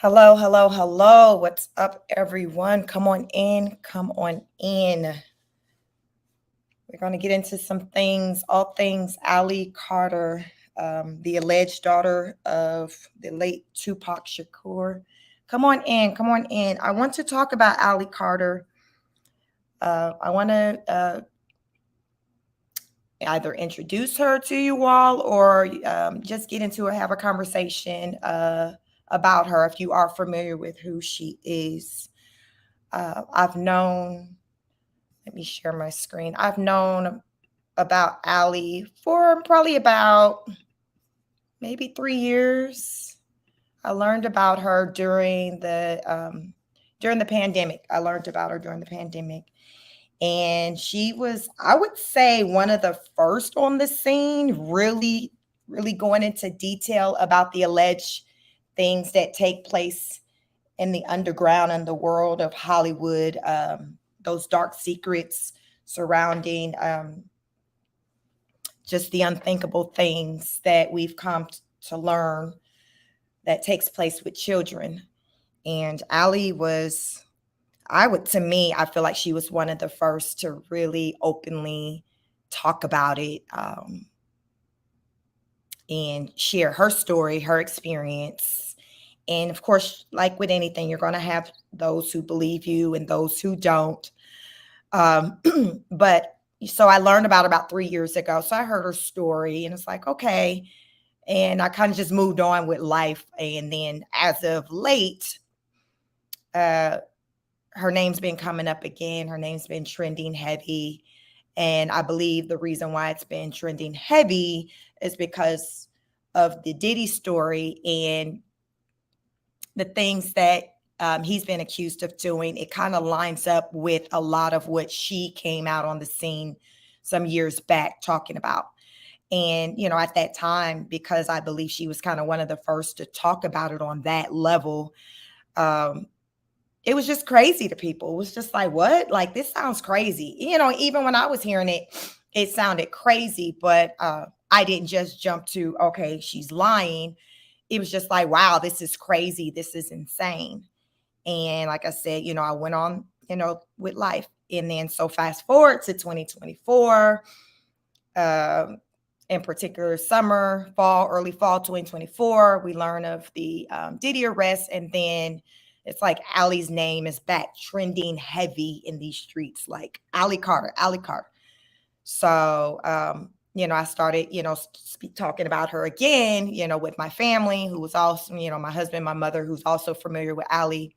Hello, hello, hello. What's up, everyone? Come on in. Come on in. We're going to get into some things, all things Allie Carter, the alleged daughter of the late Tupac Shakur. Come on in. Come on in. I want to talk about Allie Carter. I want to either introduce her to you all or just get into it, have a conversation about her if you are familiar with who she is. I've known, let me share my screen. I've known about Allie for probably about maybe 3 years. I learned about her during the pandemic. I learned about her during the pandemic. And she was, I would say, one of the first on the scene, really, really going into detail about the alleged things that take place in the underground and the world of Hollywood, those dark secrets surrounding just the unthinkable things that we've come to learn that takes place with children. And Allie was, to me, I feel like she was one of the first to really openly talk about it and share her story, her experience. And of course, like with anything, you're going to have those who believe you and those who don't. Um, but so I learned about 3 years ago. So I heard her story and it's like, okay. And I kind of just moved on with life. And then as of late, uh, her name's been coming up again. Her name's been trending heavy. And I believe the reason why it's been trending heavy is because of the Diddy story and the things that he's been accused of doing. It kind of lines up with a lot of what she came out on the scene some years back talking about. And, at that time, because I believe she was kind of one of the first to talk about it on that level, um, it was just crazy to people. It was just like, what? Like, this sounds crazy. Even when I was hearing it, it sounded crazy, but I didn't just jump to, okay, she's lying. It was just like, wow, this is crazy. This is insane. And like I said, I went on, with life. And then so fast forward to 2024, um, in particular, summer, fall, early fall 2024, we learn of the Diddy arrest. And then it's like Allie's name is back trending heavy in these streets, like Allie Carter, Allie Carter. So, I started, talking about her again, with my family, who was also, my husband, my mother, who's also familiar with Allie.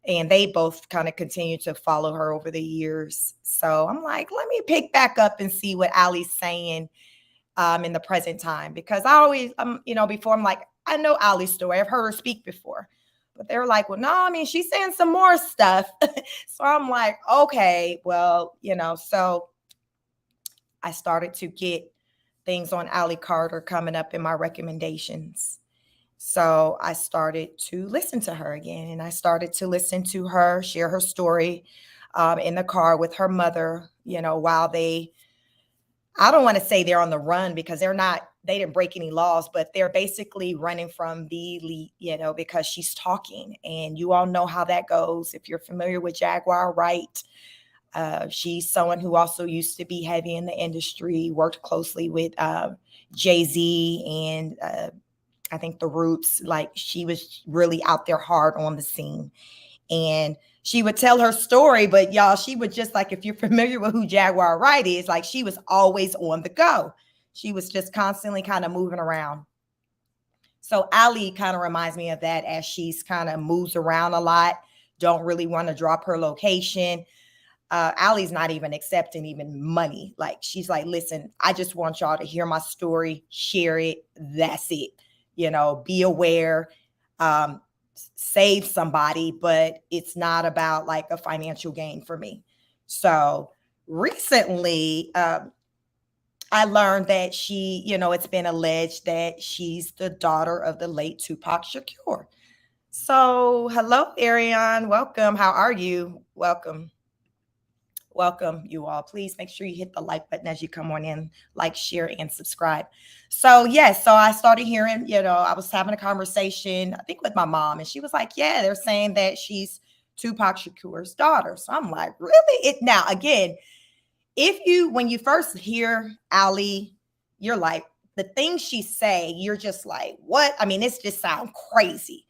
And they both kind of continued to follow her over the years. So I'm like, let me pick back up and see what Allie's saying in the present time. Because I always, before I'm like, I know Allie's story. I've heard her speak before. But they were like, well, no, I mean, she's saying some more stuff. So I'm like, okay, well, so I started to get things on Allie Carter coming up in my recommendations. So I started to listen to her again, and I started to listen to her share her story in the car with her mother, while I don't want to say they're on the run because they didn't break any laws, but they're basically running from the elite, because she's talking. And you all know how that goes. If you're familiar with Jaguar Wright, she's someone who also used to be heavy in the industry, worked closely with Jay-Z and I think the Roots. Like, she was really out there hard on the scene. And she would tell her story, but y'all, she would just, like, if you're familiar with who Jaguar Wright is, like, she was always on the go. She was just constantly kind of moving around. So Allie kind of reminds me of that, as she's kind of moves around a lot, don't really want to drop her location. Allie's not even accepting even money. Like, she's like, listen, I just want y'all to hear my story, share it. That's it. Be aware, save somebody, but it's not about like a financial gain for me. So recently, I learned that it's been alleged that she's the daughter of the late Tupac Shakur. So hello, Ariane. Welcome. How are you? Welcome. welcome you all. Please make sure you hit the like button as you come on in, like, share, and subscribe. So yes, so I started hearing, I was having a conversation, I think with my mom, and she was like, yeah, they're saying that she's Tupac Shakur's daughter. So I'm like, really? Now again, when you first hear Ali, you're like, the things she say, you're just like, what? I mean, it's just sound crazy.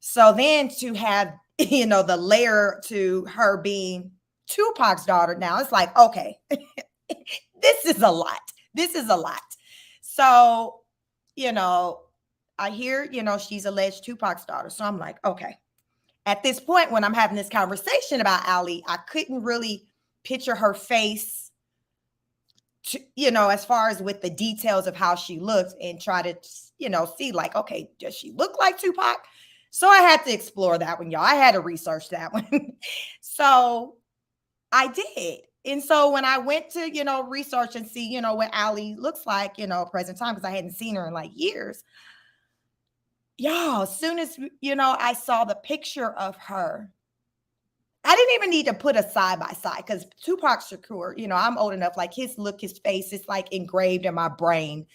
So then to have, the layer to her being Tupac's daughter, now it's like, okay, this is a lot. This is a lot. So, I hear, she's alleged Tupac's daughter. So I'm like, okay. At this point, when I'm having this conversation about Ali, I couldn't really picture her face, as far as with the details of how she looks and try to, see like, okay, does she look like Tupac? So I had to explore that one, y'all. I had to research that one. So I did. And so when I went to, research and see, what Ali looks like, present time, because I hadn't seen her in like years. Y'all, as soon as, I saw the picture of her, I didn't even need to put a side by side because Tupac Shakur, I'm old enough, like his look, his face is like engraved in my brain.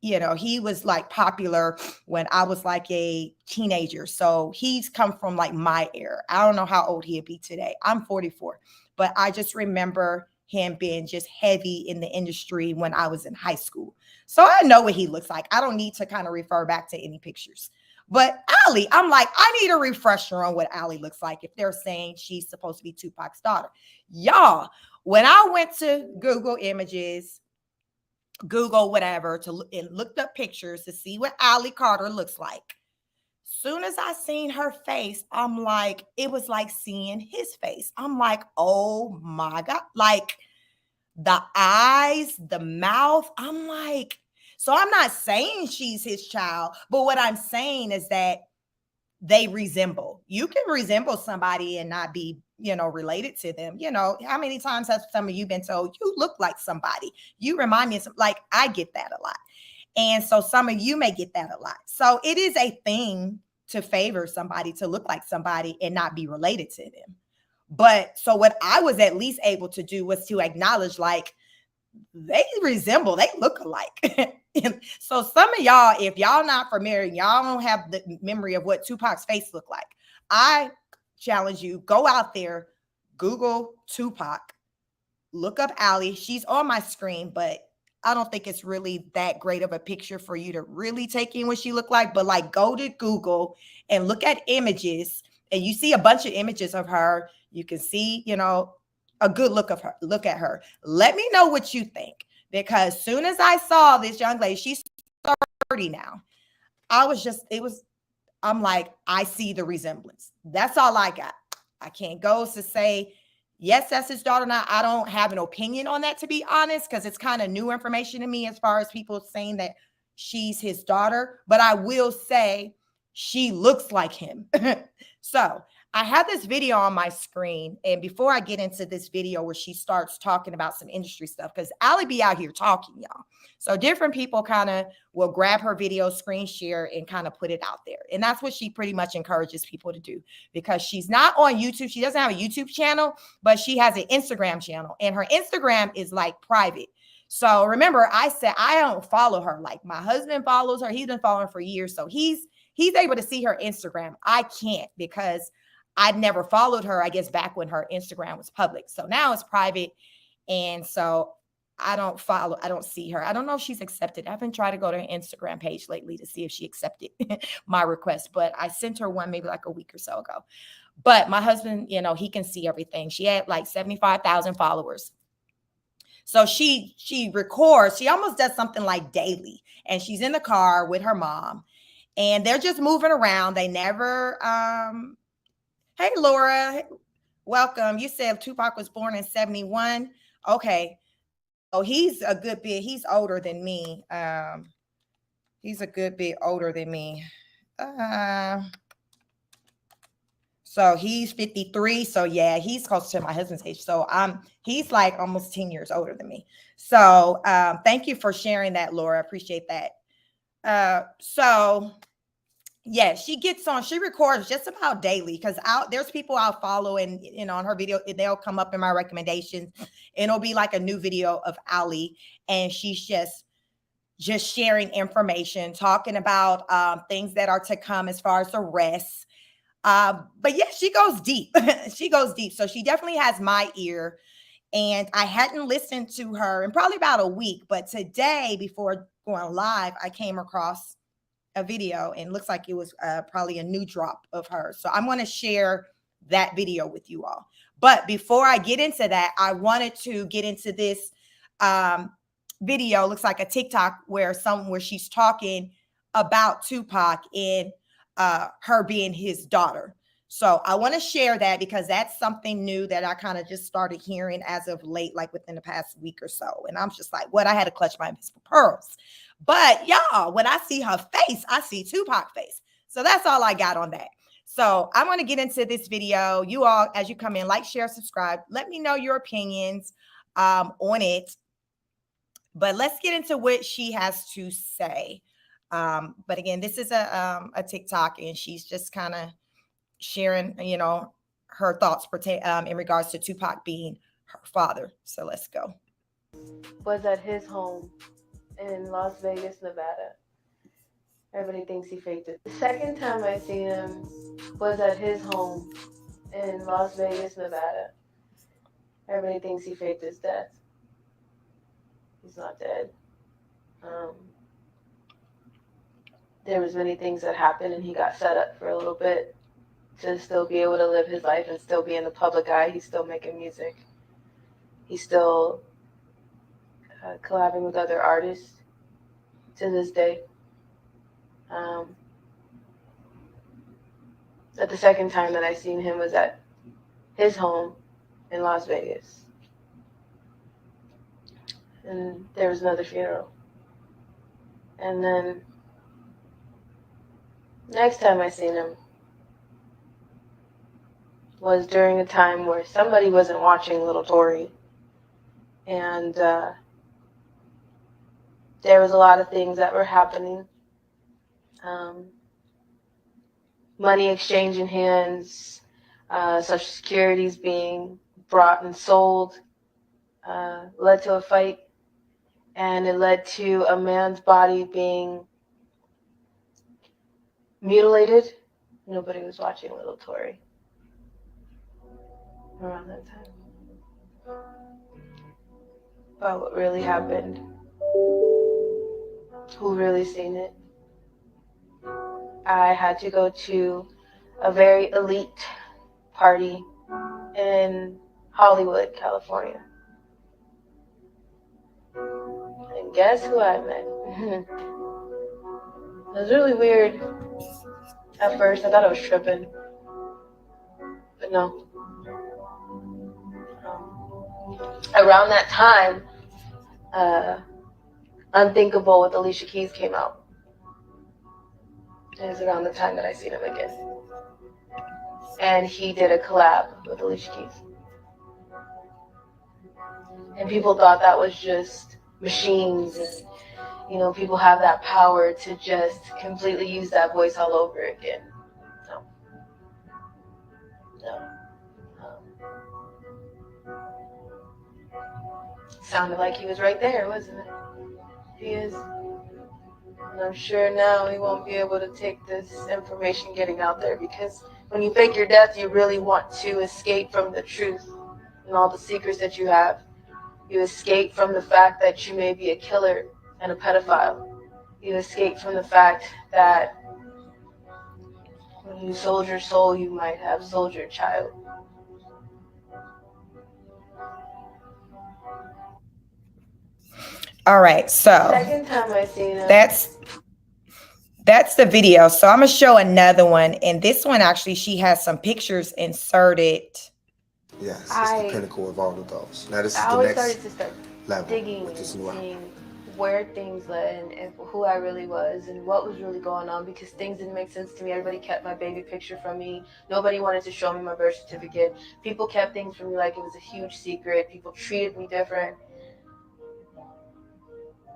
He was like popular when I was like a teenager. So he's come from like my era. I don't know how old he'd be today. I'm 44, but I just remember him being just heavy in the industry when I was in high school. So I know what he looks like. I don't need to kind of refer back to any pictures. But Ali, I'm like, I need a refresher on what Ali looks like if they're saying she's supposed to be Tupac's daughter. Y'all, when I went to Google Images, Google whatever, and looked up pictures to see what Ali Carter looks like. Soon as I seen her face, I'm like, it was like seeing his face. I'm like, oh my God. Like the eyes, the mouth. I'm like, so I'm not saying she's his child, but what I'm saying is that they resemble. You can resemble somebody and not be, related to them. How many times have some of you been told you look like somebody? You remind me of like, I get that a lot. And so some of you may get that a lot. So it is a thing to favor somebody, to look like somebody and not be related to them. But so what I was at least able to do was to acknowledge, like, they resemble, they look alike. So some of y'all, if y'all not familiar, y'all don't have the memory of what Tupac's face looked like. I challenge you, go out there, Google Tupac, look up Ali. She's on my screen, but I don't think it's really that great of a picture for you to really take in what she looked like. But like, go to Google and look at images, and you see a bunch of images of her. You can see, a good look of her. Look at her. Let me know what you think, because soon as I saw this young lady, she's 30 now. I'm like, I see the resemblance. That's all I got. I can't go to say, yes, that's his daughter. Now, I don't have an opinion on that, to be honest, because it's kind of new information to me as far as people saying that she's his daughter. But I will say she looks like him. So I have this video on my screen. And before I get into this video where she starts talking about some industry stuff, because Ali be out here talking, y'all. So different people kind of will grab her video, screen share, and kind of put it out there. And that's what she pretty much encourages people to do, because she's not on YouTube. She doesn't have a YouTube channel, but she has an Instagram channel. And her Instagram is like private. So remember, I said I don't follow her. Like, my husband follows her. He's been following her for years. So he's able to see her Instagram. I can't, because I'd never followed her, I guess, back when her Instagram was public. So now it's private. And so I don't see her. I don't know if she's accepted. I haven't tried to go to her Instagram page lately to see if she accepted my request, but I sent her one maybe like a week or so ago. But my husband, he can see everything. She had like 75,000 followers. So she records, she almost does something like daily. And she's in the car with her mom, and they're just moving around. They never, hey, Laura, welcome. You said Tupac was born in 71. Okay. Oh, he's older than me. He's a good bit older than me. So he's 53. So yeah, he's close to my husband's age. So he's like almost 10 years older than me. So thank you for sharing that, Laura. I appreciate that. So Yeah, she gets on, she records just about daily because out there's people I'll follow and on her video, they'll come up in my recommendations and it'll be like a new video of Ali, and she's just sharing information, talking about things that are to come as far as arrests. But yeah, she goes deep. She goes deep. So she definitely has my ear. And I hadn't listened to her in probably about a week. But today, before going live, I came across a video and looks like it was probably a new drop of her. So I'm going to share that video with you all. But before I get into that, I wanted to get into this video. Looks like a TikTok where she's talking about Tupac and her being his daughter. So I want to share that because that's something new that I kind of just started hearing as of late, like within the past week or so. And I'm just like, what? I had to clutch my invisible pearls. But y'all, when I see her face, I see Tupac face. So that's all I got on that. So I'm going to get into this video. You all, as you come in, like, share, subscribe. Let me know your opinions on it. But let's get into what she has to say. But again, this is a TikTok, and she's just kind of sharing, her thoughts in regards to Tupac being her father. So let's go. Was at his home in Las Vegas, Nevada. Everybody thinks he faked it. The second time I seen him was at his home in Las Vegas, Nevada. Everybody thinks he faked his death. He's not dead. There was many things that happened, and he got set up for a little bit to still be able to live his life and still be in the public eye. He's still making music. He's still collabing with other artists to this day. But the second time that I seen him was at his home in Las Vegas. And there was another funeral. And then next time I seen him was during a time where somebody wasn't watching Little Tory. And there was a lot of things that were happening. Money exchanging hands, Social Security's being brought and sold, led to a fight. And it led to a man's body being mutilated. Nobody was watching Little Tory around that time. About what really happened. Who really seen it? I had to go to a very elite party in Hollywood, California. And guess who I met? It was really weird. At first, I thought I was tripping. But no. Around that time, Unthinkable with Alicia Keys came out. It was around the time that I seen him again. And he did a collab with Alicia Keys. And people thought that was just machines. And, people have that power to just completely use that voice all over again. No. Sounded like he was right there, wasn't it? He is. And I'm sure now he won't be able to take this information getting out there, because when you fake your death, you really want to escape from the truth and all the secrets that you have. You escape from the fact that you may be a killer and a pedophile. You escape from the fact that when you sold your soul, you might have sold your child. All right, so Second time I seen him. That's the video. So I'm gonna show another one, and this one actually she has some pictures inserted. Yes, it's the pinnacle of all of those. Now this is the next level digging with this and new seeing album. where things led and who I really was and what was really going on, because things didn't make sense to me. Everybody kept my baby picture from me. Nobody wanted to show me my birth certificate. People kept things from me like it was a huge secret. People treated me different.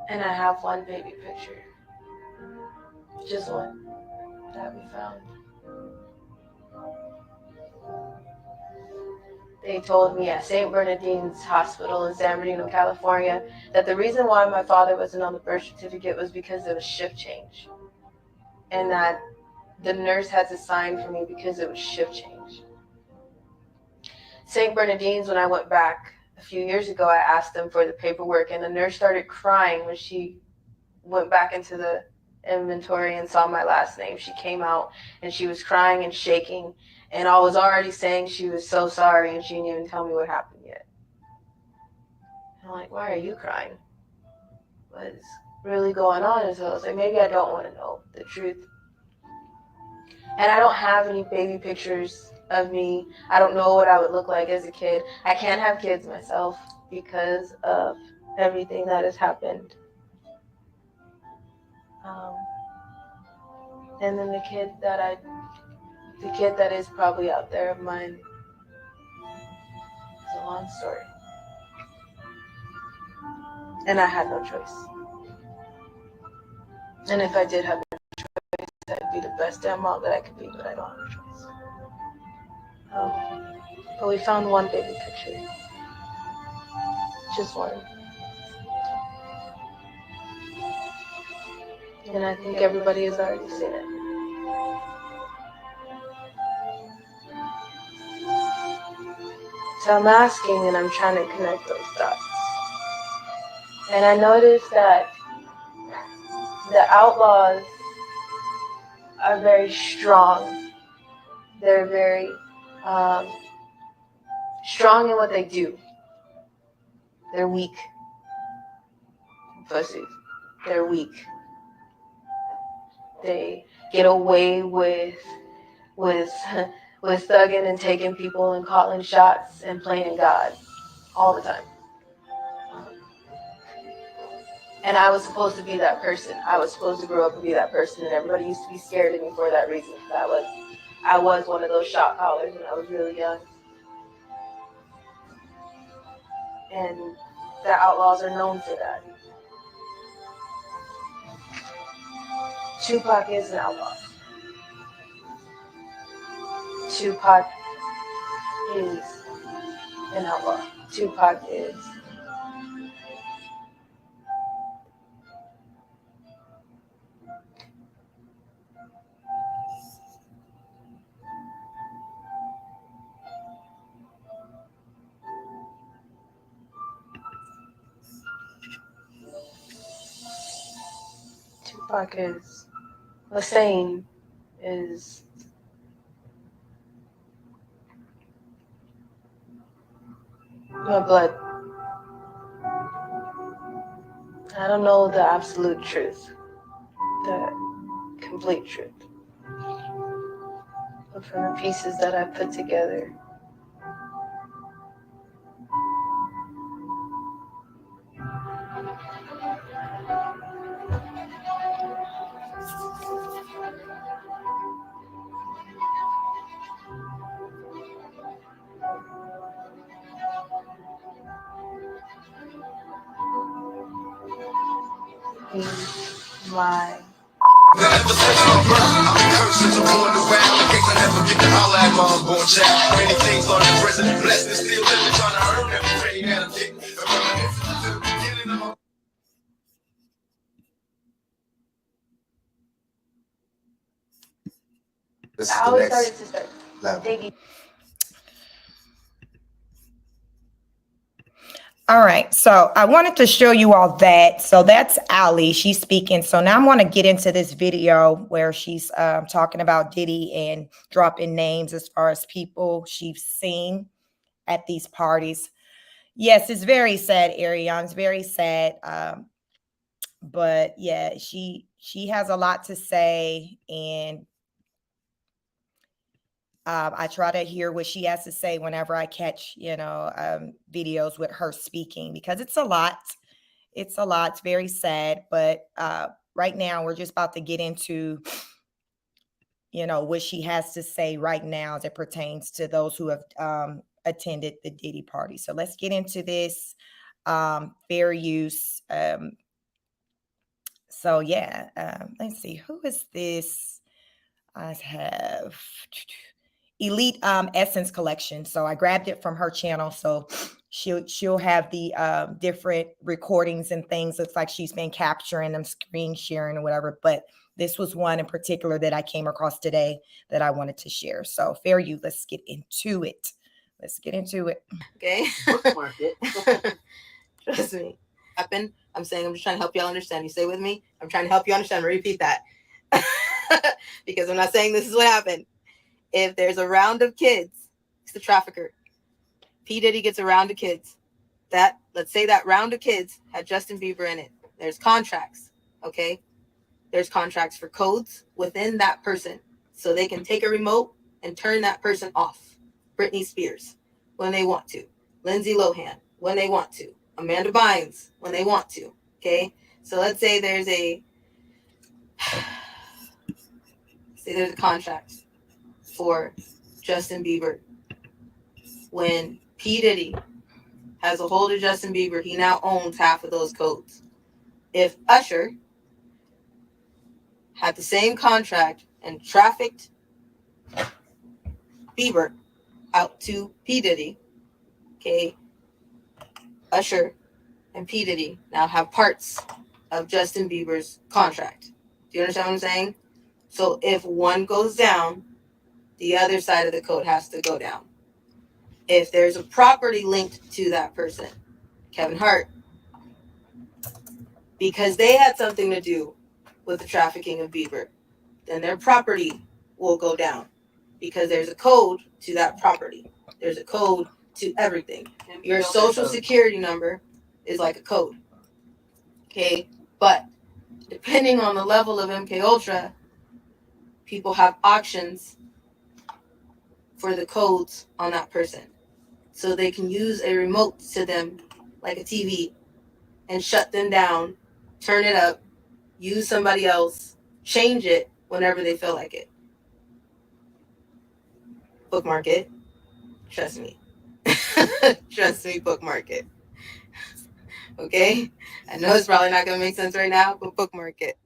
And I have one baby picture. Just one. that we found. They told me at St. Bernardine's Hospital in San Bernardino, California, that the reason why my father wasn't on the birth certificate was because it was shift change. And that the nurse had to sign for me because it was shift change. St. Bernardine's, when I went back a few years ago, I asked them for the paperwork, and the nurse started crying when she went back into the inventory and saw my last name. She came out and she was crying and shaking, and I was already saying she was so sorry, and she didn't even tell me what happened yet. I'm like, why are you crying? What's really going on? And so I was like, maybe I don't want to know the truth. And I don't have any baby pictures of me. I don't know what I would look like as a kid. I can't have kids myself because of everything that has happened. And then the kid that is probably out there of mine, it's a long story. And I had no choice. And if I did have a choice, I'd be the best damn mom that I could be, but I don't have a choice. But we found one baby picture. Just one. And I think everybody has already seen it. So I'm asking and I'm trying to connect those dots. And I noticed that the outlaws are very strong. They're very strong in what they do. They're weak. Pussies. They're weak. They get away with thugging and taking people and calling shots and playing God all the time. And I was supposed to be that person. I was supposed to grow up and be that person, and everybody used to be scared of me for that reason. I was one of those shot callers when I was really young. And the outlaws are known for that. Tupac is an outlaw. Tupac is an outlaw. Tupac is. Tupac is. The saying is. My blood. I don't know the absolute truth, the complete truth. But from the pieces that I put together, my I always started to start digging. All right, so I wanted to show you all that. So that's Ali, she's speaking. So now I want to get into this video where she's talking about Diddy and dropping names as far as people she's seen at these parties. Yes, it's very sad, Ariane. It's very sad. But yeah, she has a lot to say, and I try to hear what she has to say whenever I catch, videos with her speaking, because it's a lot. It's a lot. It's very sad. But right now, we're just about to get into, what she has to say right now as it pertains to those who have attended the Diddy party. So let's get into this. Fair use. So yeah, let's see. Who is this? I have Elite Essence collection. So I grabbed it from her channel. So she'll have the different recordings and things. Looks like she's been capturing them, screen sharing or whatever. But this was one in particular that I came across today that I wanted to share. So fair you, let's get into it. Let's get into it. Okay. Bookmark it. Trust me. I'm saying I'm just trying to help y'all understand. You stay with me. I'm trying to help you understand. Repeat that. Because I'm not saying this is what happened. If there's a round of kids, it's the trafficker. P. Diddy gets a round of kids. Let's say that round of kids had Justin Bieber in it. There's contracts. Okay. There's contracts for codes within that person. So they can take a remote and turn that person off. Britney Spears, when they want to. Lindsay Lohan, when they want to. Amanda Bynes, when they want to. Okay? So let's say there's a contract for Justin Bieber. When P. Diddy has a hold of Justin Bieber, he now owns half of those codes. If Usher had the same contract and trafficked Bieber out to P. Diddy, okay, Usher and P. Diddy now have parts of Justin Bieber's contract. Do you understand what I'm saying? So if one goes down, the other side of the code has to go down. If there's a property linked to that person, Kevin Hart, because they had something to do with the trafficking of Bieber, then their property will go down because there's a code to that property. There's a code to everything. Your social security number is like a code. Okay? But depending on the level of MK Ultra, people have options for the codes on that person. So they can use a remote to them, like a TV, and shut them down, turn it up, use somebody else, change it whenever they feel like it. Bookmark it. Trust me. Trust me, bookmark it. Okay? I know it's probably not going to make sense right now, but bookmark it.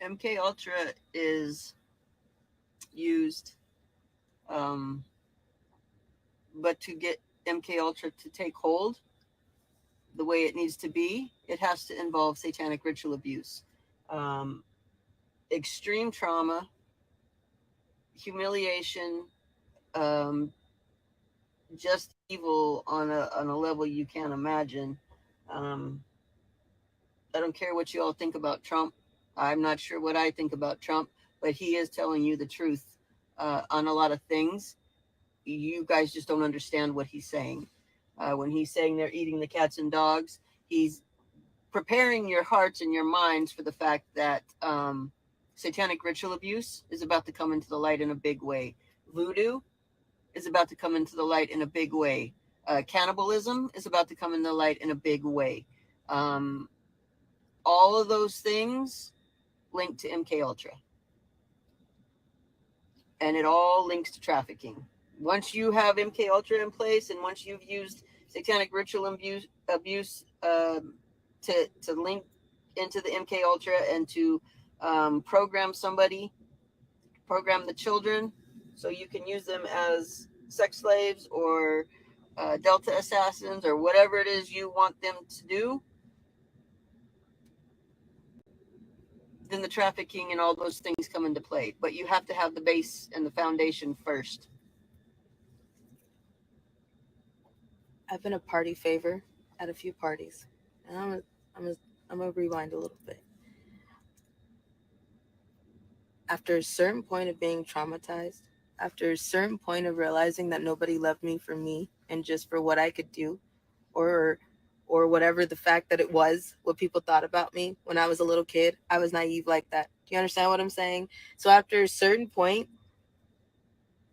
MK Ultra is used, but to get MK Ultra to take hold the way it needs to be, it has to involve satanic ritual abuse, extreme trauma, humiliation, just evil on a level you can't imagine. I don't care what you all think about Trump. I'm not sure what I think about Trump, but he is telling you the truth on a lot of things. You guys just don't understand what he's saying. When he's saying they're eating the cats and dogs, he's preparing your hearts and your minds for the fact that satanic ritual abuse is about to come into the light in a big way. Voodoo is about to come into the light in a big way. Cannibalism is about to come into the light in a big way. All of those things link to MK Ultra, and it all links to trafficking. Once you have MK Ultra in place, and once you've used satanic ritual abuse to link into the MK Ultra and to program the children, so you can use them as sex slaves or Delta assassins or whatever it is you want them to do, then the trafficking and all those things come into play. But you have to have the base and the foundation first. I've been a party favor at a few parties, and I'm gonna rewind a little bit. After a certain point of being traumatized, after a certain point of realizing that nobody loved me for me and just for what I could do, or whatever the fact that it was, what people thought about me when I was a little kid, I was naive like that. Do you understand what I'm saying? So after a certain point,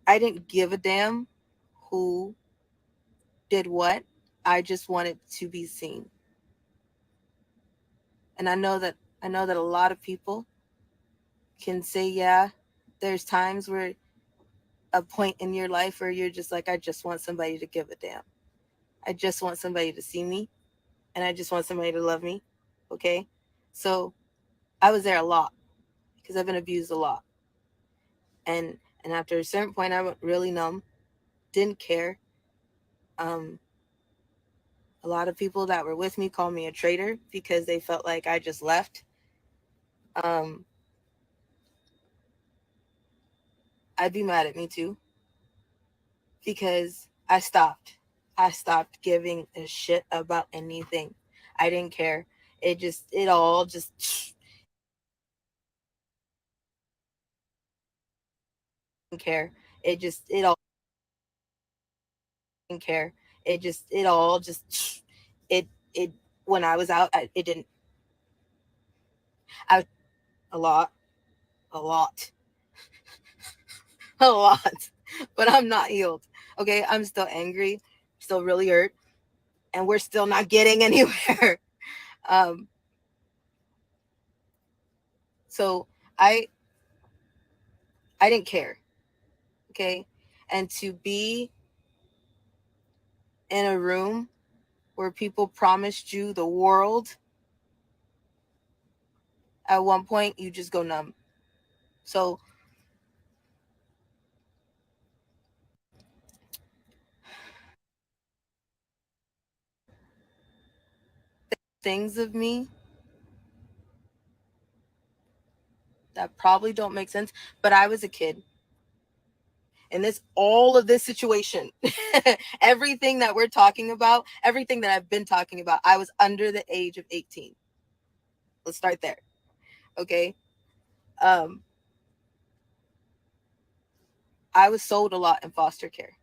I didn't give a damn who did what. I just wanted to be seen. And I know that a lot of people can say, yeah, there's times where a point in your life where you're just like, I just want somebody to give a damn. I just want somebody to see me, and I just want somebody to love me. Okay? So I was there a lot because I've been abused a lot. And after a certain point, I went really numb, didn't care. A lot of people that were with me called me a traitor because they felt like I just left. I'd be mad at me too because I stopped. I stopped giving a shit about anything. I didn't care. It all just didn't care. It all didn't care. It all just it when I was out, it didn't. I a lot, a lot, a lot, but I'm not healed. Okay, I'm still angry, still really hurt, and we're still not getting anywhere. Um, so I I didn't care. Okay, and to be in a room where people promised you the world, at one point you just go numb. So things of me that probably don't make sense, but I was a kid. And all of this situation, everything that we're talking about, everything that I've been talking about, I was under the age of 18. Let's start there. Okay. Um, I was sold a lot in foster care.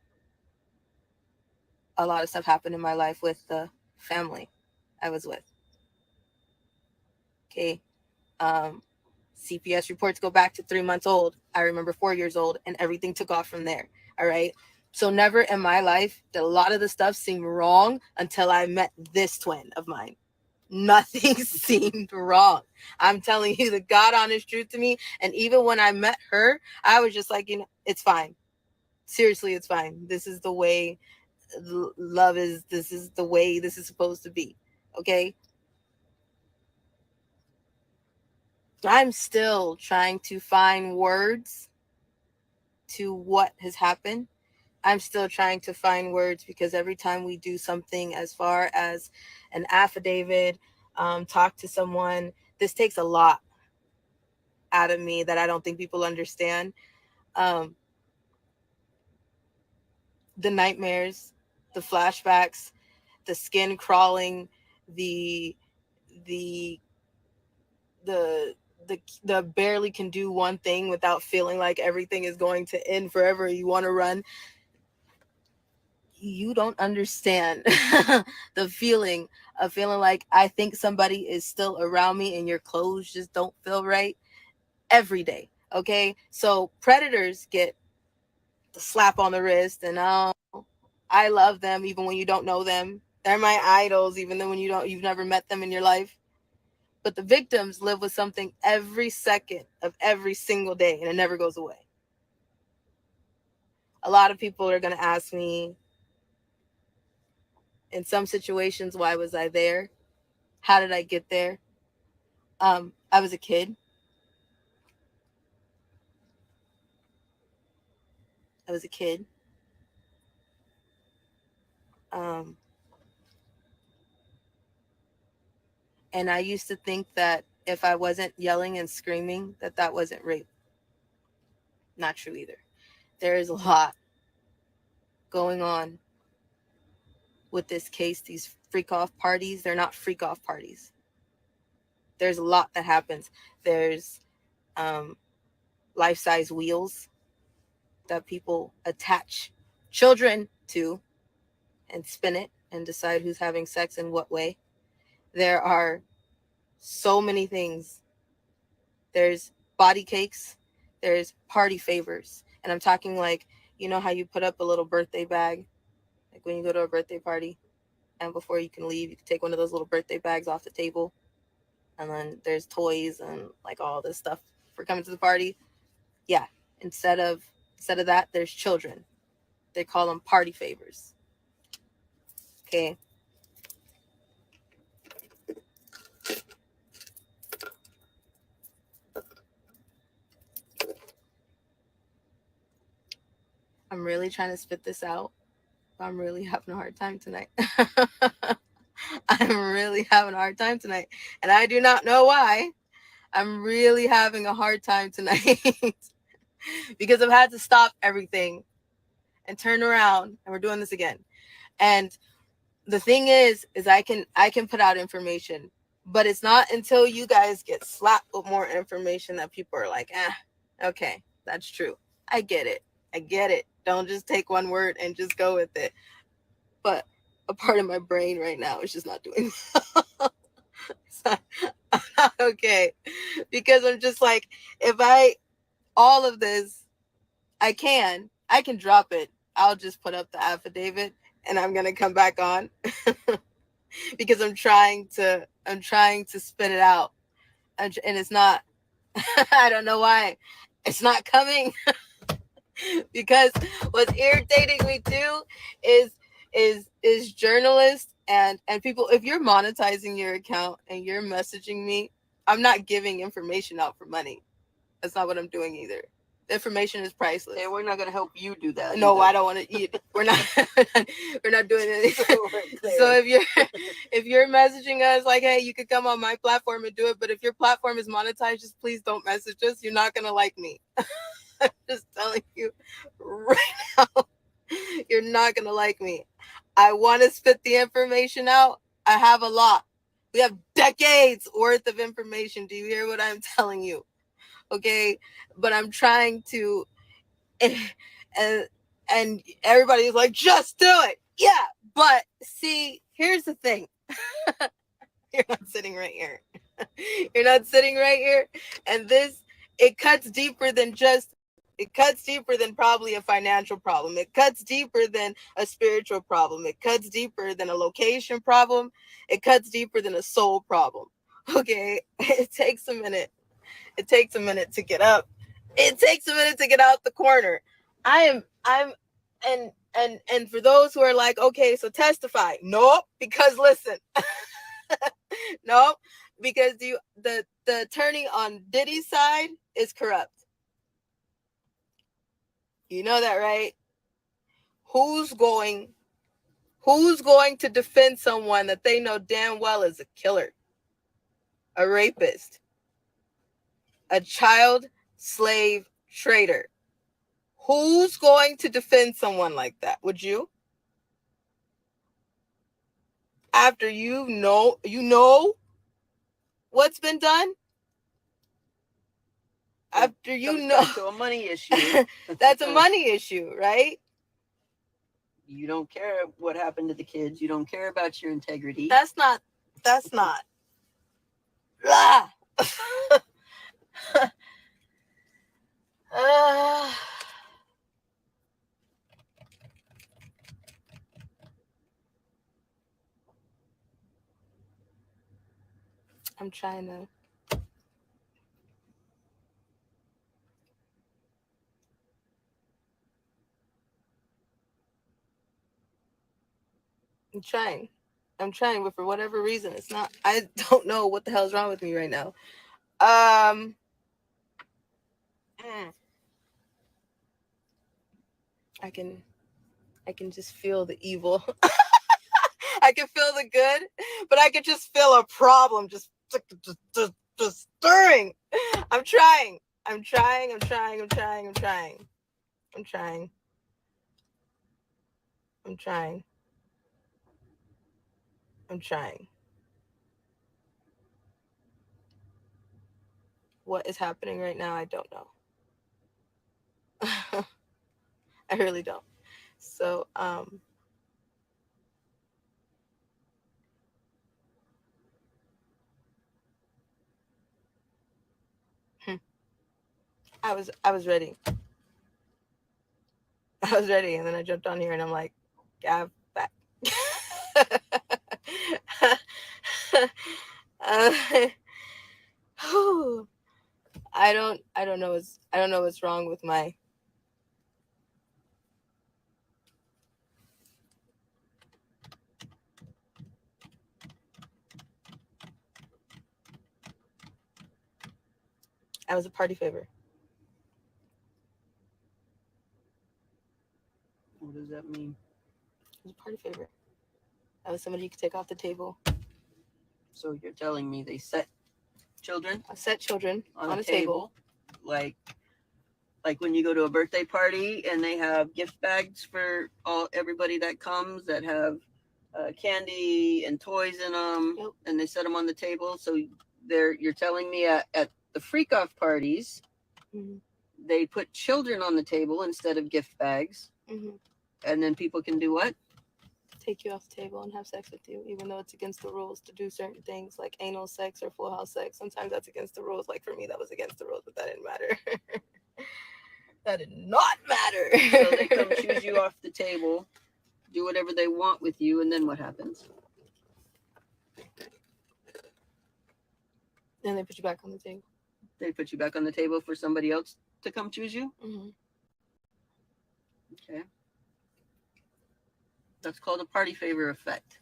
A lot of stuff happened in my life with the family I was with. Okay. CPS reports go back to 3 months old. I remember 4 years old, and everything took off from there. All right. So never in my life did a lot of the stuff seem wrong until I met this twin of mine. Nothing seemed wrong. I'm telling you the God honest truth to me. And even when I met her, I was just like, it's fine. Seriously, it's fine. This is the way love is. This is the way this is supposed to be. Okay. I'm still trying to find words to what has happened. I'm still trying to find words because every time we do something as far as an affidavit, talk to someone, this takes a lot out of me that I don't think people understand. Um, the nightmares, the flashbacks, the skin crawling, the the the the barely can do one thing without feeling like everything is going to end forever. You want to run. You don't understand the feeling of feeling like I think somebody is still around me and your clothes just don't feel right every day. Okay. So predators get the slap on the wrist and I love them even when you don't know them. They're my idols, even though you've never met them in your life. But the victims live with something every second of every single day, and it never goes away. A lot of people are going to ask me in some situations, why was I there? How did I get there? I was a kid. I was a kid. Um, and I used to think that if I wasn't yelling and screaming, that wasn't rape. Not true either. There is a lot going on with this case. These freak off parties, they're not freak off parties. There's a lot that happens. There's life-size wheels that people attach children to and spin it and decide who's having sex in what way. There are so many things. There's body cakes, there's party favors. And I'm talking like, you know how you put up a little birthday bag, like when you go to a birthday party, and before you can leave, you can take one of those little birthday bags off the table. And then there's toys and like all this stuff. for coming to the party. Yeah. Instead of that, there's children. They call them party favors. Okay. I'm really trying to spit this out, but I'm really having a hard time tonight. I'm really having a hard time tonight. And I do not know why. I'm really having a hard time tonight because I've had to stop everything and turn around, and we're doing this again. And the thing is I can put out information, but it's not until you guys get slapped with more information that people are like, okay, that's true. I get it. Don't just take one word and just go with it. But a part of my brain right now is just not doing well. So I'm not okay. Because I'm just like, all of this, I can drop it. I'll just put up the affidavit and I'm going to come back on because I'm trying to spit it out. And it's not, I don't know why it's not coming. Because what's irritating me too is journalists and people. If you're monetizing your account and you're messaging me, I'm not giving information out for money. That's not what I'm doing either. The information is priceless. And we're not going to help you do that. No, either. I don't want to eat. We're not doing anything. So if you're messaging us like, hey, you could come on my platform and do it, but if your platform is monetized, just please don't message us. You're not going to like me. I'm just telling you right now, you're not going to like me. I want to spit the information out. I have a lot. We have decades worth of information. Do you hear what I'm telling you? Okay. But I'm trying to, and everybody's like, just do it. Yeah. But see, here's the thing. You're not sitting right here. You're not sitting right here. And it cuts deeper than probably a financial problem. It cuts deeper than a spiritual problem. It cuts deeper than a location problem. It cuts deeper than a soul problem. Okay. It takes a minute. It takes a minute to get up. It takes a minute to get out the corner. And for those who are like, okay, so testify. Nope. Because listen, nope. Because the attorney on Diddy's side is corrupt. You know that, right? Who's going to defend someone that they know damn well is a killer, a rapist, a child slave trader? Who's going to defend someone like that? Would you? After you know what's been done? After you know, back to a money issue. That's a money issue, right? You don't care what happened to the kids. You don't care about your integrity. That's not. Ah. I'm trying to. I'm trying, but for whatever reason, it's not. I don't know what the hell's wrong with me right now. I can just feel the evil. I can feel the good, but I can just feel a problem just stirring. I'm trying. What is happening right now? I don't know. I really don't. So, I was ready. And then I jumped on here and I'm like, Gav, back. I don't know what's wrong with my. I was a party favor. What does that mean? I was a party favor. I was somebody you could take off the table. So you're telling me they set children? I set children on a table. Like when you go to a birthday party and they have gift bags for everybody that comes that have candy and toys in them, Yep. and they set them on the table. So you're telling me at the freak off parties, mm-hmm. they put children on the table instead of gift bags, mm-hmm. and then people can do what? Take you off the table and have sex with you, even though it's against the rules to do certain things like anal sex or full house sex. Sometimes that's against the rules. Like for me, that was against the rules, but that didn't matter. That did not matter. So they come choose you off the table, do whatever they want with you, and then what happens? Then they put you back on the table. They put you back on the table for somebody else to come choose you? Mm-hmm. Okay. That's called a party favor effect.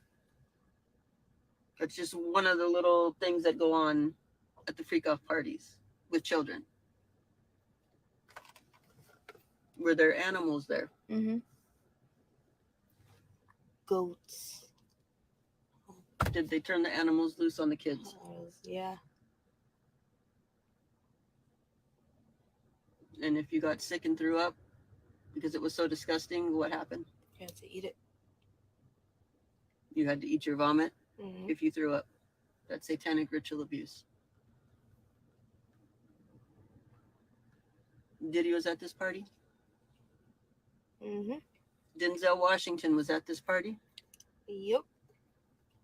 That's just one of the little things that go on at the freak off parties with children. Were there animals there? Mm-hmm. Goats. Did they turn the animals loose on the kids? Yeah. And if you got sick and threw up because it was so disgusting, what happened? You had to eat it. You had to eat your vomit Mm-hmm. if you threw up. That's satanic ritual abuse. Diddy was at this party? Mm-hmm. Denzel Washington was at this party? Yep.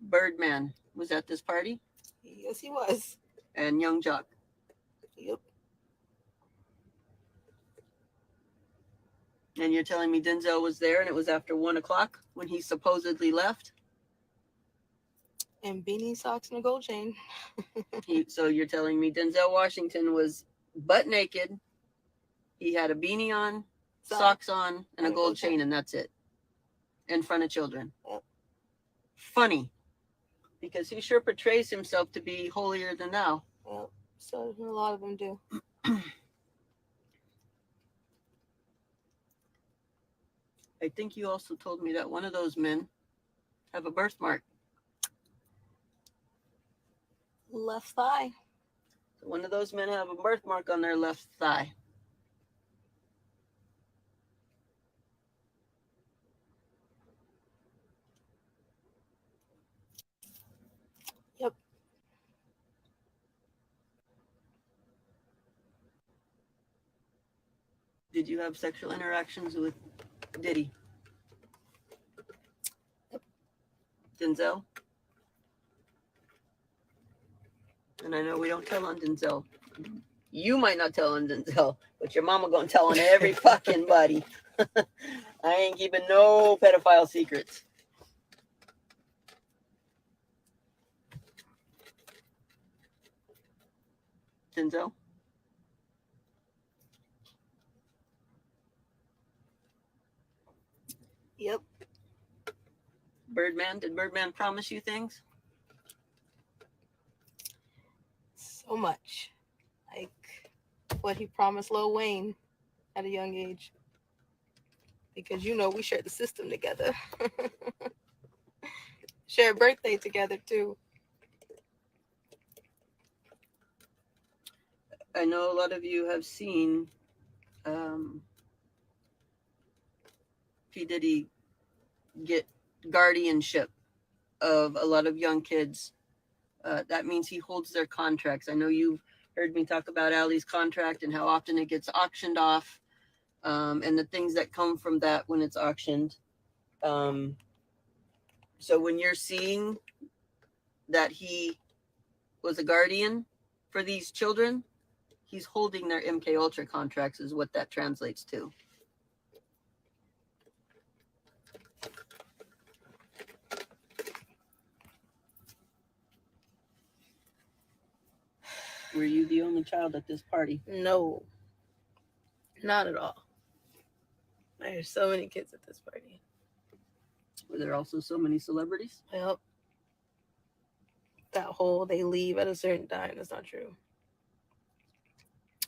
Birdman was at this party? Yes, he was. And Young Jock? Yep. And you're telling me Denzel was there and it was after 1 o'clock when he supposedly left? And beanie socks and a gold chain. So you're telling me Denzel Washington was butt naked. He had a beanie on, socks on, and a gold chain, and that's it. In front of children. Yep. Funny. Because he sure portrays himself to be holier than thou. Yep. So a lot of them do. I think you also told me that one of those men have a birthmark. Left thigh. So one of those men have a birthmark on their left thigh. Yep. Did you have sexual interactions with Diddy? Yep. Denzel? And I know we don't tell on Denzel. You might not tell on Denzel, but your mama gonna tell on every fucking buddy. I ain't keeping no pedophile secrets. Denzel? Yep. Birdman? Did Birdman promise you things? So much. Like what he promised Lil Wayne at a young age. Because we shared the system together. Shared birthday together too. I know a lot of you have seen P. Diddy get guardianship of a lot of young kids. That means he holds their contracts. I know you've heard me talk about Ali's contract and how often it gets auctioned off, and the things that come from that when it's auctioned. So when you're seeing that he was a guardian for these children, he's holding their MK Ultra contracts is what that translates to. Were you the only child at this party? No, not at all. There's so many kids at this party. Were there also so many celebrities? Well, that whole they leave at a certain time is not true.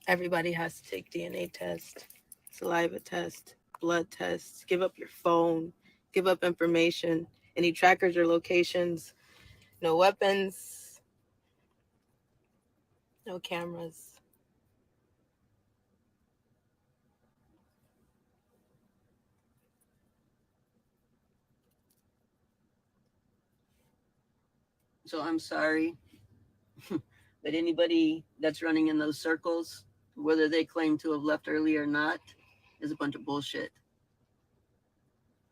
Everybody has to take DNA test, saliva test, blood tests, give up your phone, give up information, any trackers or locations, no weapons, no cameras. So I'm sorry, but anybody that's running in those circles, whether they claim to have left early or not, is a bunch of bullshit.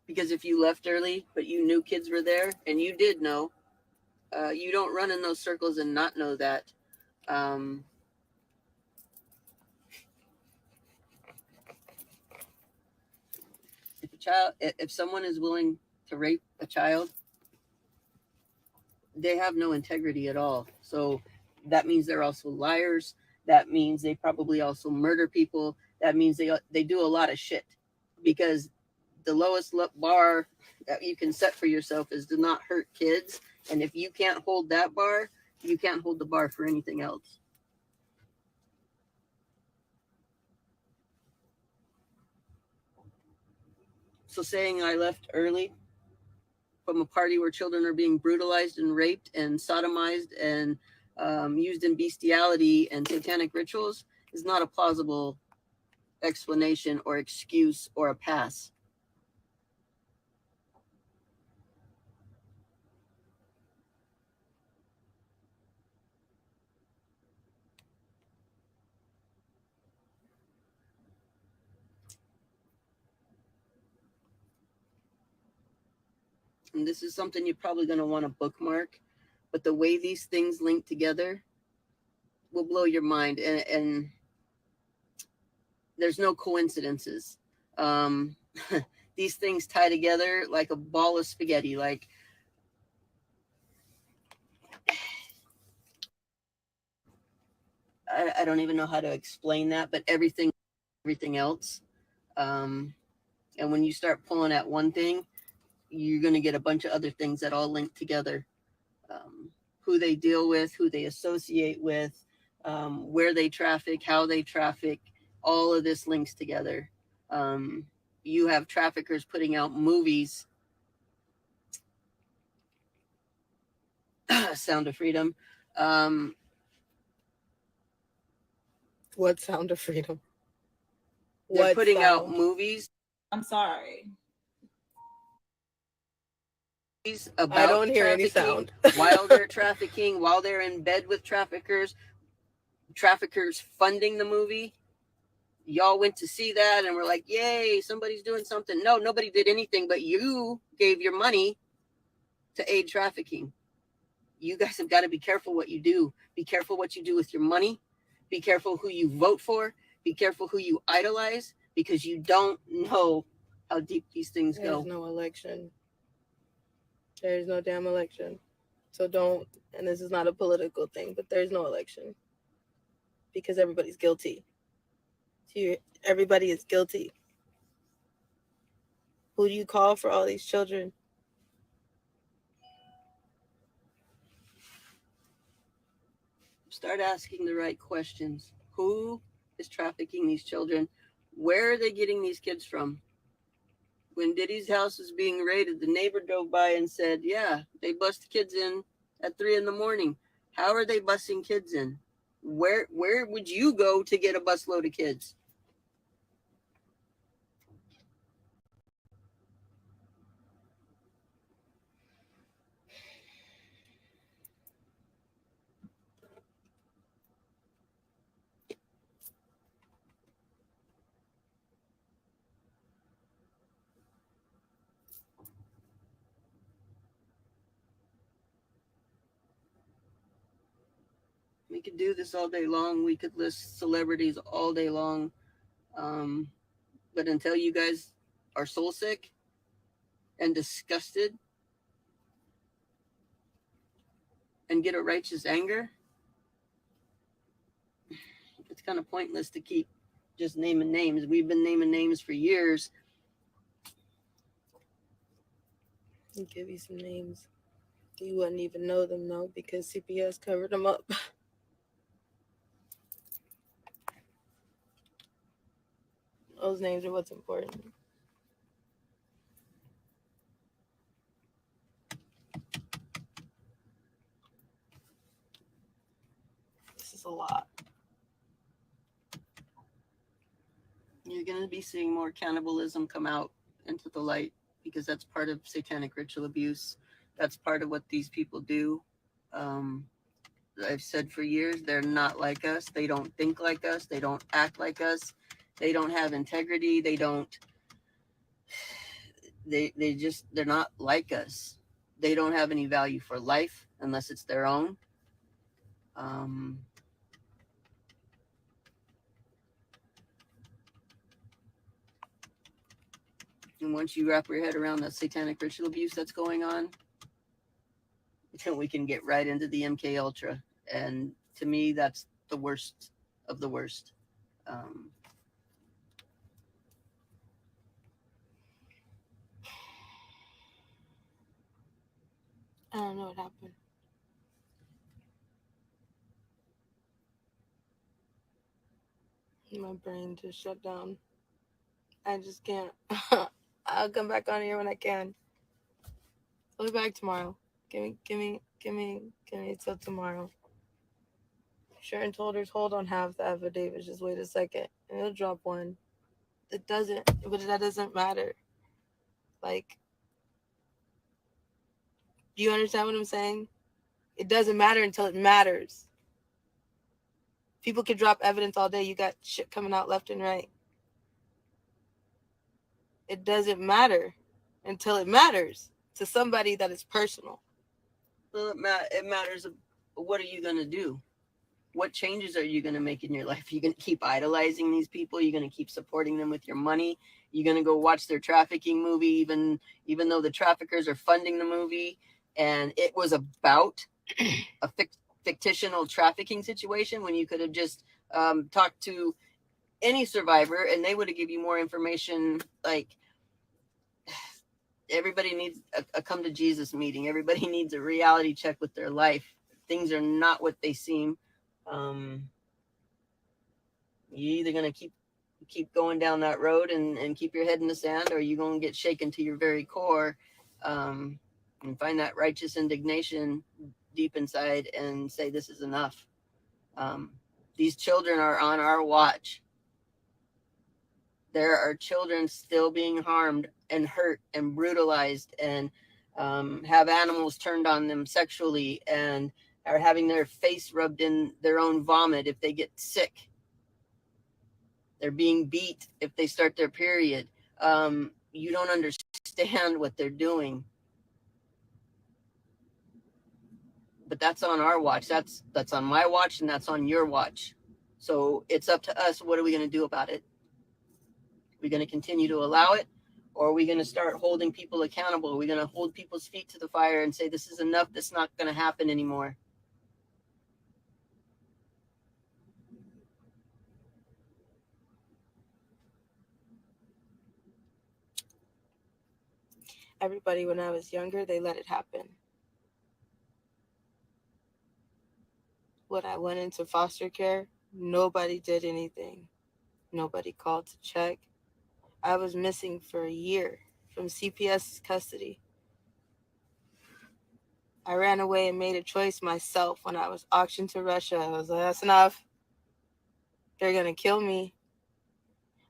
Because if you left early, but you knew kids were there, and you did know, you don't run in those circles and not know that. If someone is willing to rape a child, they have no integrity at all. So that means they're also liars. That means they probably also murder people. That means they do a lot of shit, because the lowest bar that you can set for yourself is to not hurt kids. And if you can't hold that bar, you can't hold the bar for anything else. So saying I left early from a party where children are being brutalized and raped and sodomized and used in bestiality and satanic rituals is not a plausible explanation or excuse or a pass. And this is something you're probably going to want to bookmark, but the way these things link together will blow your mind, and there's no coincidences. These things tie together like a ball of spaghetti. Like, I don't even know how to explain that, but everything else. And when you start pulling at one thing, you're going to get a bunch of other things that all link together. Who they deal with, who they associate with, where they traffic, how they traffic, all of this links together. You have traffickers putting out movies. Sound of Freedom. What Sound of Freedom? They're putting out movies. I'm sorry. About I don't hear any sound. While they're trafficking, while they're in bed with traffickers funding the movie. Y'all went to see that and were like, yay, somebody's doing something. No, nobody did anything, but you gave your money to aid trafficking. You guys have got to be careful what you do. Be careful what you do with your money. Be careful who you vote for. Be careful who you idolize, because you don't know how deep these things go. There's no election. There's no damn election. So don't, and this is not a political thing, but there's no election. Because everybody's guilty. Everybody is guilty. Who do you call for all these children? Start asking the right questions. Who is trafficking these children? Where are they getting these kids from? When Diddy's house was being raided, the neighbor drove by and said, yeah, they bust kids in at 3 a.m. How are they busting kids in? Where would you go to get a busload of kids? We could do this all day long. We could list celebrities all day long. But until you guys are soul sick and disgusted and get a righteous anger, kind of pointless to keep just naming names. We've been naming names for years. I'll give you some names. You wouldn't even know them, though, because CPS covered them up. Those names are what's important. This is a lot. You're going to be seeing more cannibalism come out into the light because that's part of satanic ritual abuse. That's part of what these people do. I've said for years, they're not like us. They don't think like us. They don't act like us. They don't have integrity. They're not like us. They don't have any value for life unless it's their own. And once you wrap your head around the satanic ritual abuse that's going on, then we can get right into the MK Ultra. And to me, that's the worst of the worst. I don't know what happened. My brain just shut down. I just can't. I'll come back on here when I can. I'll be back tomorrow. Give me till tomorrow. Sharon told her, hold on half the affidavit. Just wait a second, and he'll drop one. But that doesn't matter. Like, do you understand what I'm saying? It doesn't matter until it matters. People can drop evidence all day. You got shit coming out left and right. It doesn't matter until it matters to somebody that is personal. Well, it matters. What are you going to do? What changes are you going to make in your life? Are you going to keep idolizing these people? Are you going to keep supporting them with your money? You're going to go watch their trafficking movie, even though the traffickers are funding the movie, and it was about a fictional trafficking situation when you could have just talked to any survivor and they would have given you more information. Like, everybody needs a come to Jesus meeting. Everybody needs a reality check with their life. Things are not what they seem. You're either going to keep going down that road and keep your head in the sand, or you're going to get shaken to your very core, and find that righteous indignation deep inside and say, this is enough. These children are on our watch. There are children still being harmed and hurt and brutalized and have animals turned on them sexually and are having their face rubbed in their own vomit if they get sick. They're being beat if they start their period. You don't understand what they're doing. But that's on our watch. That's on my watch, and that's on your watch. So it's up to us. What are we going to do about it? Are we going to continue to allow it? Or are we going to start holding people accountable? Are we going to hold people's feet to the fire and say, this is enough, this is not going to happen anymore? Everybody, when I was younger, they let it happen. When I went into foster care, nobody did anything. Nobody called to check. I was missing for a year from CPS custody. I ran away and made a choice myself when I was auctioned to Russia. I was like, that's enough. They're going to kill me.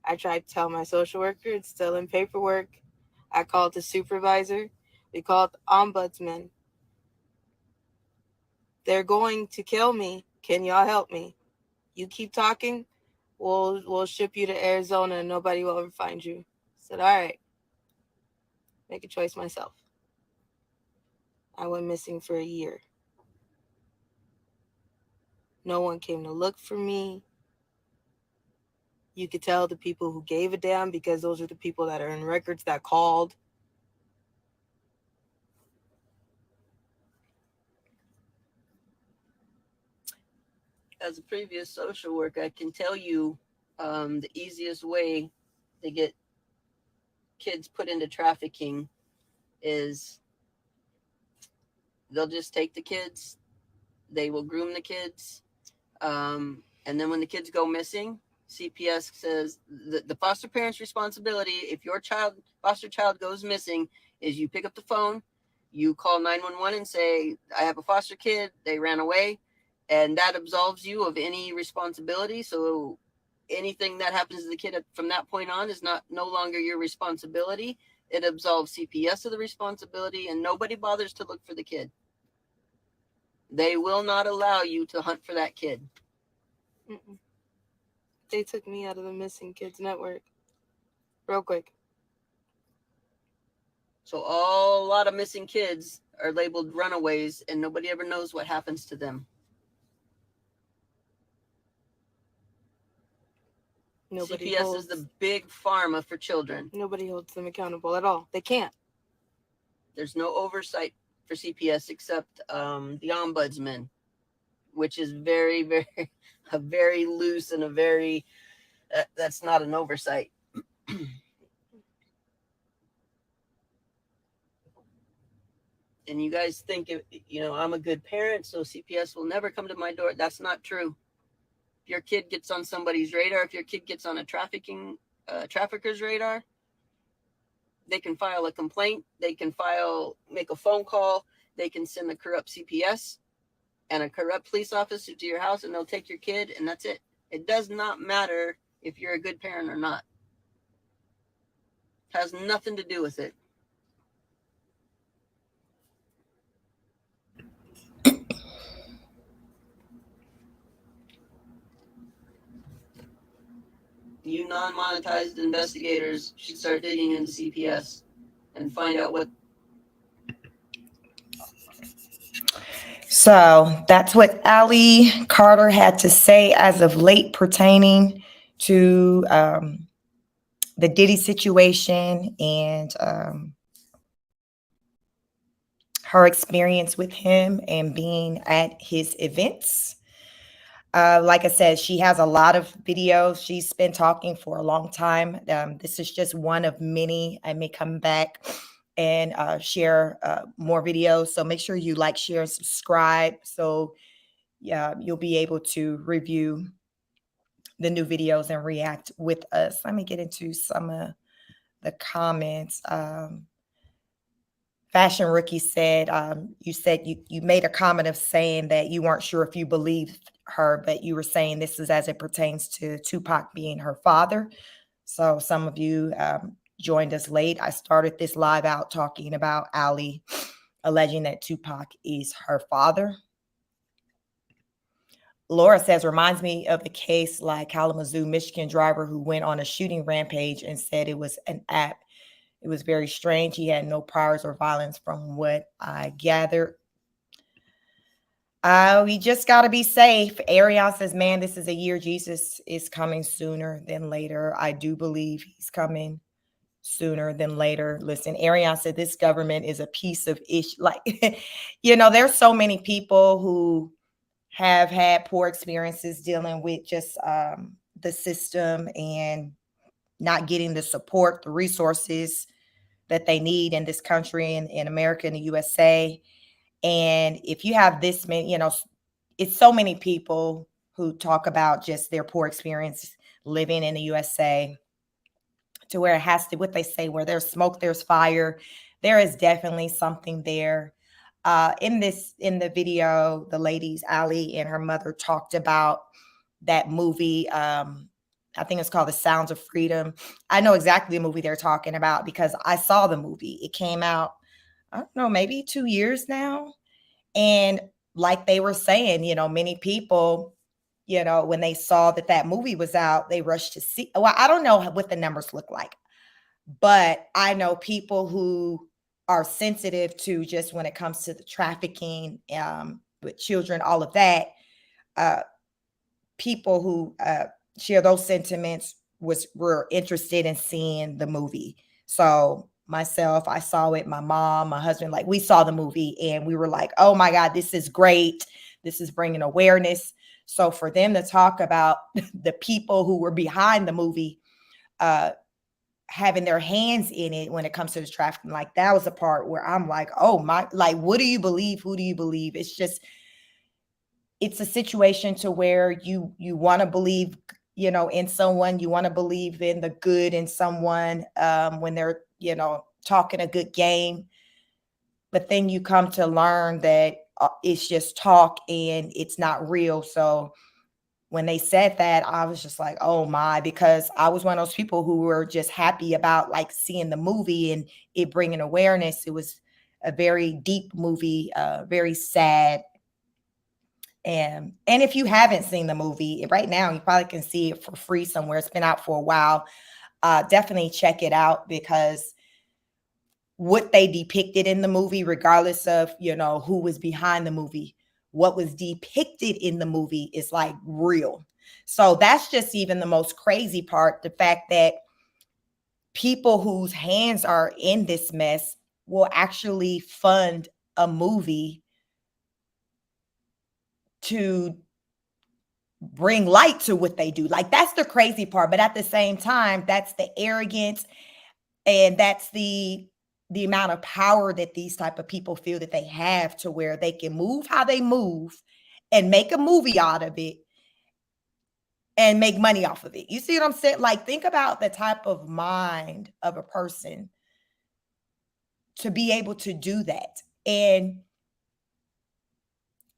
I tried to tell my social worker, it's still in paperwork. I called the supervisor. We called the ombudsman. They're going to kill me. Can y'all help me? You keep talking, we'll ship you to Arizona and nobody will ever find you. I said, all right. Make a choice myself. I went missing for a year. No one came to look for me. You could tell the people who gave a damn because those are the people that are in records that called. as a previous social worker, I can tell you the easiest way to get kids put into trafficking is they'll just take the kids, they will groom the kids, and then when the kids go missing, CPS says the foster parent's responsibility, if your foster child goes missing, is you pick up the phone, you call 911 and say, I have a foster kid, they ran away, and that absolves you of any responsibility. So anything that happens to the kid from that point on is no longer your responsibility. It absolves CPS of the responsibility, and nobody bothers to look for the kid. They will not allow you to hunt for that kid. Mm-mm. They took me out of the missing kids network real quick. So a lot of missing kids are labeled runaways, and nobody ever knows what happens to them. CPS is the big pharma for children. Nobody holds them accountable at all. They can't. There's no oversight for CPS except the ombudsman, which is very, very loose and that's not an oversight. And you guys think, I'm a good parent, so CPS will never come to my door. That's not true. If your kid gets on somebody's radar, if your kid gets on a trafficker's radar, they can file a complaint. They can make a phone call. They can send a corrupt CPS and a corrupt police officer to your house, and they'll take your kid, and that's it. It does not matter if you're a good parent or not. It has nothing to do with it. You non-monetized investigators should start digging into CPS and find out what. So that's what Allie Carter had to say as of late pertaining to the Diddy situation and her experience with him and being at his events. Like I said, she has a lot of videos. She's been talking for a long time. This is just one of many. I may come back and share more videos. So make sure you like, share, and subscribe. So you'll be able to review the new videos and react with us. Let me get into some of the comments. Fashion Rookie said, you made a comment of saying that you weren't sure if you believed her, but you were saying this is as it pertains to Tupac being her father. So some of you joined us late. I started this live out talking about Allie alleging that Tupac is her father. Laura says, reminds me of the case like Kalamazoo, Michigan driver who went on a shooting rampage and said it was an app. It was very strange. He had no priors or violence from what I gathered. We just got to be safe. Arion says, man, this is a year Jesus is coming sooner than later. I do believe he's coming sooner than later. Listen, Arion said this government is a piece of ish. Like, there's so many people who have had poor experiences dealing with just the system and not getting the support, the resources that they need in this country and in America and the USA. And if you have this many, it's so many people who talk about just their poor experience living in the USA to where it has to, what they say, where there's smoke, there's fire. There is definitely something there. In the video, the ladies, Allie and her mother, talked about that movie. I think it's called The Sounds of Freedom. I know exactly the movie they're talking about because I saw the movie. It came out, I don't know, maybe 2 years now. And like they were saying, many people, when they saw that movie was out, they rushed to see. Well, I don't know what the numbers look like, but I know people who are sensitive to just when it comes to the trafficking with children, all of that. People who share those sentiments were interested in seeing the movie. So myself, I saw it, my mom, my husband, we saw the movie and we were like, oh my God, this is great. This is bringing awareness. So for them to talk about the people who were behind the movie having their hands in it when it comes to the trafficking, like that was a part where I'm like, oh my, like, what do you believe? Who do you believe? It's just, it's a situation to where you want to believe, you know, in someone, you want to believe in the good in someone when they're, you know, talking a good game. But then you come to learn that it's just talk and it's not real. So when they said that, I was just like, oh my, because I was one of those people who were just happy about like seeing the movie and it bringing awareness. It was a very deep movie, very sad. And if you haven't seen the movie right now, you probably can see it for free somewhere. It's been out for a while. Definitely check it out, because what they depicted in the movie, regardless of, you know, who was behind the movie, what was depicted in the movie is like real. So that's just even the most crazy part. The fact that people whose hands are in this mess will actually fund a movie to bring light to what they do. Like, that's the crazy part. But at the same time, that's the arrogance, and that's the amount of power that these type of people feel that they have, to where they can move how they move and make a movie out of it and make money off of it. You see what I'm saying? Like, think about the type of mind of a person to be able to do that.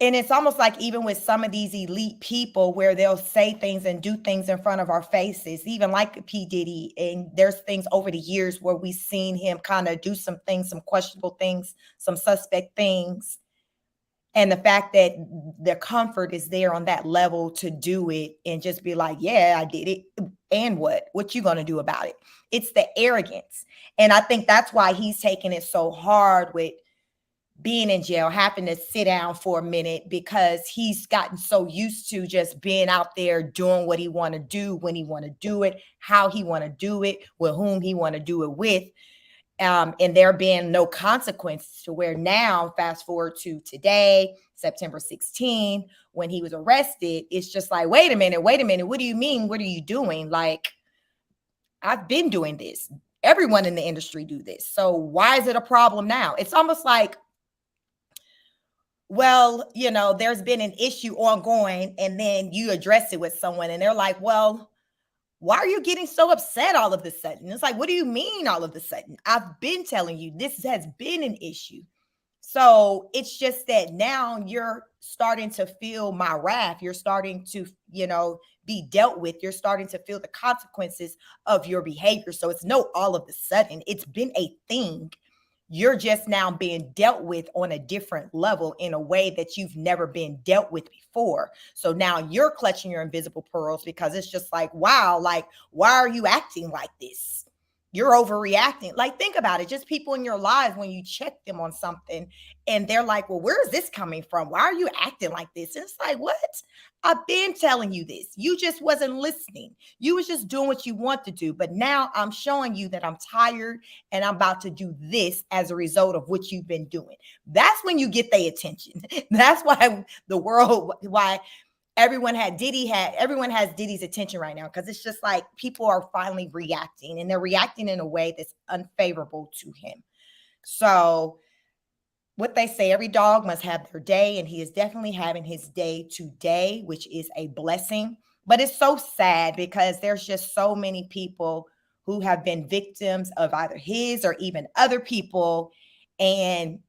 And it's almost like, even with some of these elite people, where they'll say things and do things in front of our faces, even like P. Diddy. And there's things over the years where we've seen him kind of do some things, some questionable things, some suspect things. And the fact that the comfort is there on that level to do it and just be like, yeah, I did it. And what you going to do about it? It's the arrogance. And I think that's why he's taking it so hard with being in jail, having to sit down for a minute, because he's gotten so used to just being out there doing what he want to do, when he want to do it, how he want to do it, with whom he want to do it with. And there being no consequences, to where now, fast forward to today, September 16, when he was arrested, it's just like, wait a minute, what do you mean? What are you doing? Like, I've been doing this. Everyone in the industry do this. So why is it a problem now? It's almost like, well, you know, there's been an issue ongoing, and then you address it with someone and they're like, well, why are you getting so upset all of a sudden? It's like, what do you mean all of a sudden? I've been telling you this has been an issue. So it's just that now you're starting to feel my wrath. You're starting to, you know, be dealt with. You're starting to feel the consequences of your behavior. So it's no all of a sudden. It's been a thing. You're just now being dealt with on a different level, in a way that you've never been dealt with before. So now you're clutching your invisible pearls, because it's just like, wow, like, why are you acting like this? You're overreacting. Like, think about it. Just people in your lives, when you check them on something and they're like, well, where is this coming from? Why are you acting like this? And it's like, what? I've been telling you this. You just wasn't listening. You was just doing what you want to do. But now I'm showing you that I'm tired and I'm about to do this as a result of what you've been doing. That's when you get their attention. That's why everyone has Diddy's attention right now, because it's just like people are finally reacting, and they're reacting in a way that's unfavorable to him. So what they say, every dog must have their day, and he is definitely having his day today, which is a blessing. But it's so sad, because there's just so many people who have been victims of either his or even other people. And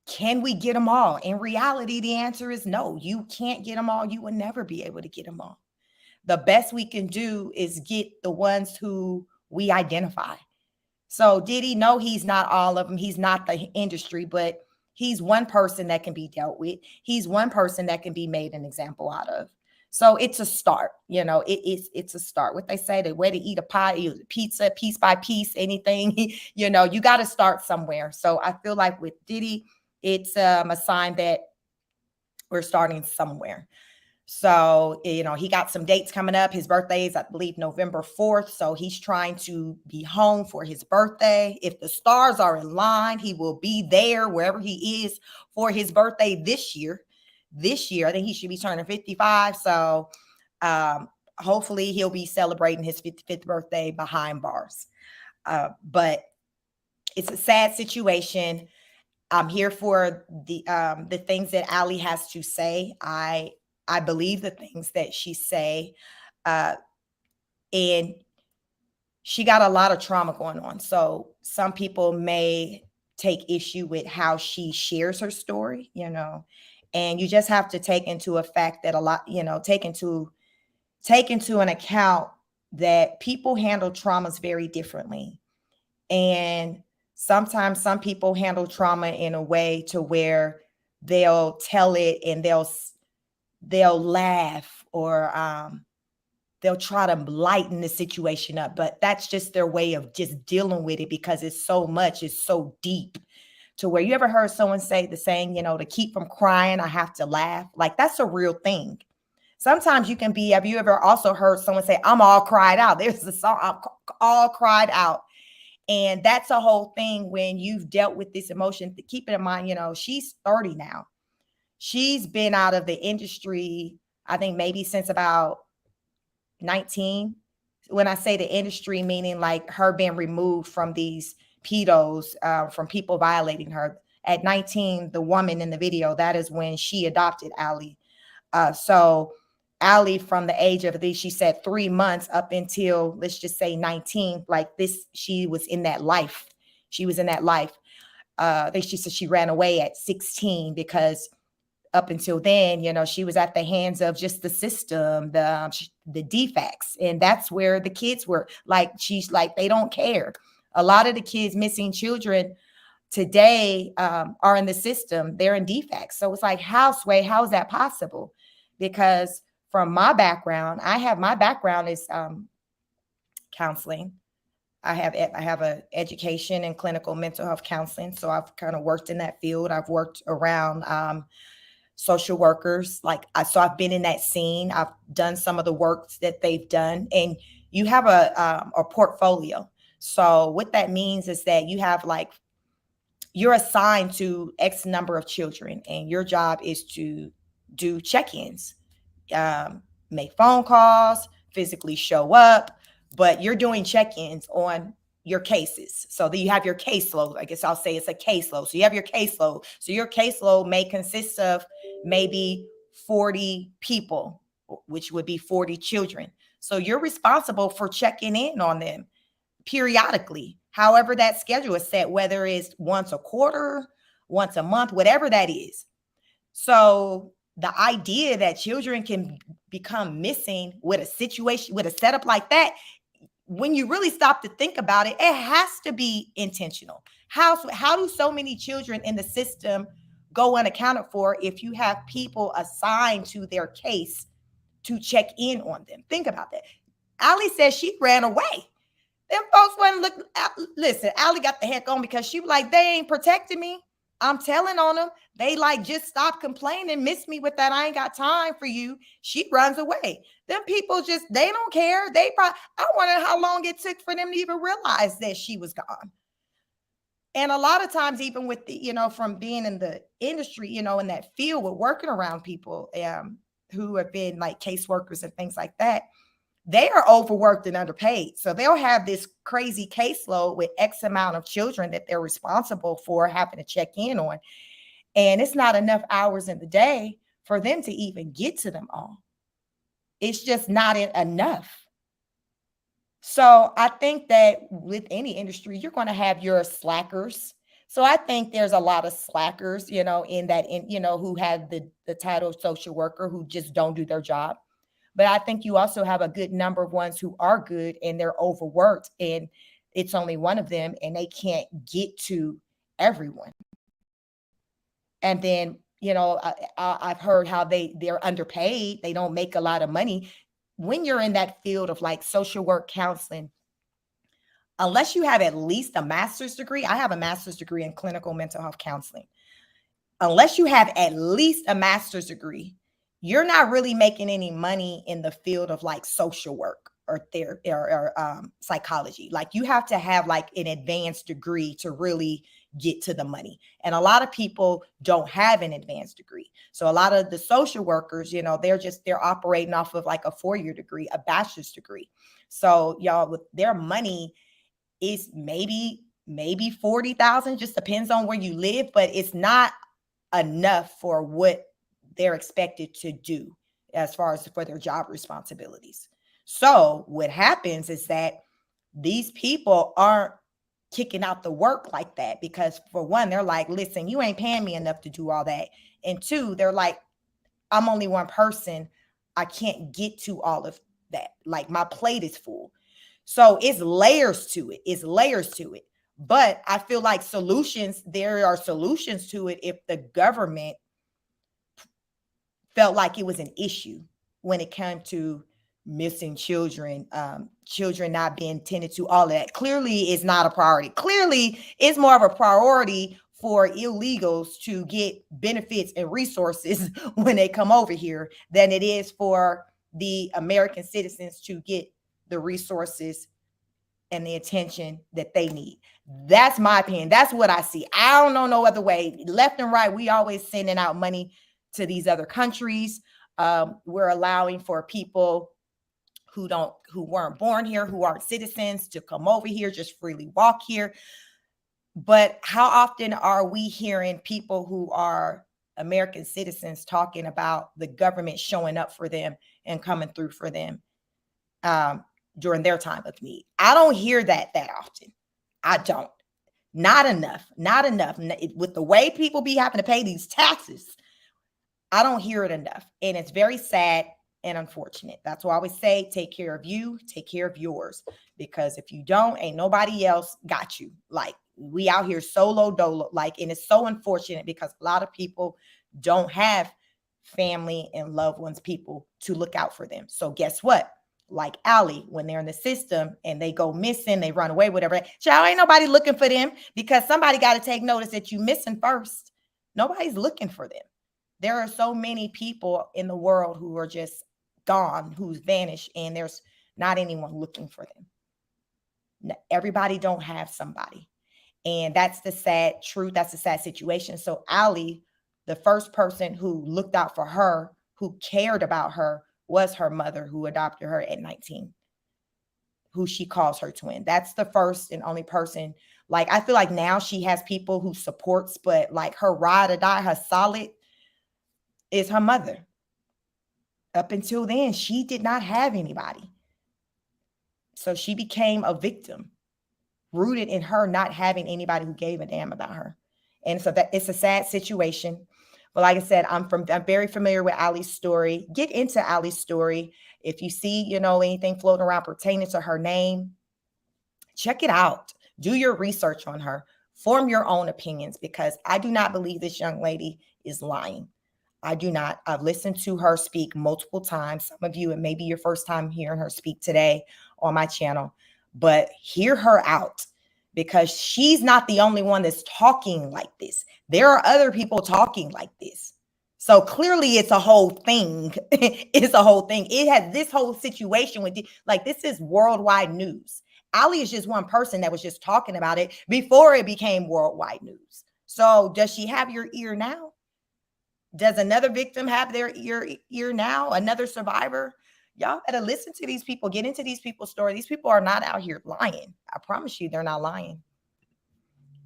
can we get them all? In reality, the answer is no. You can't get them all. You will never be able to get them all. The best we can do is get the ones who we identify. So Diddy, no, he's not all of them. He's not the industry, but he's one person that can be dealt with. He's one person that can be made an example out of. So it's a start, you know, it's a start. What they say, the way to eat a pie, pizza, piece by piece, anything, you know, you got to start somewhere. So I feel like with Diddy, it's a sign that we're starting somewhere. So, you know, he got some dates coming up. His birthday is, I believe, November 4th. So he's trying to be home for his birthday. If the stars are in line, he will be there wherever he is for his birthday this year. this year. I think he should be turning 55. So hopefully he'll be celebrating his 55th birthday behind bars. But it's a sad situation. I'm here for the things that Ali has to say. I believe the things that she say, and she got a lot of trauma going on. So some people may take issue with how she shares her story, and you just have to take into effect that a lot, take into an account that people handle traumas very differently. And sometimes some people handle trauma in a way to where they'll tell it and they'll laugh, or they'll try to lighten the situation up, but that's just their way of just dealing with it, because it's so deep, to where, you ever heard someone say the saying, to keep from crying, I have to laugh? Like, that's a real thing. Sometimes have you ever also heard someone say, I'm all cried out? There's the song, I'm all cried out. And that's a whole thing when you've dealt with this emotion. Keep it in mind, she's 30 now. She's been out of the industry, I think maybe since about 19. When I say the industry, meaning like her being removed from these pedos, from people violating her. At 19, the woman in the video, that is when she adopted Ali. So Ali, from the age of this, she said 3 months up until, let's just say 19, like this, she was in that life. She was in that life. She said she ran away at 16 because up until then, she was at the hands of just the system, the defects. And that's where the kids were like, she's like, they don't care. A lot of the kids, missing children today, are in the system. They're in defects. So it's like, how is that possible? Because from my background, my background is counseling. I have an education in clinical mental health counseling. So I've kind of worked in that field. I've worked around social workers. So I've been in that scene. I've done some of the work that they've done, and you have a portfolio. So what that means is that you have you're assigned to X number of children, and your job is to do check-ins, make phone calls, physically show up, but you're doing check-ins on your cases. So that you have your caseload. I guess I'll say it's a caseload. So you have your caseload. So your caseload may consist of maybe 40 people, which would be 40 children. So you're responsible for checking in on them periodically, however that schedule is set, whether it's once a quarter, once a month, whatever that is. So the idea that children can become missing with a situation, with a setup like that, when you really stop to think about it, it has to be intentional. How do so many children in the system go unaccounted for if you have people assigned to their case to check in on them? Think about that. Ali says she ran away. Them folks wasn't looking. Listen, Ali got the heck on because she was like, they ain't protecting me. I'm telling on them. They just stop complaining, miss me with that. I ain't got time for you. She runs away. Them people they don't care. I wonder how long it took for them to even realize that she was gone. And a lot of times, even with from being in the industry, in that field with working around people who have been like caseworkers and things like that, they are overworked and underpaid. So they'll have this crazy caseload with X amount of children that they're responsible for having to check in on. And it's not enough hours in the day for them to even get to them all. It's just not enough. So I think that with any industry, you're going to have your slackers. So I think there's a lot of slackers, in that, who have the title of social worker who just don't do their job. But I think you also have a good number of ones who are good and they're overworked, and it's only one of them and they can't get to everyone. And then, I've heard how they're underpaid. They don't make a lot of money. When you're in that field of social work counseling, unless you have at least a master's degree, I have a master's degree in clinical mental health counseling. Unless you have at least a master's degree, you're not really making any money in the field of social work. or therapy or psychology. Like you have to have like an advanced degree to really get to the money. And a lot of people don't have an advanced degree. So a lot of the social workers, you know, they're operating off of like a 4-year degree, a bachelor's degree. So y'all, with their money is maybe 40,000, just depends on where you live, but it's not enough for what they're expected to do as far as for their job responsibilities. So what happens is that these people aren't kicking out the work like that because for one, they're like, listen, you ain't paying me enough to do all that. And two, they're like, I'm only one person. I can't get to all of that. Like my plate is full. So it's layers to it. It's layers to it. But I feel like there are solutions to it if the government felt like it was an issue when it came to missing children, children not being tended to, all of that. Clearly is not a priority. Clearly it's more of a priority for illegals to get benefits and resources when they come over here than it is for the American citizens to get the resources and the attention that they need. That's my opinion. That's what I see. I don't know no other way. Left and right, we always sending out money to these other countries. We're allowing for people who weren't born here, who aren't citizens, to come over here, just freely walk here. But how often are we hearing people who are American citizens talking about the government showing up for them and coming through for them during their time of need? I don't hear that often. I don't. Not enough. With the way people be having to pay these taxes, I don't hear it enough. And it's very sad and unfortunate. That's why I always say, take care of you, take care of yours. Because if you don't, ain't nobody else got you. Like, we out here solo dolo. Like, and it's so unfortunate because a lot of people don't have family and loved ones, people to look out for them. So guess what? Like Allie, when they're in the system and they go missing, they run away, whatever. Child, ain't nobody looking for them because somebody got to take notice that you missing first. Nobody's looking for them. There are so many people in the world who are just gone, who's vanished, and there's not anyone looking for them. Everybody don't have somebody. And that's the sad truth. That's the sad situation. So Allie, the first person who looked out for her, who cared about her, was her mother, who adopted her at 19, who she calls her twin. That's the first and only person. Like, I feel like now she has people who supports, but like her ride or die, her solid is her mother. Up until then, she did not have anybody. So she became a victim, rooted in her not having anybody who gave a damn about her. And so that it's a sad situation. But like I said, I'm very familiar with Allie's story. Get into Allie's story. If you see, anything floating around pertaining to her name, check it out. Do your research on her. Form your own opinions, because I do not believe this young lady is lying. I do not. I've listened to her speak multiple times. Some of you, it may be your first time hearing her speak today on my channel, but hear her out, because she's not the only one that's talking like this. There are other people talking like this. So clearly it's a whole thing. It's a whole thing. It has this whole situation with, this is worldwide news. Allie is just one person that was just talking about it before it became worldwide news. So does she have your ear now? Does another victim have their ear now? Another survivor? Y'all better listen to these people. Get into these people's story. These people are not out here lying. I promise you, they're not lying.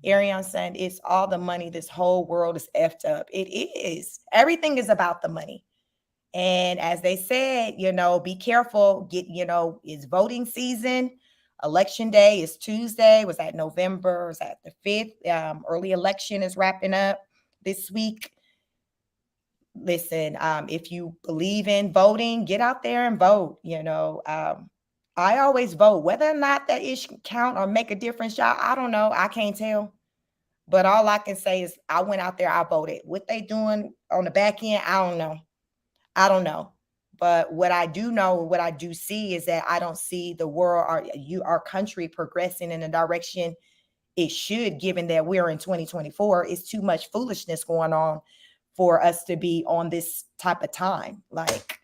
Ariane said, it's all the money. This whole world is effed up. It is. Everything is about the money. And as they said, be careful. It's voting season. Election day is Tuesday. Was that November? Was that the 5th? Early election is wrapping up this week. Listen, if you believe in voting, get out there and vote. I always vote, whether or not that issue count or make a difference. Y'all, I don't know. I can't tell. But all I can say is I went out there, I voted. What they doing on the back end, I don't know. But what I do know, what I do see is that I don't see the world, our country progressing in the direction it should, given that we're in 2024. It's too much foolishness going on for us to be on this type of time. Like,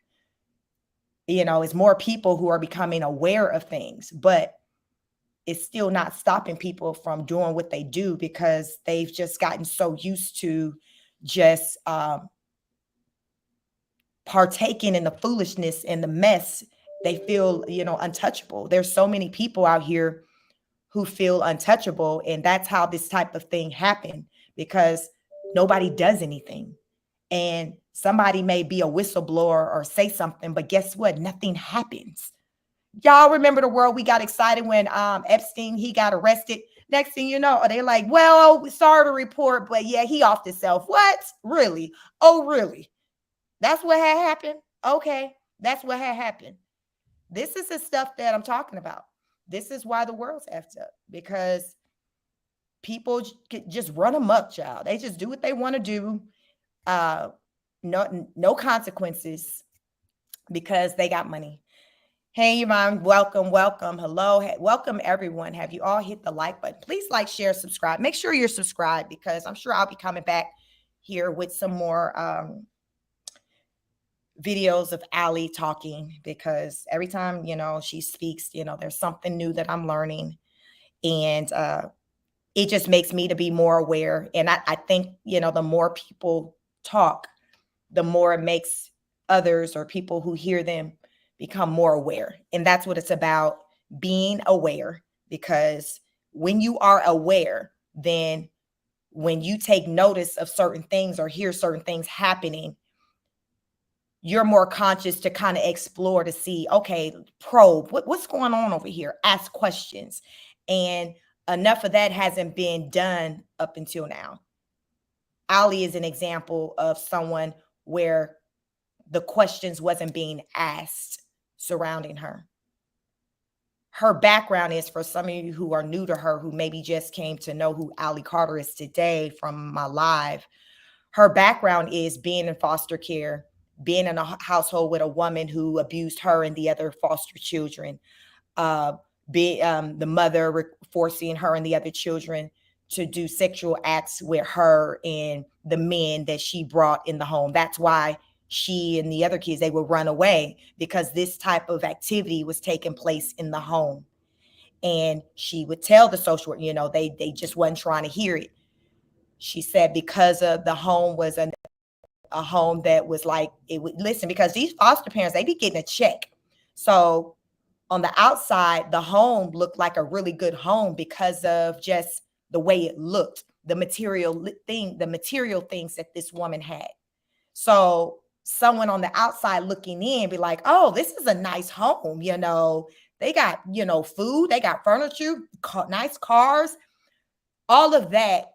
It's more people who are becoming aware of things, but it's still not stopping people from doing what they do because they've just gotten so used to just partaking in the foolishness and the mess. They feel, untouchable. There's so many people out here who feel untouchable, and that's how this type of thing happened, because nobody does anything. And somebody may be a whistleblower or say something, but guess what? Nothing happens. Y'all remember the world we got excited when Epstein, he got arrested. Next thing you know, they're like, well, sorry to report, but yeah, he off himself. What? Really? Oh, really? That's what had happened? Okay, that's what had happened. This is the stuff that I'm talking about. This is why the world's effed up, because people just run amok, child. They just do what they want to do. No consequences, because they got money. Hey, Yvonne, welcome, welcome. Hello, welcome everyone. Have you all hit the like button? Please like, share, subscribe. Make sure you're subscribed, because I'm sure I'll be coming back here with some more videos of Allie talking, because every time, she speaks, there's something new that I'm learning. And it just makes me to be more aware. And I think, the more people talk, the more it makes others or people who hear them become more aware. And that's what it's about, being aware. Because when you are aware, then when you take notice of certain things or hear certain things happening, you're more conscious to kind of explore, to see, okay, probe, what's going on over here? Ask questions. And enough of that hasn't been done up until now. Ali is an example of someone where the questions wasn't being asked surrounding her. Her background is, for some of you who are new to her, who maybe just came to know who Ali Carter is today from my live, her background is being in foster care, being in a household with a woman who abused her and the other foster children, the mother forcing her and the other children to do sexual acts with her and the men that she brought in the home. That's why she and the other kids, they would run away, because this type of activity was taking place in the home. And she would tell the social worker, they just wasn't trying to hear it. She said because of the home was a home that was like, it would listen, because these foster parents, they be getting a check. So on the outside, the home looked like a really good home because of just the way it looked, the material things that this woman had. So someone on the outside looking in be like, oh, this is a nice home. They got, food, they got furniture, nice cars. All of that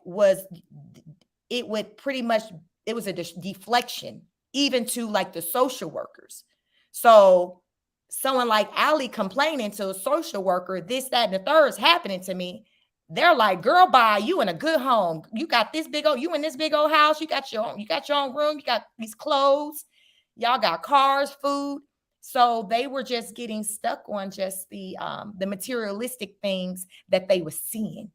it was a deflection, even to like the social workers. So someone like Ali complaining to a social worker, this, that, and the third is happening to me. They're like, girl, bye, you in a good home. You got you in this big old house. You got your own room. You got these clothes. Y'all got cars, food. So they were just getting stuck on just the materialistic things that they were seeing.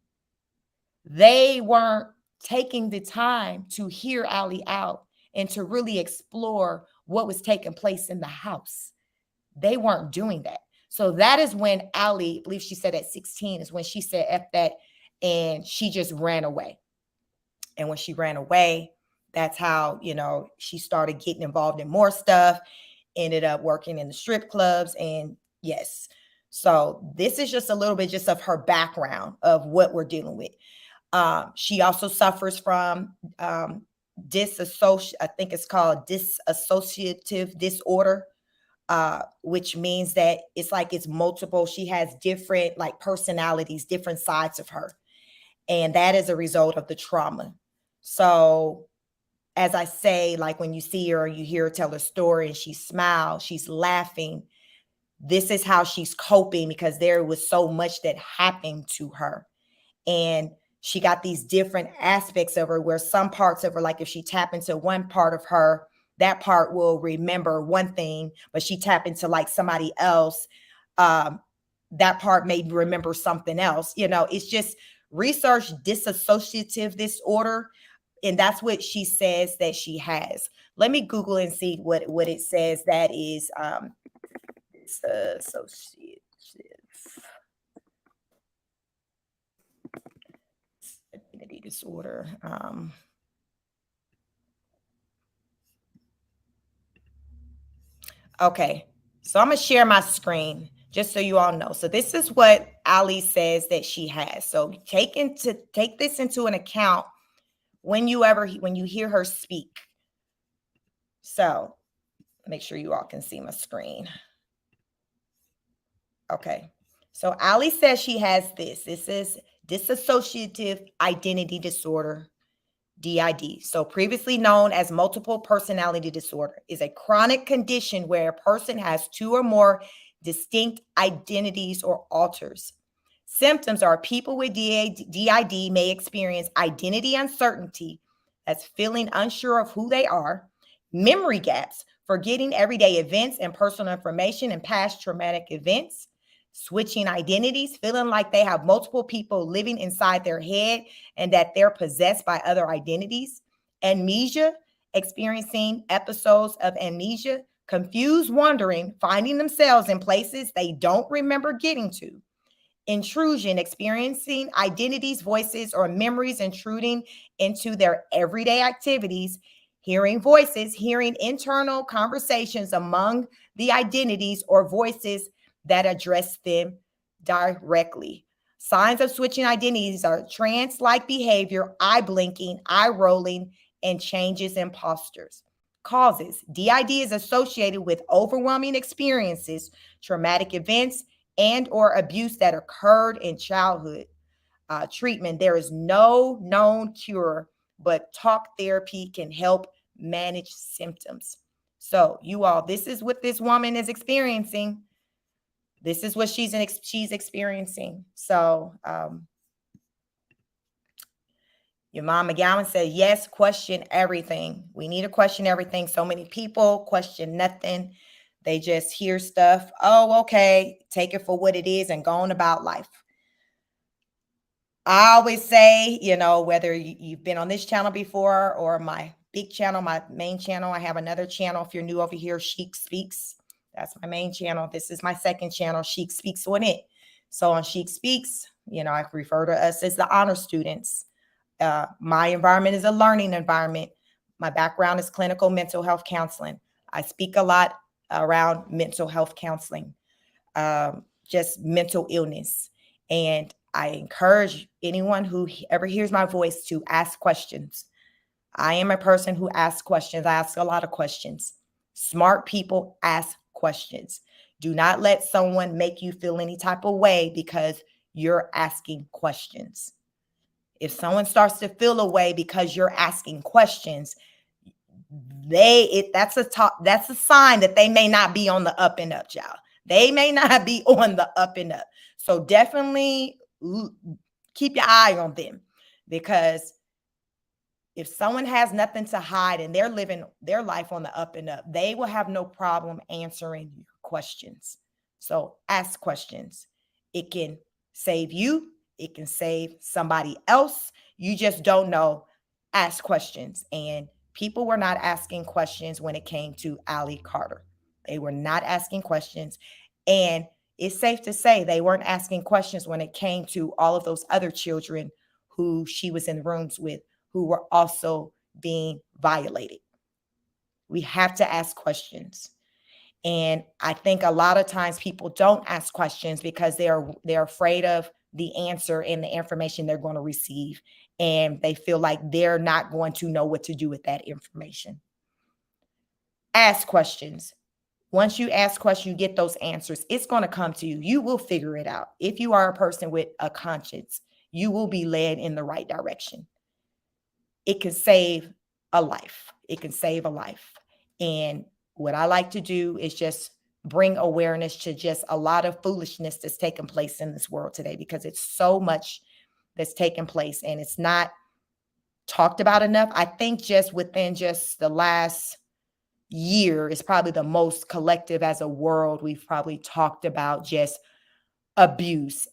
They weren't taking the time to hear Ali out and to really explore what was taking place in the house. They weren't doing that. So that is when Ali, I believe she said at 16, is when she said F that, and she just ran away. And when she ran away, that's how, she started getting involved in more stuff, ended up working in the strip clubs. And yes, so this is just a little bit just of her background of what we're dealing with. She also suffers from I think it's called disassociative disorder. Which means that it's multiple. She has different like personalities, different sides of her. And that is a result of the trauma. So as I say, like when you see her or you hear her tell her story and she smiles, she's laughing, this is how she's coping, because there was so much that happened to her. And she got these different aspects of her, where some parts of her, like if she tap into one part of her, that part will remember one thing, but she tap into like somebody else, that part may remember something else. It's just research disassociative disorder. And that's what she says that she has. Let me Google and see what it says that is Disassociative identity disorder. Okay, so I'm gonna share my screen just so you all know. So this is what Ali says that she has. So take this into an account when you hear her speak. So make sure you all can see my screen. Okay. So Ali says she has this. This is dissociative identity disorder, DID. So previously known as multiple personality disorder, is a chronic condition where a person has two or more distinct identities or alters. Symptoms are people with DID may experience identity uncertainty, that's feeling unsure of who they are, memory gaps, forgetting everyday events and personal information and past traumatic events, switching identities, feeling like they have multiple people living inside their head and that they're possessed by other identities, amnesia, experiencing episodes of amnesia, confused wandering, finding themselves in places they don't remember getting to, intrusion, experiencing identities, voices, or memories intruding into their everyday activities, hearing voices, hearing internal conversations among the identities or voices that address them directly. Signs of switching identities are trance-like behavior, eye blinking, eye rolling, and changes in postures. Causes: DID is associated with overwhelming experiences, traumatic events, and or abuse that occurred in childhood. Treatment: there is no known cure, but talk therapy can help manage symptoms. So you all, this is what this woman is experiencing. This is what she's experiencing. So your mom McGowan said, yes, question everything. We need to question everything. So many people question nothing. They just hear stuff. Oh, okay. Take it for what it is and go on about life. I always say, whether you've been on this channel before or my big channel, my main channel, I have another channel. If you're new over here, Chic Speaks. That's my main channel. This is my second channel, Chic Speaks on it. So on Chic Speaks, I refer to us as the honor students. My environment is a learning environment. My background is clinical mental health counseling. I speak a lot around mental health counseling, just mental illness. And I encourage anyone who ever hears my voice to ask questions. I am a person who asks questions. I ask a lot of questions. Smart people ask questions. Do not let someone make you feel any type of way because you're asking questions. If someone starts to feel a way because you're asking questions, that's a sign that they may not be on the up and up, child. They may not be on the up and up. So definitely keep your eye on them, because if someone has nothing to hide and they're living their life on the up and up, they will have no problem answering your questions. So ask questions. It can save you. It can save somebody else. You just don't know. Ask questions. And people were not asking questions when it came to Ali Carter. They were not asking questions. And it's safe to say they weren't asking questions when it came to all of those other children who she was in rooms with, who were also being violated. We have to ask questions. And I think a lot of times people don't ask questions because they're afraid of the answer and the information they're going to receive. And they feel like they're not going to know what to do with that information. Ask questions. Once you ask questions, you get those answers. It's going to come to you. You will figure it out. If you are a person with a conscience, you will be led in the right direction. It can save a life. It can save a life. And what I like to do is just bring awareness to just a lot of foolishness that's taking place in this world today, because it's so much that's taking place and it's not talked about enough. I think just within just the last year is probably the most collective as a world. We've probably talked about just abuse,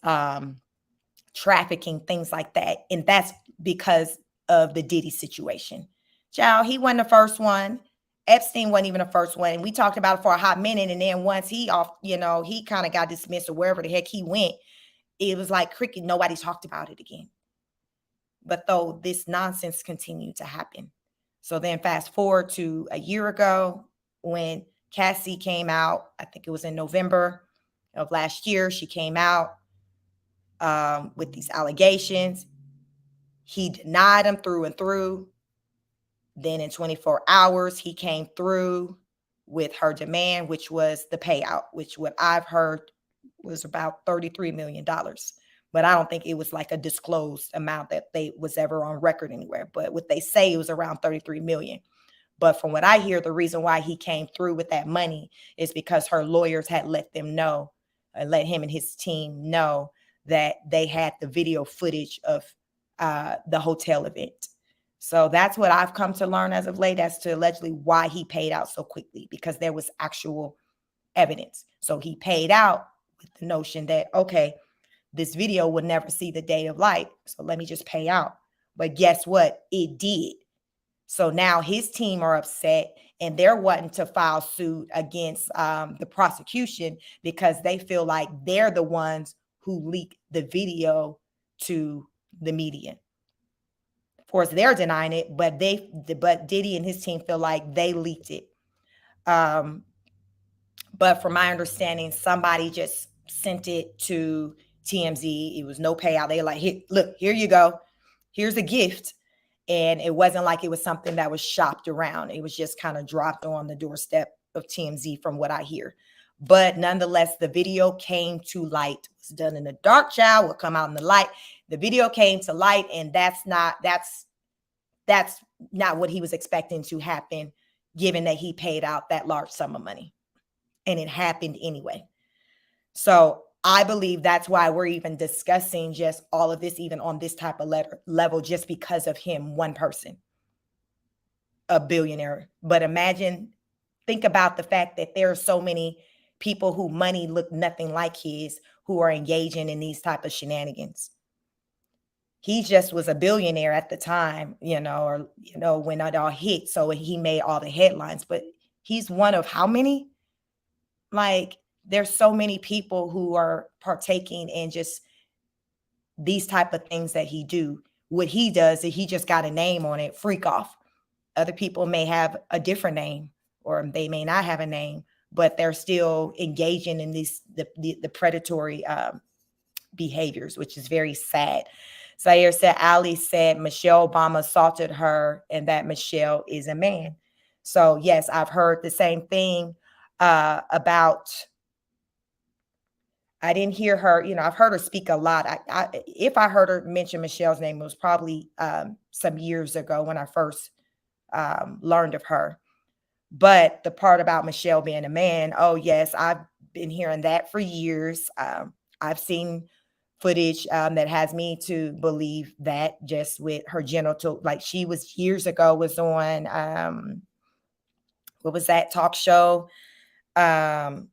trafficking, things like that. And that's because of the Diddy situation. Child, he wasn't the first one. Epstein wasn't even the first one. We talked about it for a hot minute. And then once he off, he kind of got dismissed or wherever the heck he went, it was like cricket. Nobody talked about it again. But though this nonsense continued to happen. So then fast forward to a year ago when Cassie came out, I think it was in November of last year, she came out with these allegations. He denied them through and through. Then in 24 hours, he came through with her demand, which was the payout, which what I've heard was about $33 million. But I don't think it was like a disclosed amount that they was ever on record anywhere. But what they say it was around 33 million. But from what I hear, the reason why he came through with that money is because her lawyers had let them know, let him and his team know that they had the video footage of the hotel event. So that's what I've come to learn as of late as to allegedly why he paid out so quickly, because there was actual evidence. So he paid out with the notion that, okay, this video would never see the day of light, so let me just pay out. But guess what? It did. So now his team are upset and they're wanting to file suit against the prosecution because they feel like they're the ones who leaked the video to the media. Of course, they're denying it, but Diddy and his team feel like they leaked it. But from my understanding, somebody just sent it to TMZ. It was no payout. They like, look, here you go. Here's a gift. And it wasn't like it was something that was shopped around. It was just kind of dropped on the doorstep of TMZ from what I hear. But nonetheless, the video came to light. It was done in the dark, child, will come out in the light. The video came to light, and that's not what he was expecting to happen, given that he paid out that large sum of money. And it happened anyway. So I believe that's why we're even discussing just all of this, even on this type of level, just because of him, one person, a billionaire. But think about the fact that there are so many people who money look nothing like his who are engaging in these type of shenanigans. He just was a billionaire at the time, when it all hit. So he made all the headlines, but he's one of how many? Like, there's so many people who are partaking in just these type of things that he do. What he does is he just got a name on it, freak off. Other people may have a different name, or they may not have a name, but they're still engaging in the predatory behaviors, which is very sad. Zaire said, Ali said Michelle Obama assaulted her and that Michelle is a man. So yes, I've heard the same thing about, I didn't hear her, I've heard her speak a lot. If I heard her mention Michelle's name, it was probably some years ago when I first learned of her. But the part about Michelle being a man, oh yes, I've been hearing that for years. I've seen footage that has me to believe that, just with her genital, like she was years ago, was on, what was that talk show? One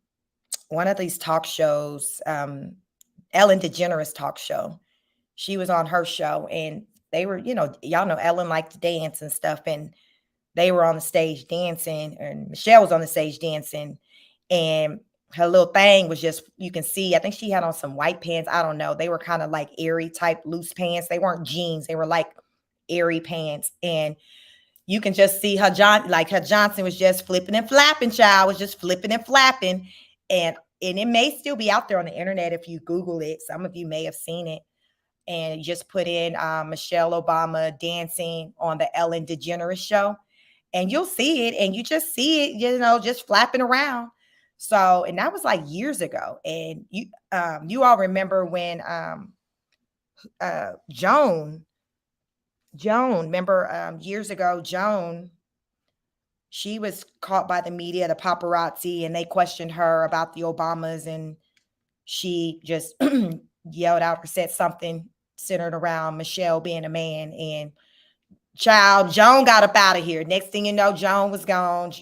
of these talk shows, Ellen DeGeneres talk show. She was on her show, and they were, y'all know Ellen liked to dance and stuff, and they were on the stage dancing, and Michelle was on the stage dancing, and her little thing was just, you can see, I think she had on some white pants. I don't know. They were kind of like airy type loose pants. They weren't jeans. They were like airy pants. And you can just see her Johnson was just flipping and flapping, child, was just flipping and flapping. And it may still be out there on the internet if you Google it. Some of you may have seen it. And you just put in Michelle Obama dancing on the Ellen DeGeneres show, and you'll see it. And you just see it, just flapping around. So, and that was like years ago. And you all remember when Joan, remember years ago, Joan, she was caught by the media, the paparazzi, and they questioned her about the Obamas, and she just yelled out or said something centered around Michelle being a man. And child, Joan got up out of here. Next thing you know, Joan was gone.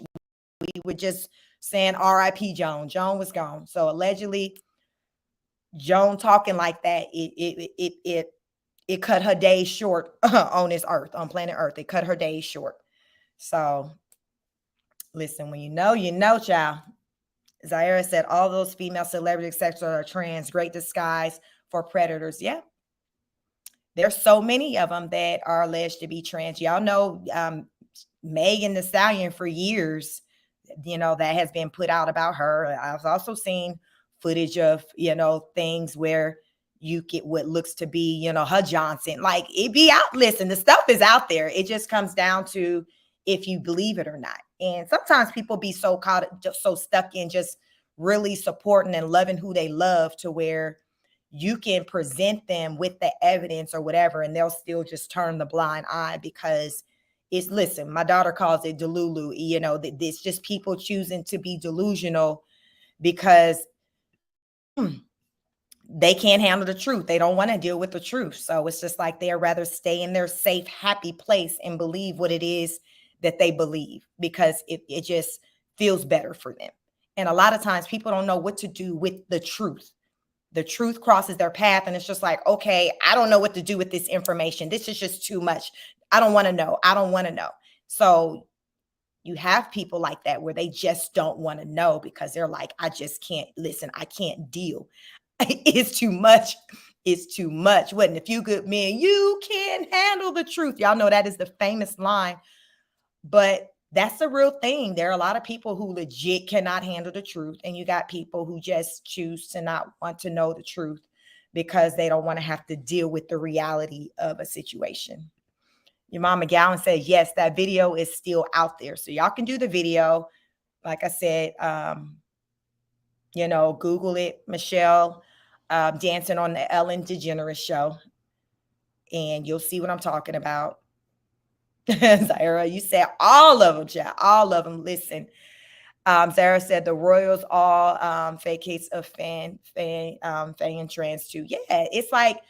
We were just saying R.I.P. Joan. Joan was gone. So allegedly, Joan talking like that, it cut her days short on this earth, on planet Earth. It cut her days short. So Listen, when you know, child. Zaira said all those female celebrity sex are trans, great disguise for predators. Yeah. There's so many of them that are alleged to be trans. Y'all know Megan Thee Stallion for years, that has been put out about her. I've also seen footage of, things where you get what looks to be, her Johnson. Like it be out. Listen, the stuff is out there. It just comes down to if you believe it or not. And sometimes people be so caught, just so stuck in just really supporting and loving who they love to where you can present them with the evidence or whatever, and they'll still just turn the blind eye because listen, my daughter calls it delulu, it's just people choosing to be delusional because they can't handle the truth. They don't want to deal with the truth. So it's just like they'd rather stay in their safe, happy place and believe what it is that they believe because it just feels better for them. And a lot of times people don't know what to do with the truth. The truth crosses their path and it's just like, okay, I don't know what to do with this information. This is just too much. I don't want to know. I don't want to know. So you have people like that where they just don't want to know because they're like, I just can't listen. I can't deal. It's too much. It's too much. Wasn't a few good men. You can't handle the truth. Y'all know that is the famous line, but that's a real thing. There are a lot of people who legit cannot handle the truth. And you got people who just choose to not want to know the truth because they don't want to have to deal with the reality of a situation. Your mama Gowan says, yes, that video is still out there. So y'all can do the video. Like I said, Google it, Michelle dancing on the Ellen DeGeneres show. And you'll see what I'm talking about. Zaira, you said all of them, child, all of them. Listen, Zara said the Royals all fake case of fan and trans too. Yeah, it's like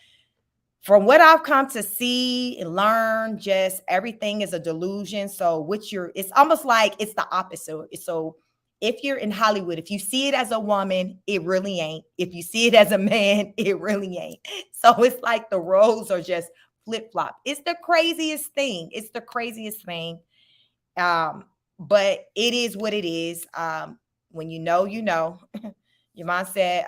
from what I've come to see and learn, just everything is a delusion. So it's almost like it's the opposite. So if you're in Hollywood, if you see it as a woman, it really ain't. If you see it as a man, it really ain't. So it's like the roles are just flip-flop. It's the craziest thing. It's the craziest thing. But it is what it is. When you know, you know. Your mom said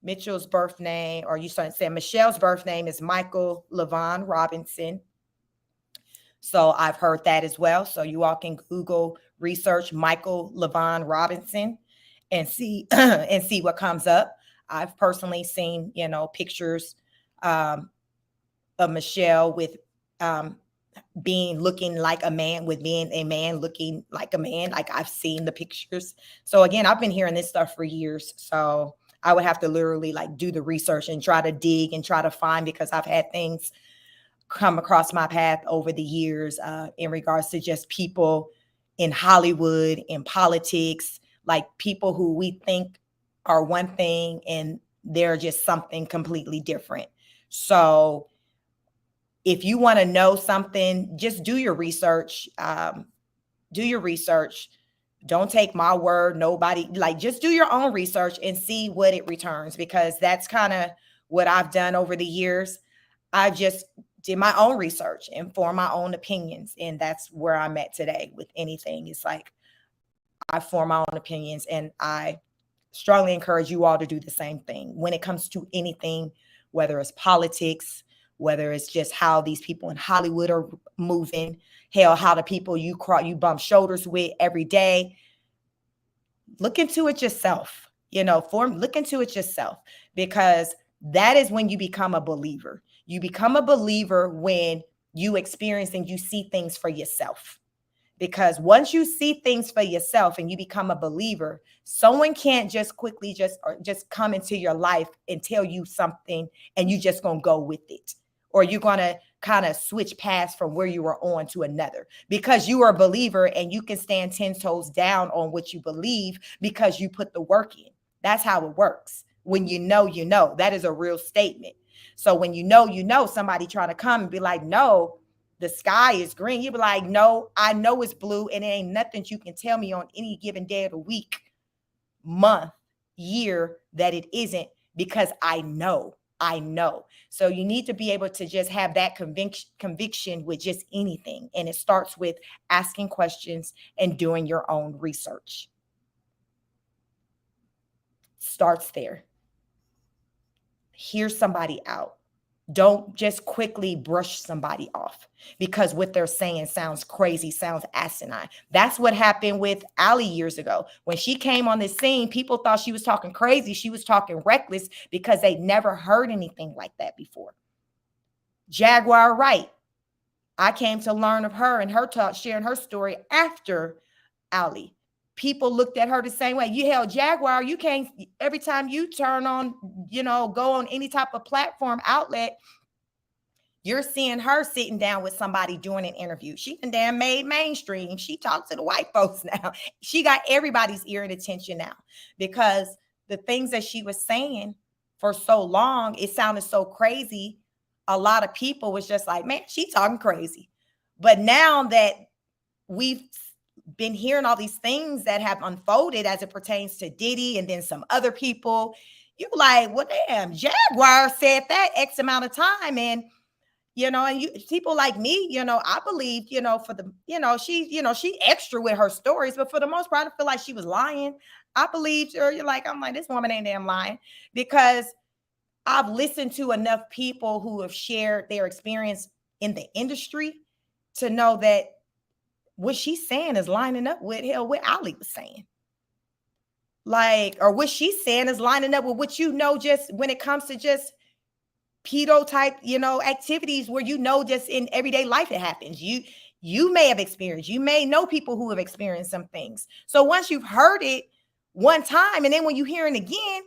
Mitchell's birth name, or you said Michelle's birth name is Michael Levon Robinson. So I've heard that as well. So you all can Google research Michael Levon Robinson and see and see what comes up. I've personally seen, pictures of Michelle with looking like a man, with being a man looking like a man. Like I've seen the pictures. So again, I've been hearing this stuff for years. So I would have to literally like do the research and try to dig and try to find, because I've had things come across my path over the years in regards to just people in Hollywood, in politics, like people who we think are one thing and they're just something completely different. So if you want to know something, just do your research. Do your research. Don't take my word. Nobody, like, just do your own research and see what it returns, because that's kind of what I've done over the years. I just did my own research and form my own opinions. And that's where I'm at today with anything. It's like I form my own opinions, and I strongly encourage you all to do the same thing when it comes to anything, whether it's politics, whether it's just how these people in Hollywood are moving, hell, how the people you bump shoulders with every day. Look into it yourself, look into it yourself, because that is when you become a believer. You become a believer when you experience and you see things for yourself. Because once you see things for yourself and you become a believer, someone can't just quickly just come into your life and tell you something and you just gonna go with it. Or you're gonna kind of switch paths from where you were on to another, because you are a believer and you can stand 10 toes down on what you believe because you put the work in. That's how it works. When you know, that is a real statement. So when you know, somebody trying to come and be like, no, the sky is green. You be like, no, I know it's blue, and it ain't nothing you can tell me on any given day of the week, month, year that it isn't, because I know. I know. So you need to be able to just have that conviction with just anything. And it starts with asking questions and doing your own research. Starts there. Hear somebody out. Don't just quickly brush somebody off because what they're saying sounds crazy, sounds asinine. That's what happened with Ali years ago. When she came on the scene, people thought she was talking crazy. She was talking reckless because they'd never heard anything like that before. Jaguar Wright. I came to learn of her and her talk, sharing her story after Ali. People looked at her the same way. You held Jaguar, you can't, every time you turn on, go on any type of platform outlet, you're seeing her sitting down with somebody doing an interview. She done damn made mainstream. She talks to the white folks now. She got everybody's ear and attention now because the things that she was saying for so long, it sounded so crazy. A lot of people was just like, man, she talking crazy. But now that we've been hearing all these things that have unfolded as it pertains to Diddy and then some other people, you like, well, damn, Jaguar said that X amount of time. And, and you people like me, I believe, for the, she extra with her stories, but for the most part, I feel like she was lying. I believed her. I'm like, this woman ain't damn lying because I've listened to enough people who have shared their experience in the industry to know that what she's saying is lining up with what Ali was saying. Or what she's saying is lining up with what just when it comes to just pedo type, activities where just in everyday life it happens. You may have experienced, you may know people who have experienced some things. So once you've heard it one time, and then when you hear it again,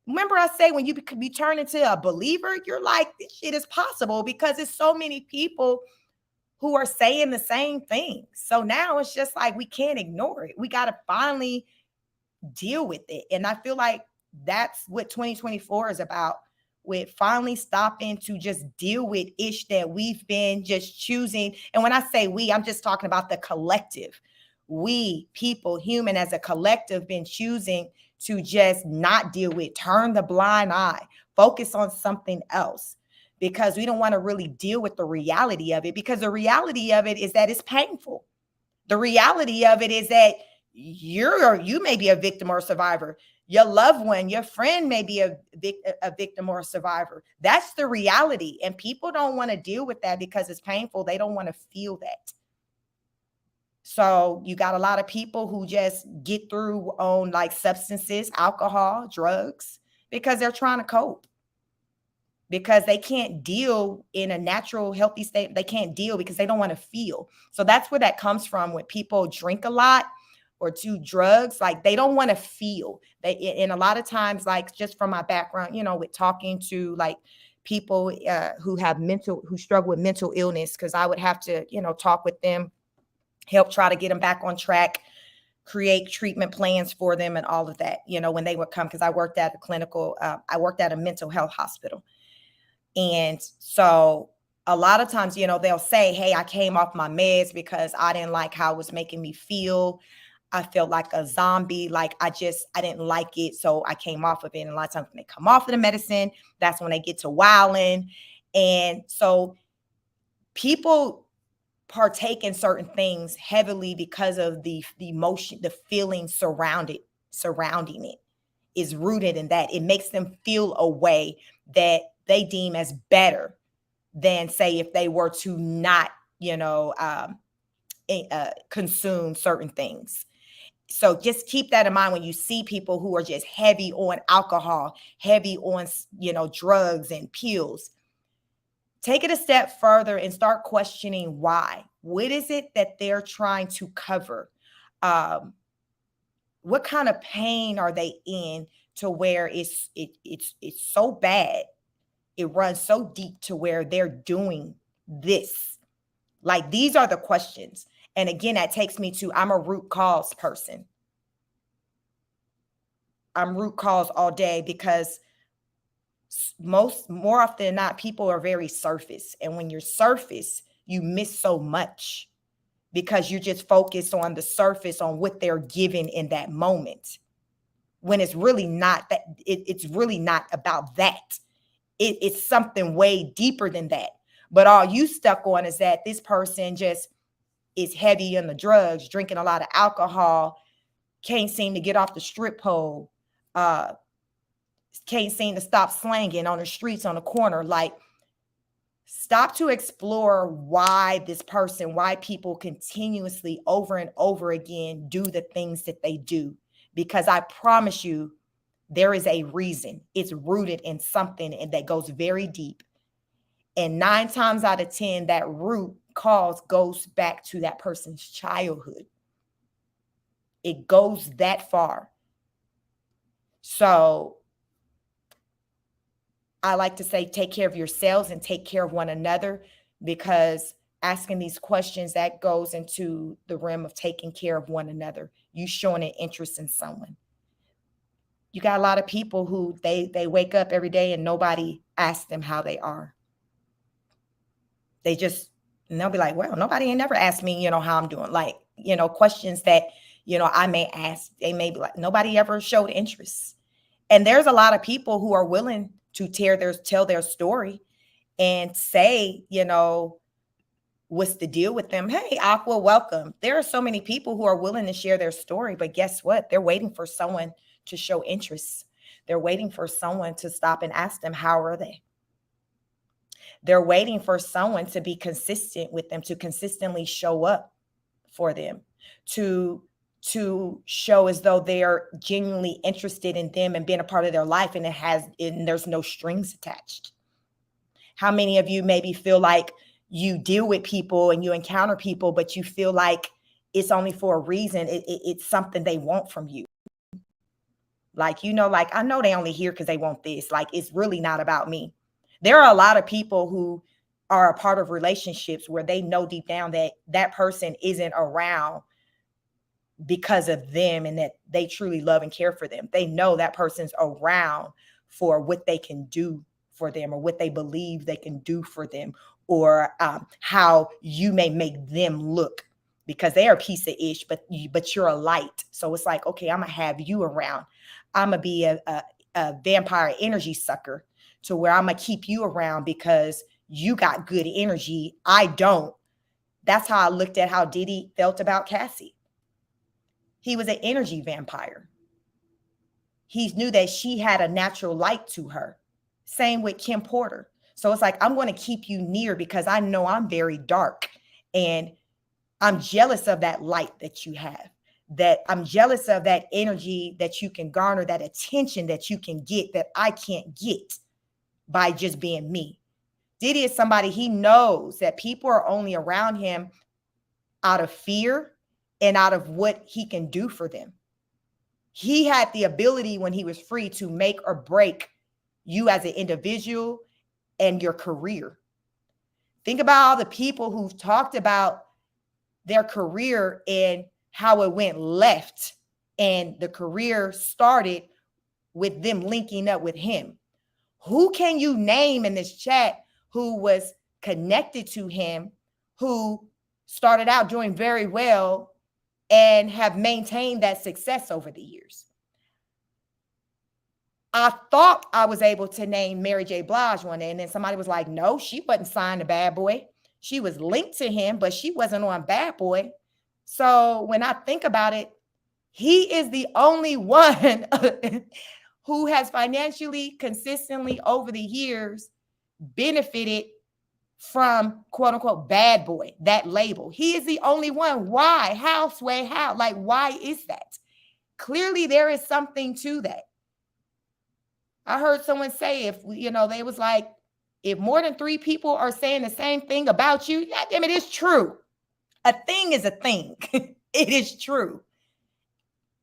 remember I say when you turn into a believer, you're like, this shit is possible because it's so many people who are saying the same thing. So now it's just like, we can't ignore it. We got to finally deal with it. And I feel like that's what 2024 is about, with finally stopping to just deal with ish that we've been just choosing. And when I say we, I'm just talking about the collective. We people, human as a collective, been choosing to just not deal with, turn the blind eye, focus on something else, because we don't want to really deal with the reality of it, because the reality of it is that it's painful. The reality of it is that you may be a victim or a survivor. Your loved one, your friend may be a victim or a survivor. That's the reality. And people don't want to deal with that because it's painful. They don't want to feel that. So you got a lot of people who just get through on like substances, alcohol, drugs, because they're trying to cope. Because they can't deal in a natural, healthy state. They can't deal because they don't want to feel. So that's where that comes from. When people drink a lot or do drugs, like they don't want to feel. And a lot of times, like just from my background, with talking to like people who struggle with mental illness, because I would have to, talk with them, help try to get them back on track, create treatment plans for them and all of that, when they would come, because I worked at a mental health hospital. And so a lot of times, they'll say, hey, I came off my meds because I didn't like how it was making me feel. I felt like a zombie. Like I didn't like it. So I came off of it. And a lot of times when they come off of the medicine, that's when they get to wilding. And so people partake in certain things heavily because of the emotion, the feeling surrounding it is rooted in that. It makes them feel a way that they deem as better than, say, if they were to not, consume certain things. So just keep that in mind when you see people who are just heavy on alcohol, heavy on, drugs and pills. Take it a step further and start questioning why. What is it that they're trying to cover? What kind of pain are they in to where it's so bad? It runs so deep to where they're doing this. Like, these are the questions. And again, that takes me to, I'm a root cause person. I'm root cause all day, because more often than not, people are very surface. And when you're surface, you miss so much because you're just focused on the surface, on what they're giving in that moment, when it's really not that. It's really not about that. It's something way deeper than that. But all you stuck on is that this person just is heavy on the drugs, drinking a lot of alcohol, can't seem to get off the strip pole, can't seem to stop slanging on the streets on the corner. Like, stop to explore why this person, why people continuously over and over again do the things that they do. Because I promise you, there is a reason. It's rooted in something and that goes very deep. And 9 times out of 10, that root cause goes back to that person's childhood. It goes that far. So I like to say, take care of yourselves and take care of one another, because asking these questions, that goes into the realm of taking care of one another. You showing an interest in someone. You got a lot of people who they wake up every day and nobody asks them how they are. They just, and they'll be like, well, nobody ain't never asked me, how I'm doing. Like, questions that, I may ask, they may be like, nobody ever showed interest. And there's a lot of people who are willing to tell their story and say, what's the deal with them? Hey, Aqua, welcome. There are so many people who are willing to share their story, but guess what? They're waiting for someone to show interest. They're waiting for someone to stop and ask them, how are they? They're waiting for someone to be consistent with them, to consistently show up for them, to show as though they are genuinely interested in them and being a part of their life, and there's no strings attached. How many of you maybe feel like you deal with people and you encounter people, but you feel like it's only for a reason? It's something they want from you. Like, I know they only here because they want this. Like, it's really not about me. There are a lot of people who are a part of relationships where they know deep down that that person isn't around because of them and that they truly love and care for them. They know that person's around for what they can do for them, or what they believe they can do for them, or how you may make them look, because they are a piece of ish, but you're a light. So it's like, okay, I'm gonna have you around. I'm gonna be a vampire energy sucker, to where I'm gonna keep you around because you got good energy. I don't. That's how I looked at how Diddy felt about Cassie. He was an energy vampire. He knew that she had a natural light to her. Same with Kim Porter. So it's like, I'm going to keep you near because I know I'm very dark, and I'm jealous of that light that you have. That I'm jealous of that energy that you can garner, that attention that you can get that I can't get by just being me. Diddy is somebody, he knows that people are only around him out of fear and out of what he can do for them. He had the ability when he was free to make or break you as an individual and your career. Think about all the people who've talked about their career and how it went left, and the career started with them linking up with him. Who can you name in this chat who was connected to him, who started out doing very well and have maintained that success over the years? I thought I was able to name Mary J. Blige one day, and then somebody was like, no, she wasn't signed to Bad Boy. She was linked to him, but she wasn't on Bad Boy. So when I think about it, he is the only one who has financially, consistently over the years benefited from quote unquote Bad Boy, that label. He is the only one. Why? How, Sway? How? Like, why is that? Clearly there is something to that. I heard someone say, if they was like, if more than 3 people are saying the same thing about you, I mean, it's true. A thing is a thing. It is true.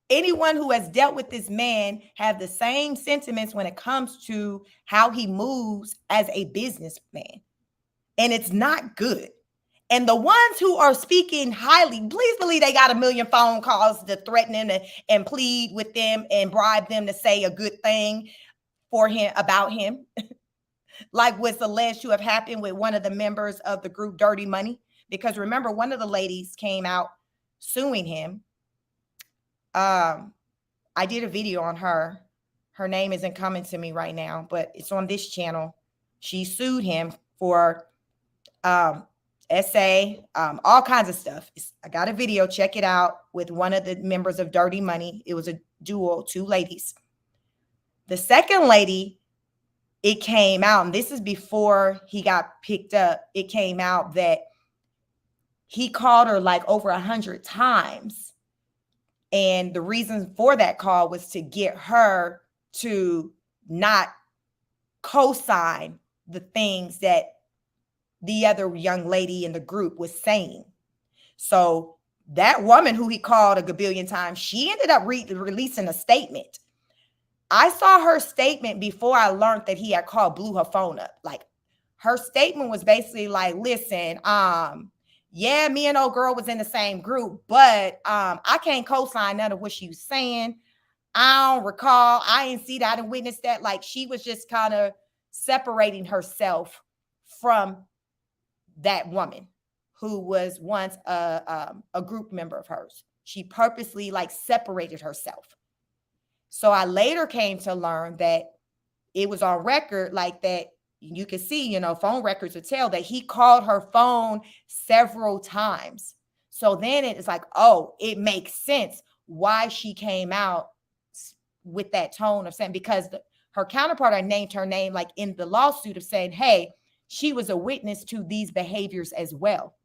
Anyone who has dealt with this man have the same sentiments when it comes to how he moves as a businessman. And it's not good. And the ones who are speaking highly, please believe they got a million phone calls to threaten him and plead with them and bribe them to say a good thing for him, about him. Like what's alleged to have happened with one of the members of the group Dirty Money. Because remember, one of the ladies came out suing him. I did a video on her. Her name isn't coming to me right now, but it's on this channel. She sued him for SA, all kinds of stuff. I got a video, check it out, with one of the members of Dirty Money. It was a duo, 2 ladies. The second lady, it came out, and this is before he got picked up, it came out that he called her like over 100 times. And the reason for that call was to get her to not co-sign the things that the other young lady in the group was saying. So that woman who he called a gabillion times, she ended up releasing a statement. I saw her statement before I learned that he had called, blew her phone up. Like, her statement was basically like, listen, yeah, me and old girl was in the same group, but I can't co-sign none of what she was saying. I don't recall. I didn't see that. I didn't witness that. Like, she was just kind of separating herself from that woman who was once a group member of hers. She purposely like separated herself. So I later came to learn that it was on record, like that you can see, you know, phone records would tell that he called her phone several times. So then it's like, oh, it makes sense why she came out with that tone of saying, because her counterpart had named her name like in the lawsuit of saying, hey, she was a witness to these behaviors as well.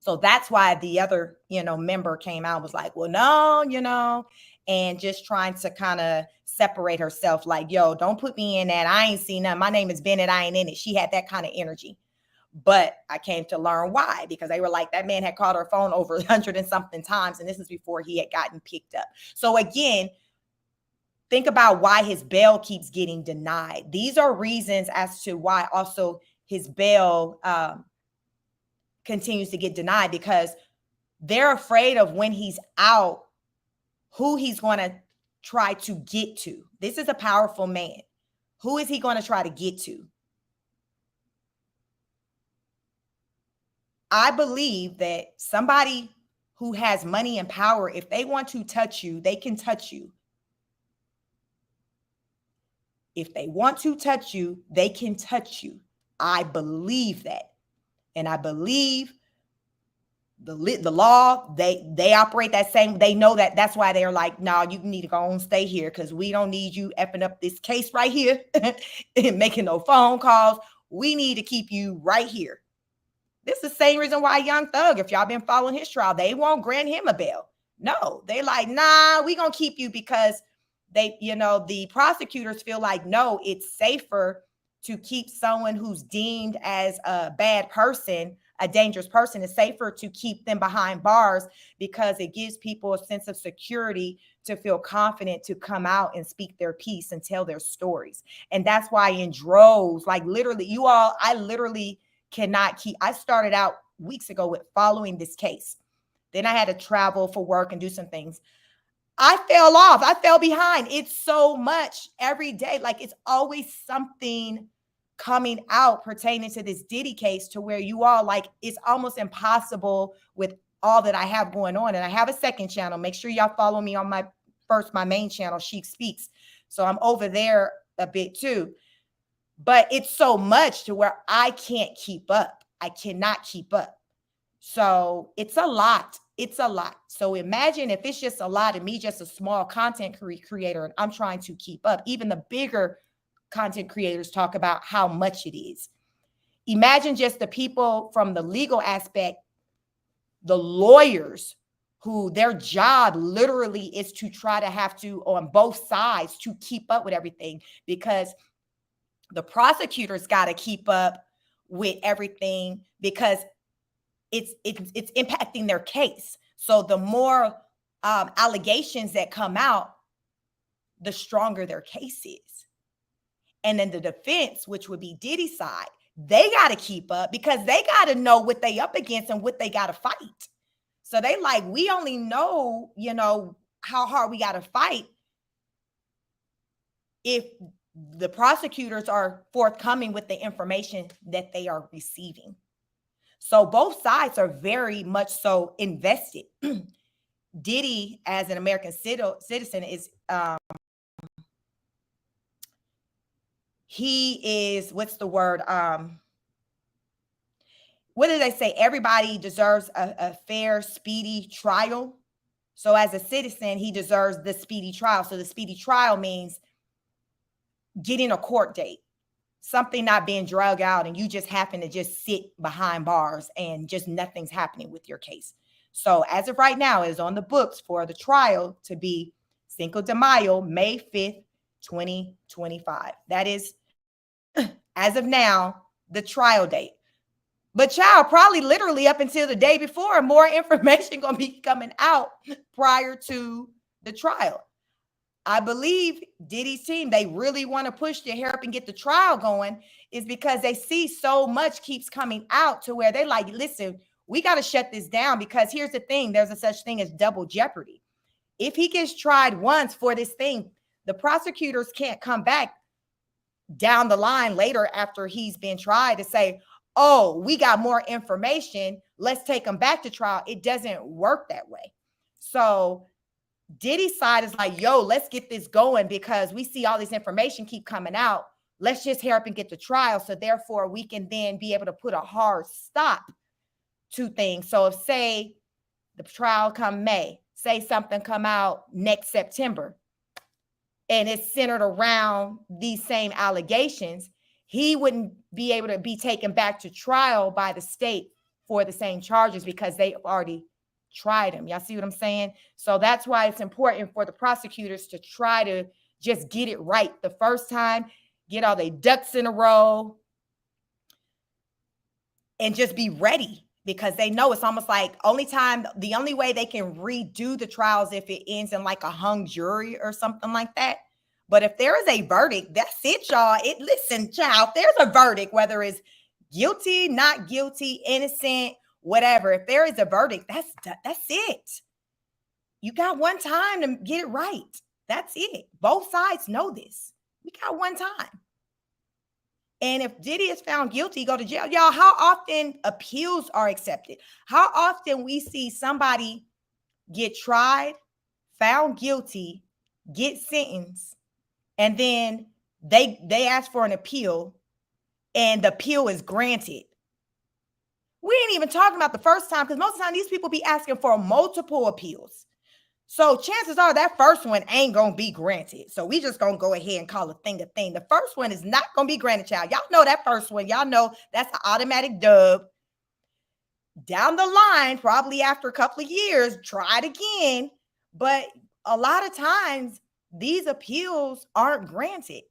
So that's why the other, you know, member came out, was like, well, no, you know, and just trying to kind of separate herself, like, yo, don't put me in that. I ain't seen nothing. My name is Bennett. I ain't in it. She had that kind of energy. But I came to learn why, because they were like, that man had called her phone over 100 and something times. And this is before he had gotten picked up. So again, think about why his bail keeps getting denied. These are reasons as to why also his bail continues to get denied, because they're afraid of when he's out, who he's going to try to get to. This is a powerful man. Who is he going to try to get to? I believe that somebody who has money and power, if they want to touch you, they can touch you. If they want to touch you, they can touch you. I believe that. And I believe the law, they operate that same, they know that. That's why they're like, no, you need to go on, stay here, because we don't need you effing up this case right here and making no phone calls. We need to keep you right here. This is the same reason why Young Thug, if y'all been following his trial, they won't grant him a bail. No, they like, nah, we gonna keep you, because they, you know, the prosecutors feel like, no, it's safer to keep someone who's deemed as a bad person, a dangerous person. It's safer to keep them behind bars, because it gives people a sense of security to feel confident to come out and speak their piece and tell their stories. And that's why in droves, like literally, you all, I literally cannot keep. I started out weeks ago with following this case. Then I had to travel for work and do some things. I fell off. I fell behind. It's so much every day. Like, it's always something coming out pertaining to this Diddy case, to where you all, like, it's almost impossible with all that I have going on. And I have a second channel. Make sure y'all follow me on my main channel, Chic Speaks. So I'm over there a bit too. But it's so much to where I can't keep up. I cannot keep up. So it's a lot. It's a lot. So imagine if it's just a lot of me, just a small content creator, and I'm trying to keep up. Even the bigger content creators talk about how much it is. Imagine just the people from the legal aspect, the lawyers who their job literally is to try to have to, on both sides, to keep up with everything, because the prosecutors got to keep up with everything, because it's impacting their case. So the more allegations that come out, the stronger their case is. And then the defense, which would be Diddy's side, they got to keep up, because they got to know what they up against and what they got to fight. So they like, we only know, you know, how hard we got to fight if the prosecutors are forthcoming with the information that they are receiving. So both sides are very much so invested. Diddy, as an American citizen, is he is, what's the word? What do they say? Everybody deserves a fair, speedy trial. So as a citizen, he deserves the speedy trial. So the speedy trial means getting a court date, something not being dragged out, and you just happen to just sit behind bars and just nothing's happening with your case. So as of right now, it is on the books for the trial to be Cinco de Mayo, May 5th, 2025. That is, as of now, the trial date. But child, probably literally up until the day before, more information going to be coming out prior to the trial. I believe Diddy's team, they really want to push to hurry up and get the trial going, is because they see so much keeps coming out to where they like, listen, we got to shut this down, because here's the thing. There's a such thing as double jeopardy. If he gets tried once for this thing, the prosecutors can't come back down the line later after he's been tried to say, oh, we got more information, let's take him back to trial. It doesn't work that way. So Diddy's side is like, yo, let's get this going, because we see all this information keep coming out. Let's just hurry up and get the trial. So therefore we can then be able to put a hard stop to things. So if, say, the trial come May, say something come out next September, and it's centered around these same allegations, he wouldn't be able to be taken back to trial by the state for the same charges, because they've already tried him. Y'all see what I'm saying? So that's why it's important for the prosecutors to try to just get it right the first time, get all their ducks in a row, and just be ready, because they know it's almost like the only way they can redo the trials if it ends in like a hung jury or something like that. But if there is a verdict, that's it, y'all. Listen, child, if there's a verdict, whether it's guilty, not guilty, innocent, whatever, if there is a verdict, that's it. You got one time to get it right. That's it. Both sides know this. We got one time. And if Diddy is found guilty, go to jail. Y'all, how often appeals are accepted? How often we see somebody get tried, found guilty, get sentenced, and then they ask for an appeal, and the appeal is granted. We ain't even talking about the first time, because most of the time these people be asking for multiple appeals. So chances are that first one ain't going to be granted. So we just going to go ahead and call a thing a thing. The first one is not going to be granted, child. Y'all know that first one. Y'all know that's an automatic dub. Down the line, probably after a couple of years, try it again. But a lot of times these appeals aren't granted.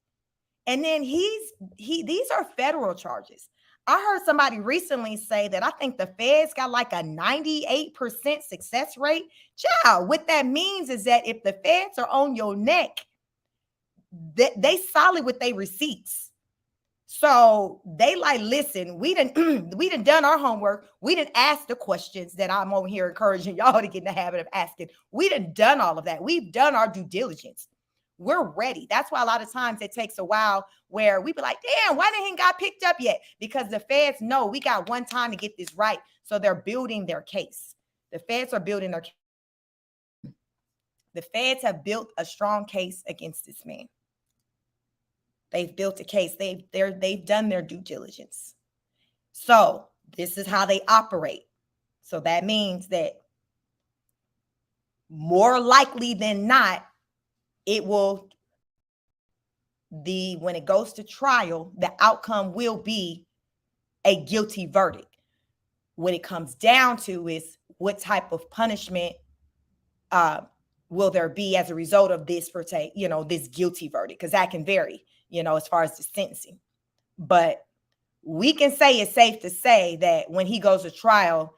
And then these are federal charges. I heard somebody recently say that I think the feds got like a 98% success rate. Child, what that means is that if the feds are on your neck, they solid with their receipts. So they like, listen, we done our homework. We didn't ask the questions that I'm over here encouraging y'all to get in the habit of asking. We done all of that. We've done our due diligence. We're ready. That's why a lot of times it takes a while where we be like, damn, why didn't he got picked up yet? Because the feds know we got one time to get this right. So they're building their case. The feds are building their case. The feds have built a strong case against this man. They've built a case. They've done their due diligence. So this is how they operate. So that means that more likely than not, when it goes to trial, the outcome will be a guilty verdict. What it comes down to is what type of punishment will there be as a result of this this guilty verdict, because that can vary, as far as the sentencing. But we can say it's safe to say that when he goes to trial,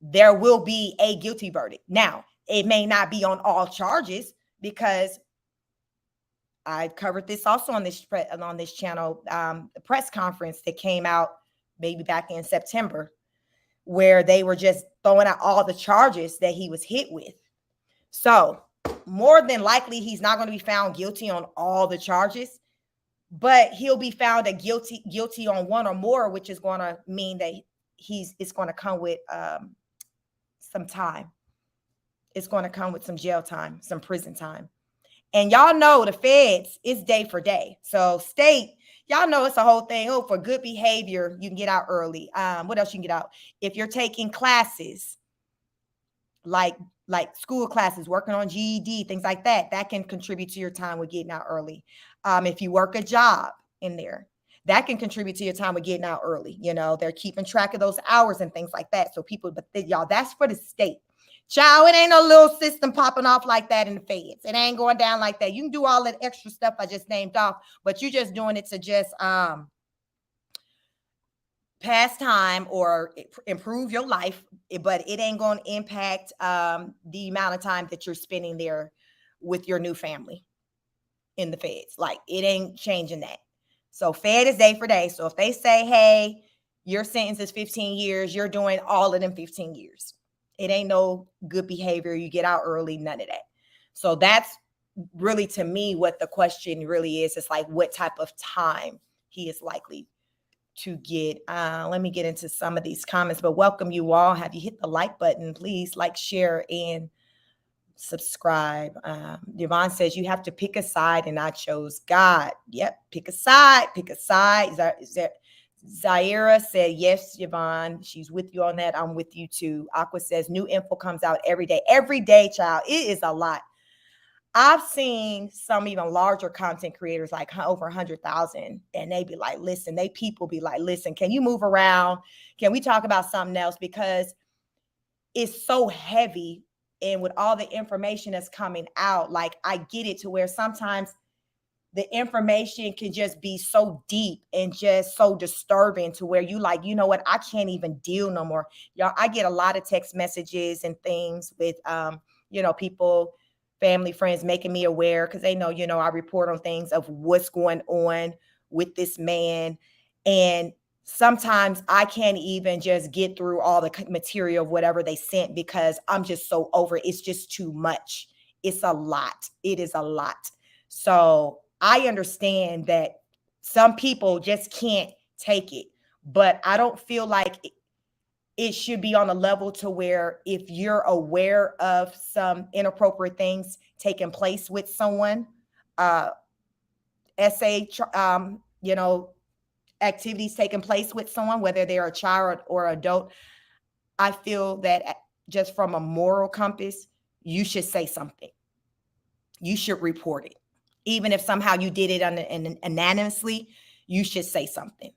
there will be a guilty verdict. Now, it may not be on all charges, because I covered this also on this channel, the press conference that came out maybe back in September, where they were just throwing out all the charges that he was hit with. So more than likely, he's not going to be found guilty on all the charges, but he'll be found guilty on one or more, which is going to mean that it's going to come with some time. It's going to come with some jail time, some prison time. And y'all know the feds is day for day. So state, y'all know it's a whole thing. Oh, for good behavior, you can get out early. What else you can get out? If you're taking classes, like school classes, working on GED, things like that, that can contribute to your time with getting out early. If you work a job in there, that can contribute to your time with getting out early. You know, they're keeping track of those hours and things like that. So people, but y'all, that's for the state. Child, it ain't no little system popping off like that in the feds. It ain't going down like that. You can do all that extra stuff I just named off, but you're just doing it to just pass time or improve your life, but it ain't going to impact the amount of time that you're spending there with your new family in the feds. Like, it ain't changing that. So fed is day for day. So if they say, hey, your sentence is 15 years, you're doing all of them 15 years. It ain't no good behavior. You get out early, none of that. So that's really, to me, what the question really is. It's like, what type of time he is likely to get. Let me get into some of these comments, but welcome you all. Have you hit the like button? Please like, share, and subscribe. Yvonne says you have to pick a side, and I chose God. Yep, pick a side. Pick a side. Zaira said, yes, Yvonne, she's with you on that. I'm with you too. Aqua says new info comes out every day. Every day, child. It is a lot. I've seen some even larger content creators, like over 100,000, and they be like, listen, people be like, listen, can you move around? Can we talk about something else? Because it's so heavy. And with all the information that's coming out, like, I get it to where sometimes the information can just be so deep and just so disturbing to where you like, you know what, I can't even deal no more. Y'all, I get a lot of text messages and things with, people, family, friends making me aware because they know, I report on things of what's going on with this man. And sometimes I can't even just get through all the material of whatever they sent because I'm just so over it. It's just too much. It's a lot. It is a lot. So I understand that some people just can't take it, but I don't feel like it should be on a level to where if you're aware of some inappropriate things taking place with someone, activities taking place with someone, whether they're a child or adult, I feel that just from a moral compass, you should say something. You should report it. Even if somehow you did it anonymously, you should say something.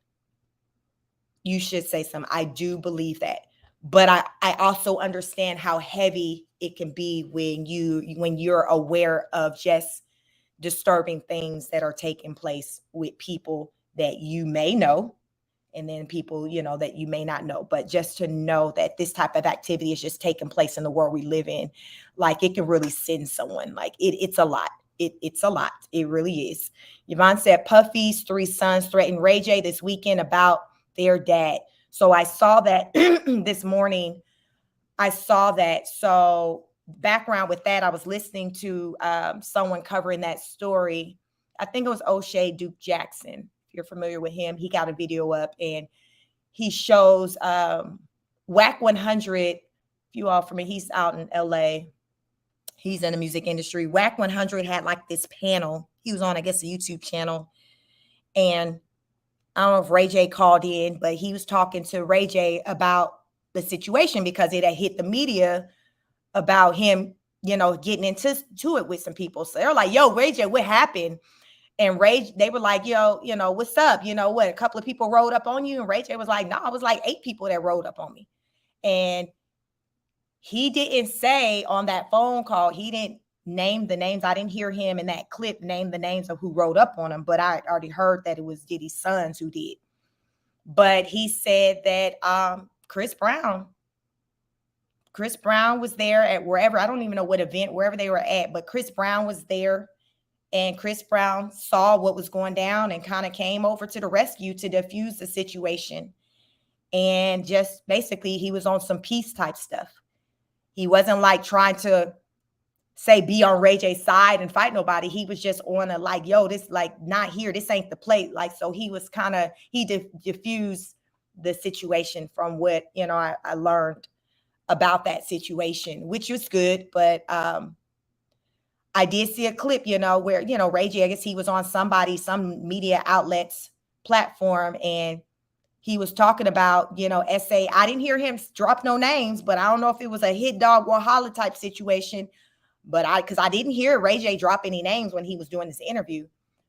You should say something. I do believe that. But I also understand how heavy it can be when you're aware of just disturbing things that are taking place with people that you may know, and then people, that you may not know. But just to know that this type of activity is just taking place in the world we live in, like, it can really send someone. Like, it's a lot. It's a lot. It really is. Yvonne said Puffy's 3 sons threatened Ray J this weekend about their dad. So I saw that this morning. I saw that. So background with that, I was listening to someone covering that story. I think it was O'Shea Duke Jackson. If you're familiar with him, he got a video up and he shows Whack 100. If you all from me, he's out in LA. He's in the music industry. Whack 100 had like this panel. He was on, I guess, a YouTube channel. And I don't know if Ray J called in, but he was talking to Ray J about the situation because it had hit the media about him, getting into it with some people. So they're like, yo, Ray J, what happened? And they were like, yo, what's up? What, a couple of people rode up on you? And Ray J was like, no, it was like 8 people that rode up on me. And he didn't say on that phone call, he didn't name the names. I didn't hear him in that clip name the names of who rode up on him, but I already heard that it was Diddy's sons who did. But he said that Chris Brown was there at wherever, I don't even know what event, wherever they were at, but Chris Brown was there, and Chris Brown saw what was going down and kind of came over to the rescue to diffuse the situation. And just basically he was on some peace type stuff. He wasn't like trying to say be on Ray J's side and fight nobody. He was just on a like, yo, this like not here. This ain't the place. Like, so he was he diffused the situation from what, I learned about that situation, which was good. But I did see a clip, where, Ray J, I guess he was on some media outlets platform, and he was talking about, SA. I didn't hear him drop no names, but I don't know if it was a hit dog or holla type situation. But because I didn't hear Ray J drop any names when he was doing this interview.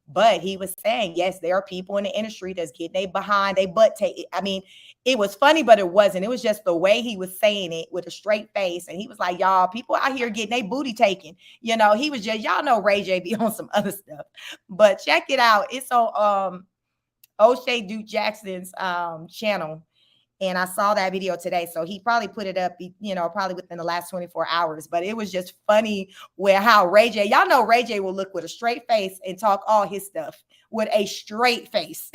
But he was saying, yes, there are people in the industry that's getting they butt take. I mean, it was funny, but it wasn't. It was just the way he was saying it with a straight face. And he was like, y'all, people out here getting their booty taken. He was just, y'all know Ray J be on some other stuff. But check it out. It's on O'Shea Duke Jackson's channel. And I saw that video today. So he probably put it up, probably within the last 24 hours. But it was just funny how Ray J, y'all know Ray J will look with a straight face and talk all his stuff with a straight face.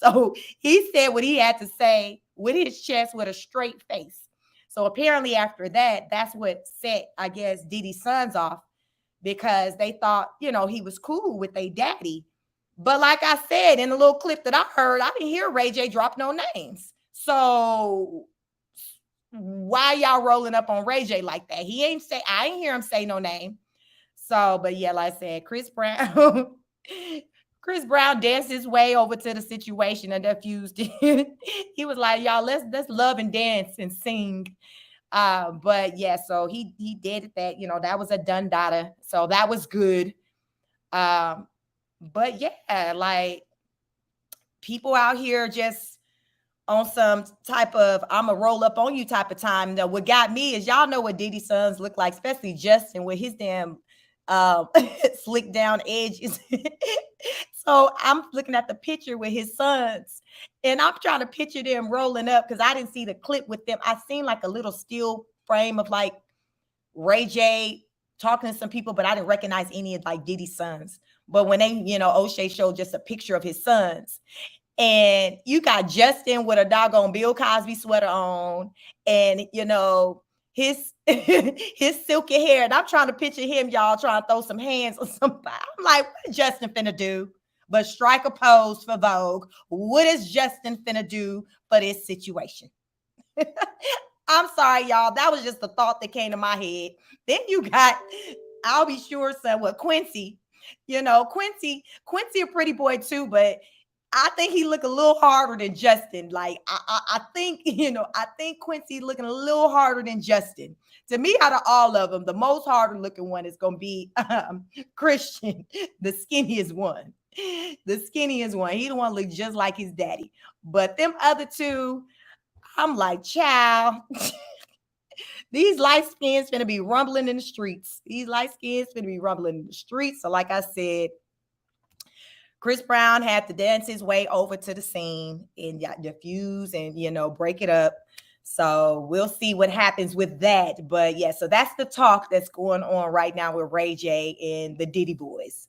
So he said what he had to say with his chest with a straight face. So apparently after that, that's what set, I guess, Diddy's sons off, because they thought, he was cool with their daddy. But like I said, in the little clip that I heard, I didn't hear Ray J drop no names. So why y'all rolling up on Ray J like that? I ain't hear him say no name. So, but yeah, like I said, Chris Brown danced his way over to the situation and diffused it. He was like, y'all, let's love and dance and sing. But yeah, so he did that, that was a done data. So that was good. But yeah, like people out here just on some type of I'm a roll up on you type of time. Now, what got me is y'all know what Diddy's sons look like, especially Justin with his damn slick down edges. So I'm looking at the picture with his sons, and I'm trying to picture them rolling up because I didn't see the clip with them. I seen like a little still frame of like Ray J talking to some people, but I didn't recognize any of like Diddy's sons. But when they, O'Shea showed just a picture of his sons, and you got Justin with a doggone Bill Cosby sweater on, and his his silky hair, and I'm trying to picture him, y'all, trying to throw some hands on somebody. I'm like, what is Justin finna do but strike a pose for Vogue? What is Justin finna do for this situation? I'm sorry, y'all. That was just the thought that came to my head. Then you got, I'll be sure, son, Quincy. Quincy a pretty boy too, but I think he look a little harder than Justin. Like I think, I think Quincy looking a little harder than Justin. To me, out of all of them, the most harder looking one is going to be Christian, the skinniest one. The skinniest one. He the one look just like his daddy. But them other two, I'm like, child. These light skins finna be rumbling in the streets. So like I said, Chris Brown had to dance his way over to the scene and diffuse and, break it up. So we'll see what happens with that. But yeah, so that's the talk that's going on right now with Ray J and the Diddy boys.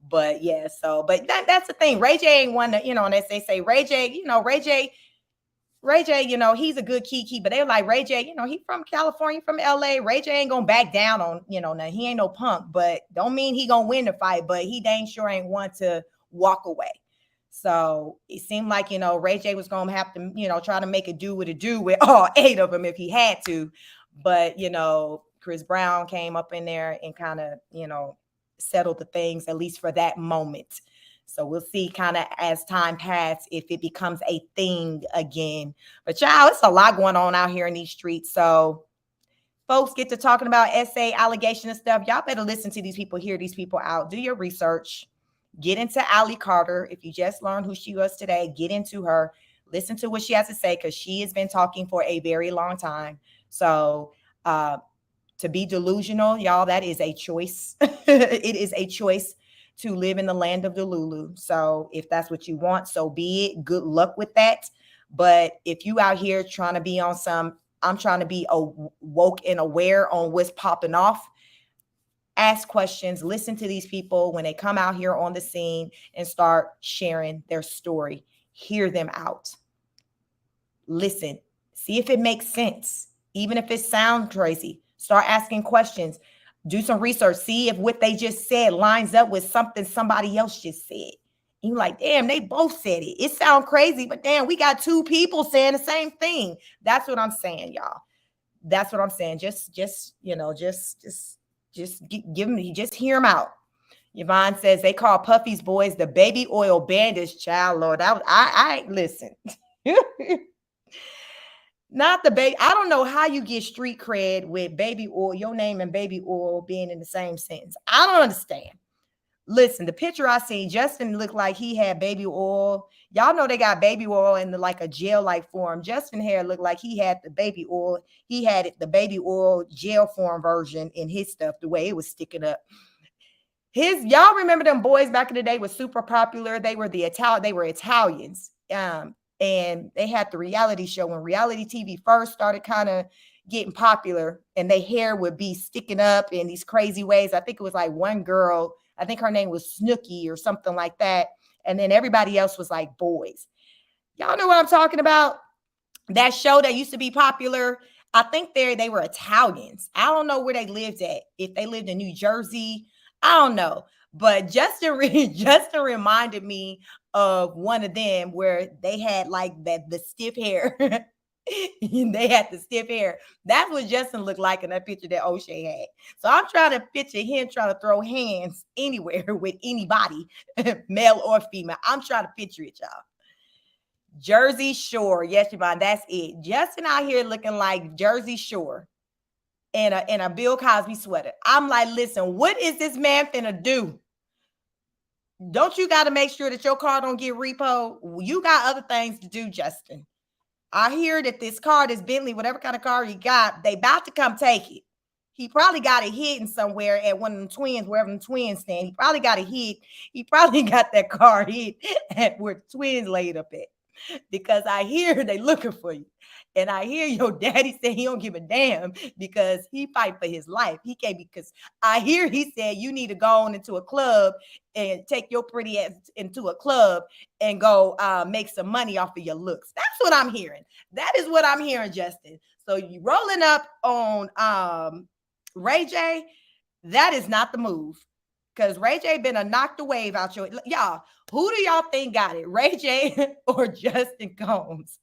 But yeah, but that's the thing. Ray J ain't one that, and as they say, Ray J, he's a good kiki, but they're like, Ray J, he from California, from LA. Ray J ain't gonna back down on, now he ain't no punk, but don't mean he gonna win the fight, but he dang sure ain't one to walk away. So it seemed like, Ray J was gonna have to, try to make it do what it do with all 8 of them if he had to. But, Chris Brown came up in there and kind of, settled the things, at least for that moment. So we'll see kind of as time passes if it becomes a thing again. But y'all, it's a lot going on out here in these streets. So folks get to talking about SA allegation and stuff. Y'all better listen to these people, hear these people out, do your research, get into Allie Carter. If you just learned who she was today, get into her, listen to what she has to say, because she has been talking for a very long time. So to be delusional, y'all, that is a choice. It is a choice to live in the land of Delulu. So if that's what you want, so be it. Good luck with that. But if you out here trying to be on I'm trying to be woke and aware on what's popping off, ask questions, listen to these people when they come out here on the scene and start sharing their story. Hear them out. Listen, see if it makes sense. Even if it sounds crazy, start asking questions. Do some research. See if what they just said lines up with something somebody else just said. You're like, damn, they both said it. It sounds crazy, but damn, we got 2 people saying the same thing. That's what I'm saying, y'all. That's what I'm saying. Just Just give him, just hear him out. Yvonne says they call Puffy's boys the baby oil bandits. Child, Lord, I listen. Not the baby. I don't know how you get street cred with baby oil, your name and baby oil being in the same sentence. I don't understand. Listen, the picture I seen, Justin looked like he had baby oil. Y'all know they got baby oil in the like a gel-like form. Justin hair looked like he had the baby oil. He had it, the baby oil gel form version in his stuff, the way it was sticking up. Y'all remember them boys back in the day was super popular. They were Italians. And they had the reality show when reality TV first started kind of getting popular, and their hair would be sticking up in these crazy ways. I think it was like one girl, I think her name was Snooki or something like that. And then everybody else was like boys. Y'all know what I'm talking about? That show that used to be popular. I think they were Italians. I don't know where they lived at. If they lived in New Jersey, I don't know. But Justin reminded me of one of them where they had like the stiff hair. They had the stiff hair. That's what Justin looked like in that picture that O'Shea had. So I'm trying to picture him trying to throw hands anywhere with anybody, male or female. I'm trying to picture it, y'all. Jersey Shore. Yes, Yvonne, that's it. Justin out here looking like Jersey Shore in a Bill Cosby sweater. I'm like, listen, what is this man finna do? Don't you got to make sure that your car don't get repo? You got other things to do, Justin. I hear that this car, this Bentley, whatever kind of car he got, they about to come take it. He probably got it hidden somewhere at one of them twins, wherever the twins stand. He probably got it hid. He probably got that car hid at where the twins laid up at. Because I hear they looking for you. And I hear your daddy say he don't give a damn because he fight for his life. He can't, because I hear he said you need to go on into a club and take your pretty ass into a club and go make some money off of your looks. That's what I'm hearing. That is what I'm hearing, Justin. So you rolling up on Ray J, that is not the move. Because Ray J been a knock the wave out your, y'all, who do y'all think got it? Ray J or Justin Combs?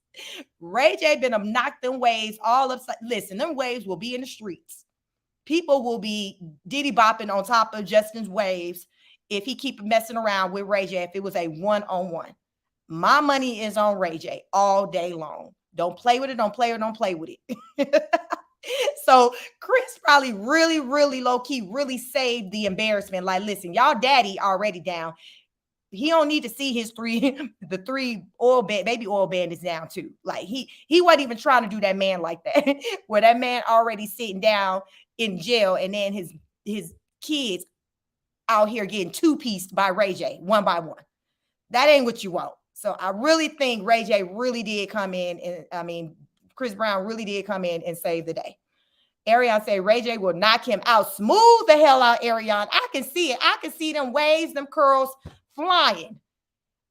Ray J been a knock them waves all of, listen, them waves will be in the streets. People will be Diddy bopping on top of Justin's waves if he keep messing around with Ray J, if it was a one-on-one. My money is on Ray J all day long. Don't play with it, don't play with it. So Chris probably really, really low-key really saved the embarrassment. Like, listen, y'all daddy already down. He don't need to see his the three baby oil bandits down too. Like he wasn't even trying to do that man like that. Where that man already sitting down in jail, and then his kids out here getting two-pieced by Ray J one by one. That ain't what you want. So I really think Ray J really did come in, and Chris Brown really did come in and save the day. Ariane say Ray J will knock him out. Smooth the hell out, Ariane. I can see it. I can see them waves, them curls flying.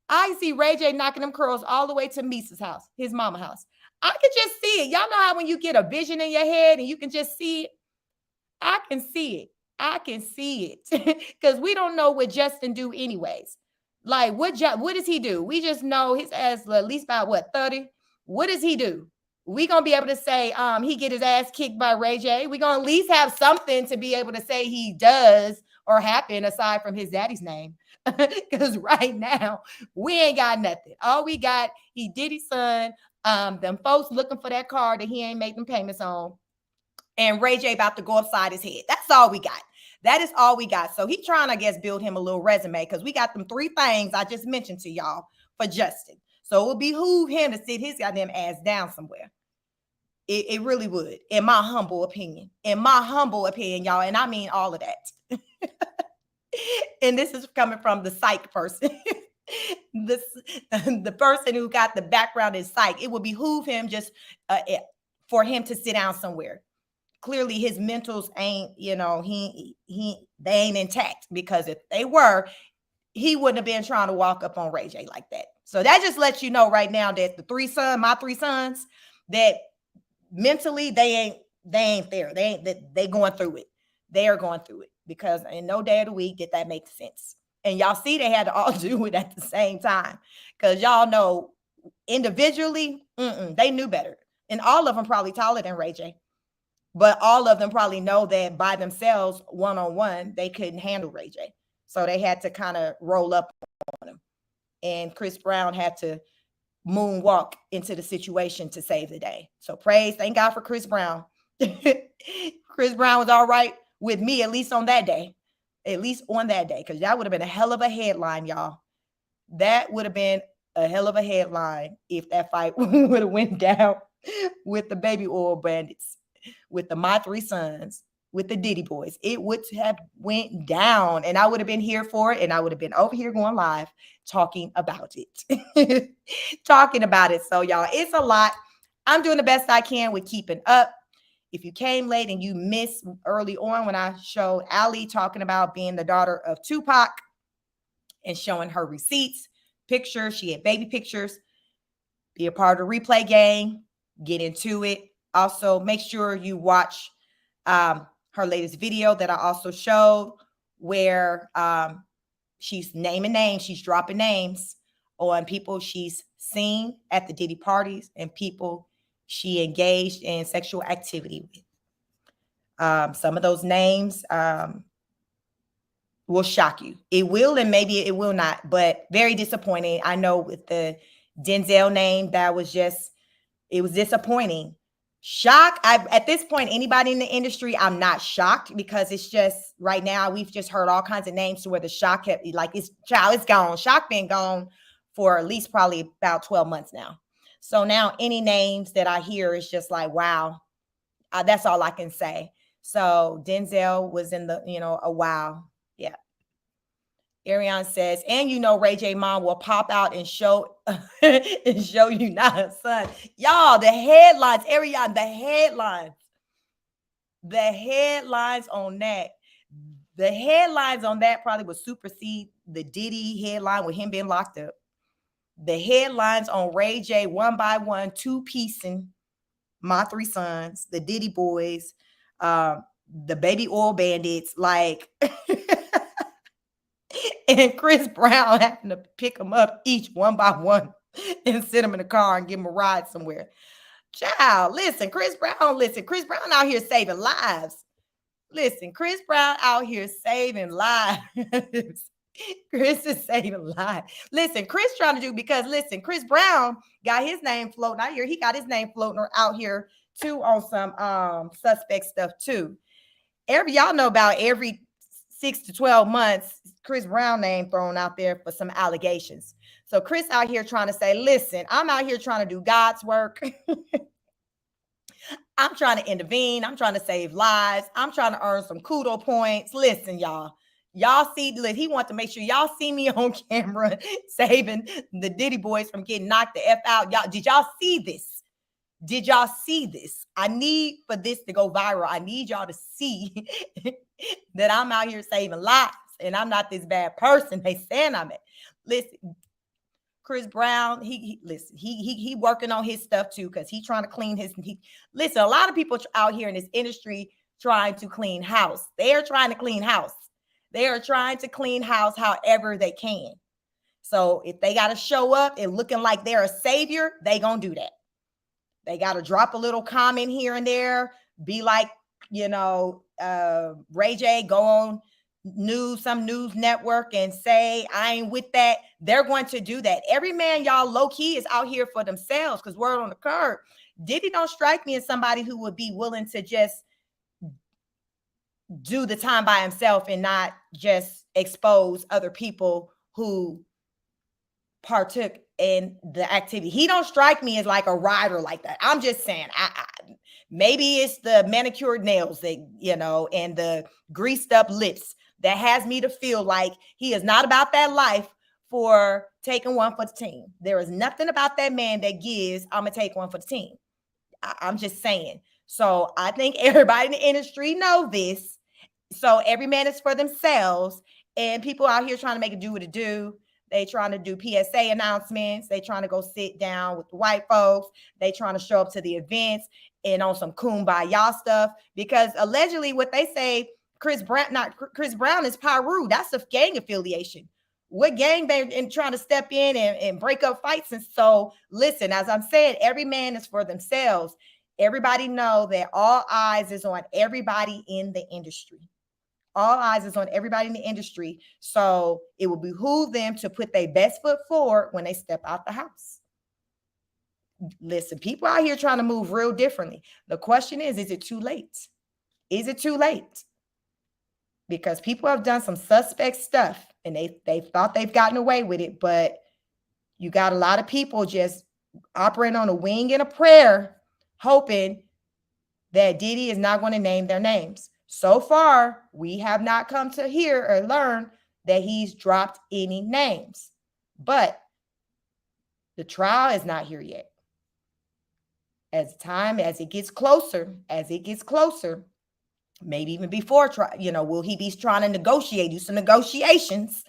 I see Ray J knocking them curls all the way to Misa's house, his mama house. I can just see it. Y'all know how when you get a vision in your head and you can just see it? I can see it. I can see it. Because we don't know what Justin do anyways. Like, what does he do? We just know his ass at least about, 30? What does he do? We going to be able to say he get his ass kicked by Ray J. We going to at least have something to be able to say he does or happen aside from his daddy's name. Because right now, we ain't got nothing. All we got, he Diddy's son, them folks looking for that car that he ain't make them payments on, and Ray J about to go upside his head. That's all we got. That is all we got. So he trying, I guess, build him a little resume, because we got them 3 things I just mentioned to y'all for Justin. So it would behoove him to sit his goddamn ass down somewhere. It really would, in my humble opinion. In my humble opinion, y'all, and I mean all of that. And this is coming from the psych person. The person who got the background in psych. It would behoove him just for him to sit down somewhere. Clearly his mentals ain't, they ain't intact, because if they were, he wouldn't have been trying to walk up on Ray J like that. So that just lets you know right now that my 3 sons, that mentally they ain't there. They going through it. They are going through it, because in no day of the week did that make sense. And y'all see they had to all do it at the same time, because y'all know individually, they knew better. And all of them probably taller than Ray J. But all of them probably know that by themselves, one-on-one, they couldn't handle Ray J. So they had to kind of roll up on him. And Chris Brown had to moonwalk into the situation to save the day. So thank God for Chris Brown. Chris Brown was all right with me, at least on that day. At least on that day, because that would have been a hell of a headline, y'all. That would have been a hell of a headline if that fight would have went down with the baby oil bandits, with the My Three Sons, with the Diddy boys. It would have went down, and I would have been here for it, and I would have been over here going live talking about it. Talking about it. So, y'all, it's a lot. I'm doing the best I can with keeping up. If you came late and you missed early on when I showed Ali talking about being the daughter of Tupac and showing her receipts, pictures, she had baby pictures, be a part of the replay game, get into it. Also, make sure you watch her latest video that I also showed where she's naming names, she's dropping names on people she's seen at the Diddy parties and people she engaged in sexual activity with. Some of those names will shock you. It will, and maybe it will not, but very disappointing. I know with the Denzel name, it was disappointing. Shock. At this point, anybody in the industry, I'm not shocked because it's just right now we've just heard all kinds of names to where the shock kept it's gone. Shock been gone for at least probably about 12 months now. So now any names that I hear is just like, wow, that's all I can say. So Denzel was in a wow. Yeah. Ariane says, and Ray J mom will pop out and show and show you not her son. Y'all, the headlines, Ariane, the headlines on that. The headlines on that probably would supersede the Diddy headline with him being locked up. The headlines on Ray J, one by one, two-piecing My Three Sons, the Diddy boys, the baby oil bandits, like, and Chris Brown having to pick them up each one by one and sit them in the car and give them a ride somewhere. Child, listen, Chris Brown out here saving lives. Listen, Chris Brown out here saving lives. Chris is saving lives. Listen, Chris trying to do, because listen, Chris Brown got his name floating out here. He got his name floating out here too on some suspect stuff too. Y'all know about every 6 to 12 months, Chris Brown name thrown out there for some allegations. So Chris out here trying to say, listen, I'm out here trying to do God's work. I'm trying to intervene. I'm trying to save lives. I'm trying to earn some kudo points. Listen, y'all see, he wants to make sure y'all see me on camera saving the Diddy boys from getting knocked the F out. Y'all, did y'all see this? Did y'all see this? I need for this to go viral. I need y'all to see that I'm out here saving lives and I'm not this bad person they saying I'm at. Listen, Chris Brown, he working on his stuff too, because he's trying to clean listen, a lot of people out here in this industry trying to clean house. They are trying to clean house. They are trying to clean house however they can. So if they got to show up and looking like they're a savior, they gonna do that. They got to drop a little comment here and there, be like, Ray J, go on some news network and say, I ain't with that. They're going to do that. Every man, y'all, low key is out here for themselves, because word on the curb, Diddy don't strike me as somebody who would be willing to just do the time by himself and not just expose other people who partook in the activity. He don't strike me as like a rider like that. I'm just saying, maybe it's the manicured nails that, and the greased up lips that has me to feel like he is not about that life for taking one for the team. There is nothing about that man that gives, I'm gonna take one for the team. I'm just saying. So I think everybody in the industry know this. So every man is for themselves, and people out here trying to make it do what it do. They trying to do PSA announcements. They trying to go sit down with the white folks. They trying to show up to the events and on some kumbaya stuff, because allegedly what they say, Chris Brown is Pyru. That's a gang affiliation. What gang they're trying to step in and break up fights? And so listen, as I'm saying, every man is for themselves. everybody know that all eyes is on everybody in the industry. All eyes is on everybody in the industry. So it will behoove them to put their best foot forward when they step out the house. Listen, people out here trying to move real differently. The question is it too late? Is it too late? Because people have done some suspect stuff and they thought they've gotten away with it, but you got a lot of people just operating on a wing and a prayer, hoping that Diddy is not going to name their names. So far, we have not come to hear or learn that he's dropped any names. But the trial is not here yet. As it gets closer, maybe even before trial, will he be trying to do some negotiations?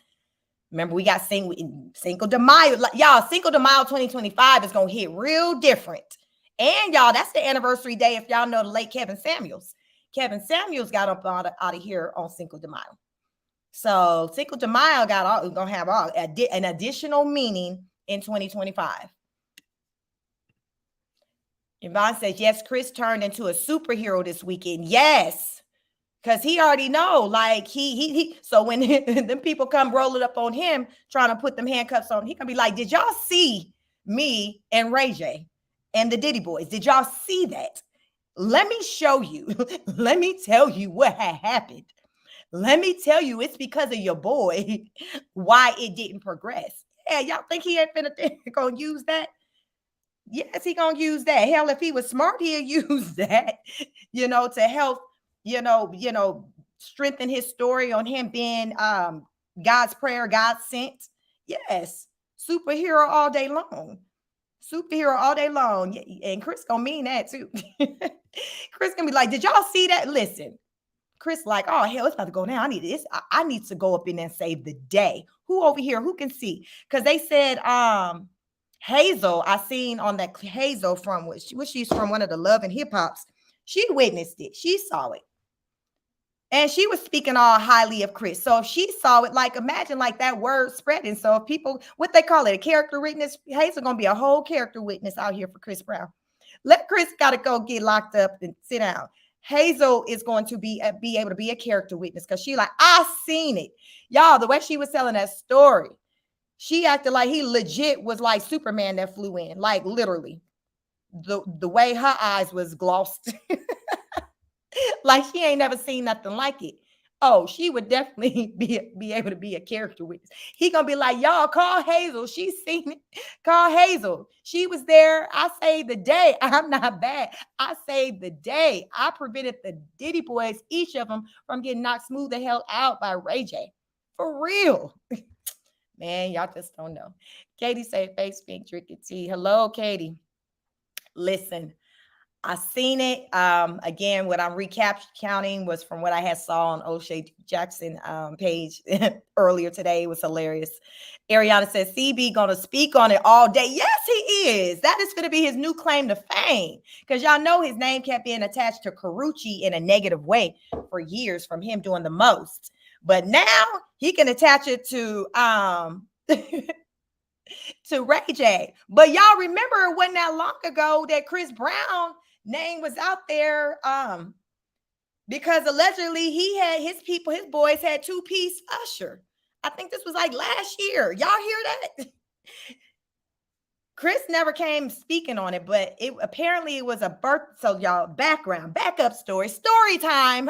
Remember, we got Cinco de Mayo. Y'all, Cinco de Mayo 2025 is going to hit real different. And y'all, that's the anniversary day. If y'all know the late Kevin Samuels. Kevin Samuels got up out of here on Cinco de Mayo. So Cinco de Mayo going to have an additional meaning in 2025. Yvonne says, yes, Chris turned into a superhero this weekend. Yes. Because he already know, like so when them people come rolling up on him, trying to put them handcuffs on, he can be like, did y'all see me and Ray J and the Diddy boys? Did y'all see that? Let me show you. Let me tell you what had happened. Let me tell you, it's because of your boy why it didn't progress. Yeah, y'all think he ain't gonna use that? Yes, he gonna use that. Hell, if he was smart, he'll use that, to help, strengthen his story on him being God's prayer, God sent. Yes, superhero all day long. Superhero all day long. And Chris gonna mean that too. Chris gonna be like, did y'all see that? Listen, Chris like, oh, hell, it's about to go down. I need this. I need to go up in there and save the day. Who over here? Who can see? Because they said, Hazel, I seen on that Hazel from she's from one of the Love and Hip Hops. She witnessed it. She saw it. And she was speaking all highly of Chris. So if she saw it, like, imagine like that word spreading. So if people, what they call it, a character witness, Hazel gonna be a whole character witness out here for Chris Brown. Let Chris gotta go get locked up and sit down. Hazel is going to be able to be a character witness because she like, I seen it. Y'all, the way she was telling that story, she acted like he legit was like Superman that flew in, like literally. The way her eyes was glossed. Like she ain't never seen nothing like it. Oh, she would definitely be able to be a character witness. He gonna be like, y'all, call Hazel. She's seen it. Call Hazel. She was there. I saved the day. I'm not bad. I saved the day. I prevented the Diddy boys, each of them, from getting knocked smooth the hell out by Ray J. For real. Man, y'all just don't know. Katie said, face pink, drinking tea. Hello, Katie. Listen, I seen it. Again, what I'm counting was from what I had saw on O'Shea Jackson page earlier today. It was hilarious. Ariana says, CB gonna speak on it all day. Yes, he is. That is gonna be his new claim to fame. Because y'all know his name kept being attached to Carucci in a negative way for years from him doing the most. But now he can attach it to to Ray J. But y'all remember it wasn't that long ago that Chris Brown name was out there because allegedly he had his boys had two-piece Usher. I think this was like last year. Y'all hear that? Chris never came speaking on it, but it apparently it was a birth. So y'all, backup story time.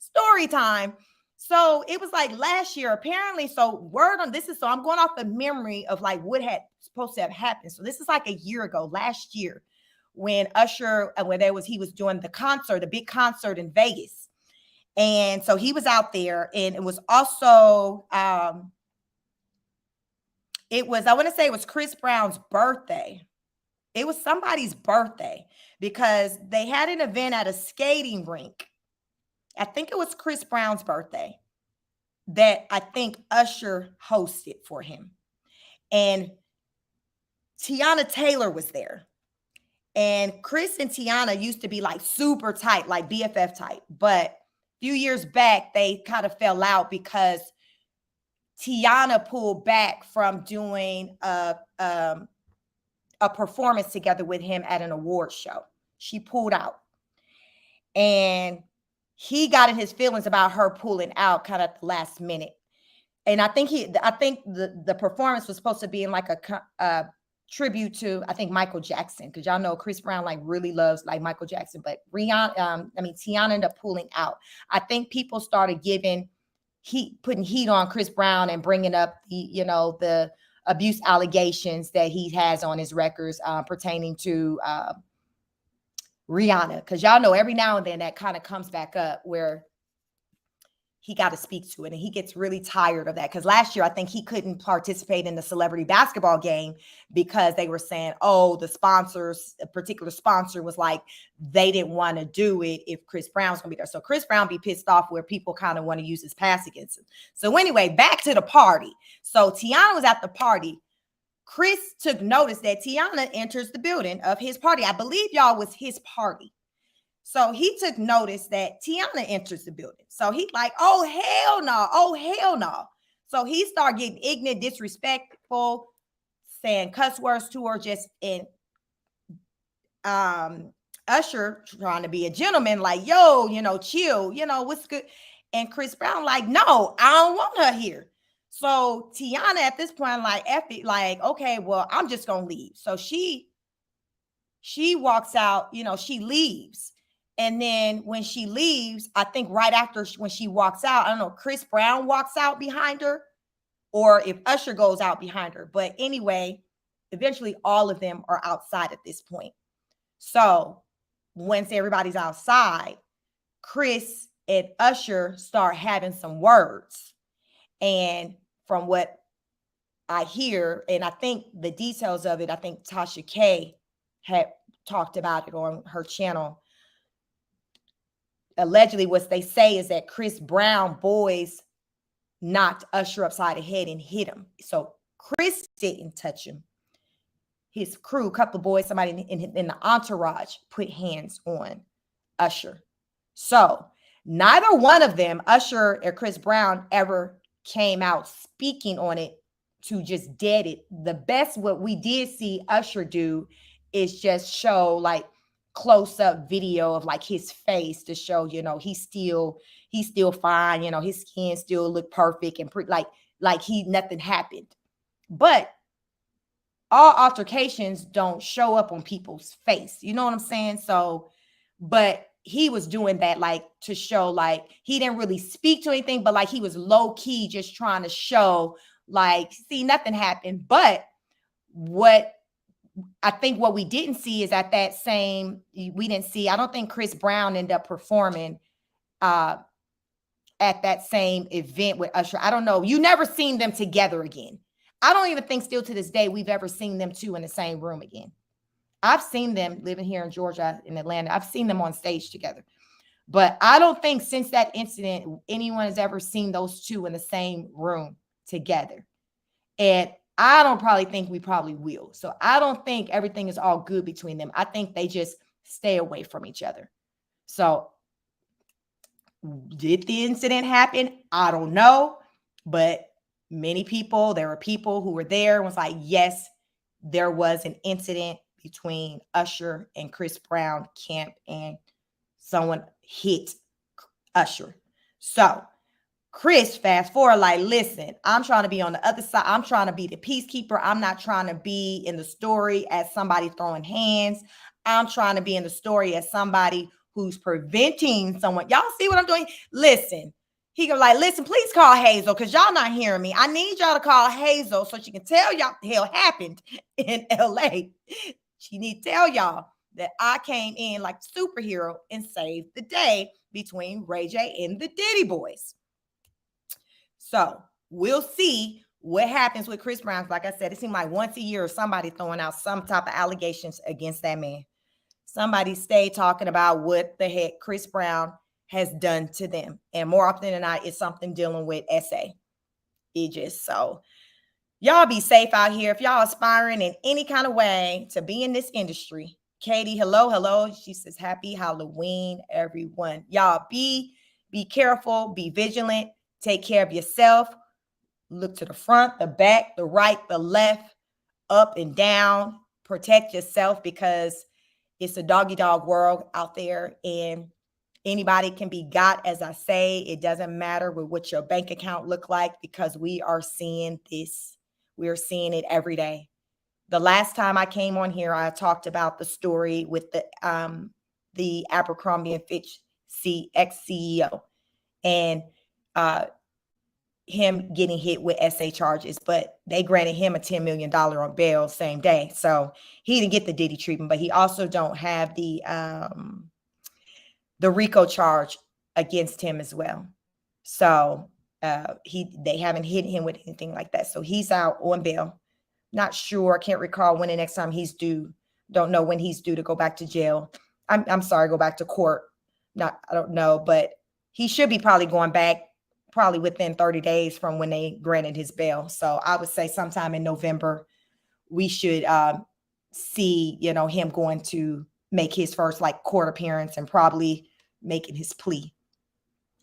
Story time. So it was like last year, apparently. So word on this is, so I'm going off the memory of like what had supposed to have happened. So this is like a year ago, last year, when Usher, he was doing the big concert in Vegas. And so he was out there, and it was also, I want to say it was Chris Brown's birthday. It was somebody's birthday because they had an event at a skating rink. I think it was Chris Brown's birthday that I think Usher hosted for him. And Tiana Taylor was there. And Chris and Tiana used to be like super tight, like BFF type. But a few years back, they kind of fell out because Tiana pulled back from doing a performance together with him at an award show. She pulled out. And he got in his feelings about her pulling out kind of at the last minute. And I think the performance was supposed to be in like a tribute to, I think, Michael Jackson, because y'all know Chris Brown like really loves like Michael Jackson, but Tiana ended up pulling out. I think people started putting heat on Chris Brown and bringing up the abuse allegations that he has on his records pertaining to Rihanna, because y'all know every now and then that kind of comes back up where he got to speak to it, and he gets really tired of that, because last year I think he couldn't participate in the celebrity basketball game because they were saying, oh, a particular sponsor was like, they didn't want to do it if Chris Brown's gonna be there. So Chris Brown be pissed off where people kind of want to use his pass against him. So anyway, back to the party. So Tiana was at the party. Chris took notice that Tiana enters the building of his party. I believe y'all was his party. So he took notice that Tiana enters the building. So he's like, oh, hell no. Oh, hell no. So he started getting ignorant, disrespectful, saying cuss words to her, just in Usher trying to be a gentleman, like, yo, chill, what's good. And Chris Brown like, no, I don't want her here. So Tiana at this point, like, okay, well, I'm just going to leave. So she walks out, she leaves. And then when she leaves, I think right after when she walks out, I don't know, Chris Brown walks out behind her, or if Usher goes out behind her. But anyway, eventually all of them are outside at this point. So once everybody's outside, Chris and Usher start having some words. And from what I hear, and I think the details of it, I think Tasha K had talked about it on her channel. Allegedly, what they say is that Chris Brown boys knocked Usher upside the head and hit him. So Chris didn't touch him. His crew, a couple of boys, somebody in the entourage put hands on Usher. So neither one of them, Usher or Chris Brown, ever came out speaking on it to just dead it. The best what we did see Usher do is just show like close-up video of like his face to show, he's still fine, his skin still look perfect and pretty, like nothing happened. But all altercations don't show up on people's face. You know what I'm saying? So, but he was doing that like to show like he didn't really speak to anything, but like he was low key just trying to show like, see, nothing happened. But what I think what we didn't see is I don't think Chris Brown ended up performing at that same event with Usher. I don't know. You never seen them together again. I don't even think still to this day we've ever seen them two in the same room again. I've seen them living here in Georgia, in Atlanta. I've seen them on stage together. But I don't think since that incident, anyone has ever seen those two in the same room together. And I don't probably think we probably will. So I don't think everything is all good between them. I think they just stay away from each other. So did the incident happen? I don't know. But there were people who were there and was like, yes, there was an incident between Usher and Chris Brown camp, and someone hit Usher. So Chris, fast forward, like, listen, I'm trying to be on the other side. I'm trying to be the peacekeeper. I'm not trying to be in the story as somebody throwing hands. I'm trying to be in the story as somebody who's preventing someone. Y'all see what I'm doing? Listen, he go like, listen, please call Hazel, because y'all not hearing me. I need y'all to call Hazel so she can tell y'all what the hell happened in LA. She need to tell y'all that I came in like a superhero and saved the day between Ray J and the Diddy boys. So we'll see what happens with Chris Brown. Like I said, it seemed like once a year somebody throwing out some type of allegations against that man. Somebody stay talking about what the heck Chris Brown has done to them. And more often than not, it's something dealing with SA. It just so. Y'all be safe out here. If y'all aspiring in any kind of way to be in this industry. Katie, hello. She says, happy Halloween, everyone. Y'all be careful, be vigilant, take care of yourself. Look to the front, the back, the right, the left, up and down. Protect yourself, because it's a doggy dog world out there, and anybody can be got. As I say, it doesn't matter with what your bank account look like, because we are seeing this. We're seeing it every day. The last time I came on here, I talked about the story with the Abercrombie and Fitch ex-CEO, and him getting hit with SA charges, but they granted him a $10 million on bail same day. So he didn't get the Diddy treatment, but he also don't have the RICO charge against him as well. So they haven't hit him with anything like that. So he's out on bail. Not sure. I can't recall when the next time he's due. Don't know when he's due to go back to jail. I'm sorry, go back to court. I don't know, but he should be probably going back probably within 30 days from when they granted his bail. So I would say sometime in November, we should see, him going to make his first court appearance and probably making his plea.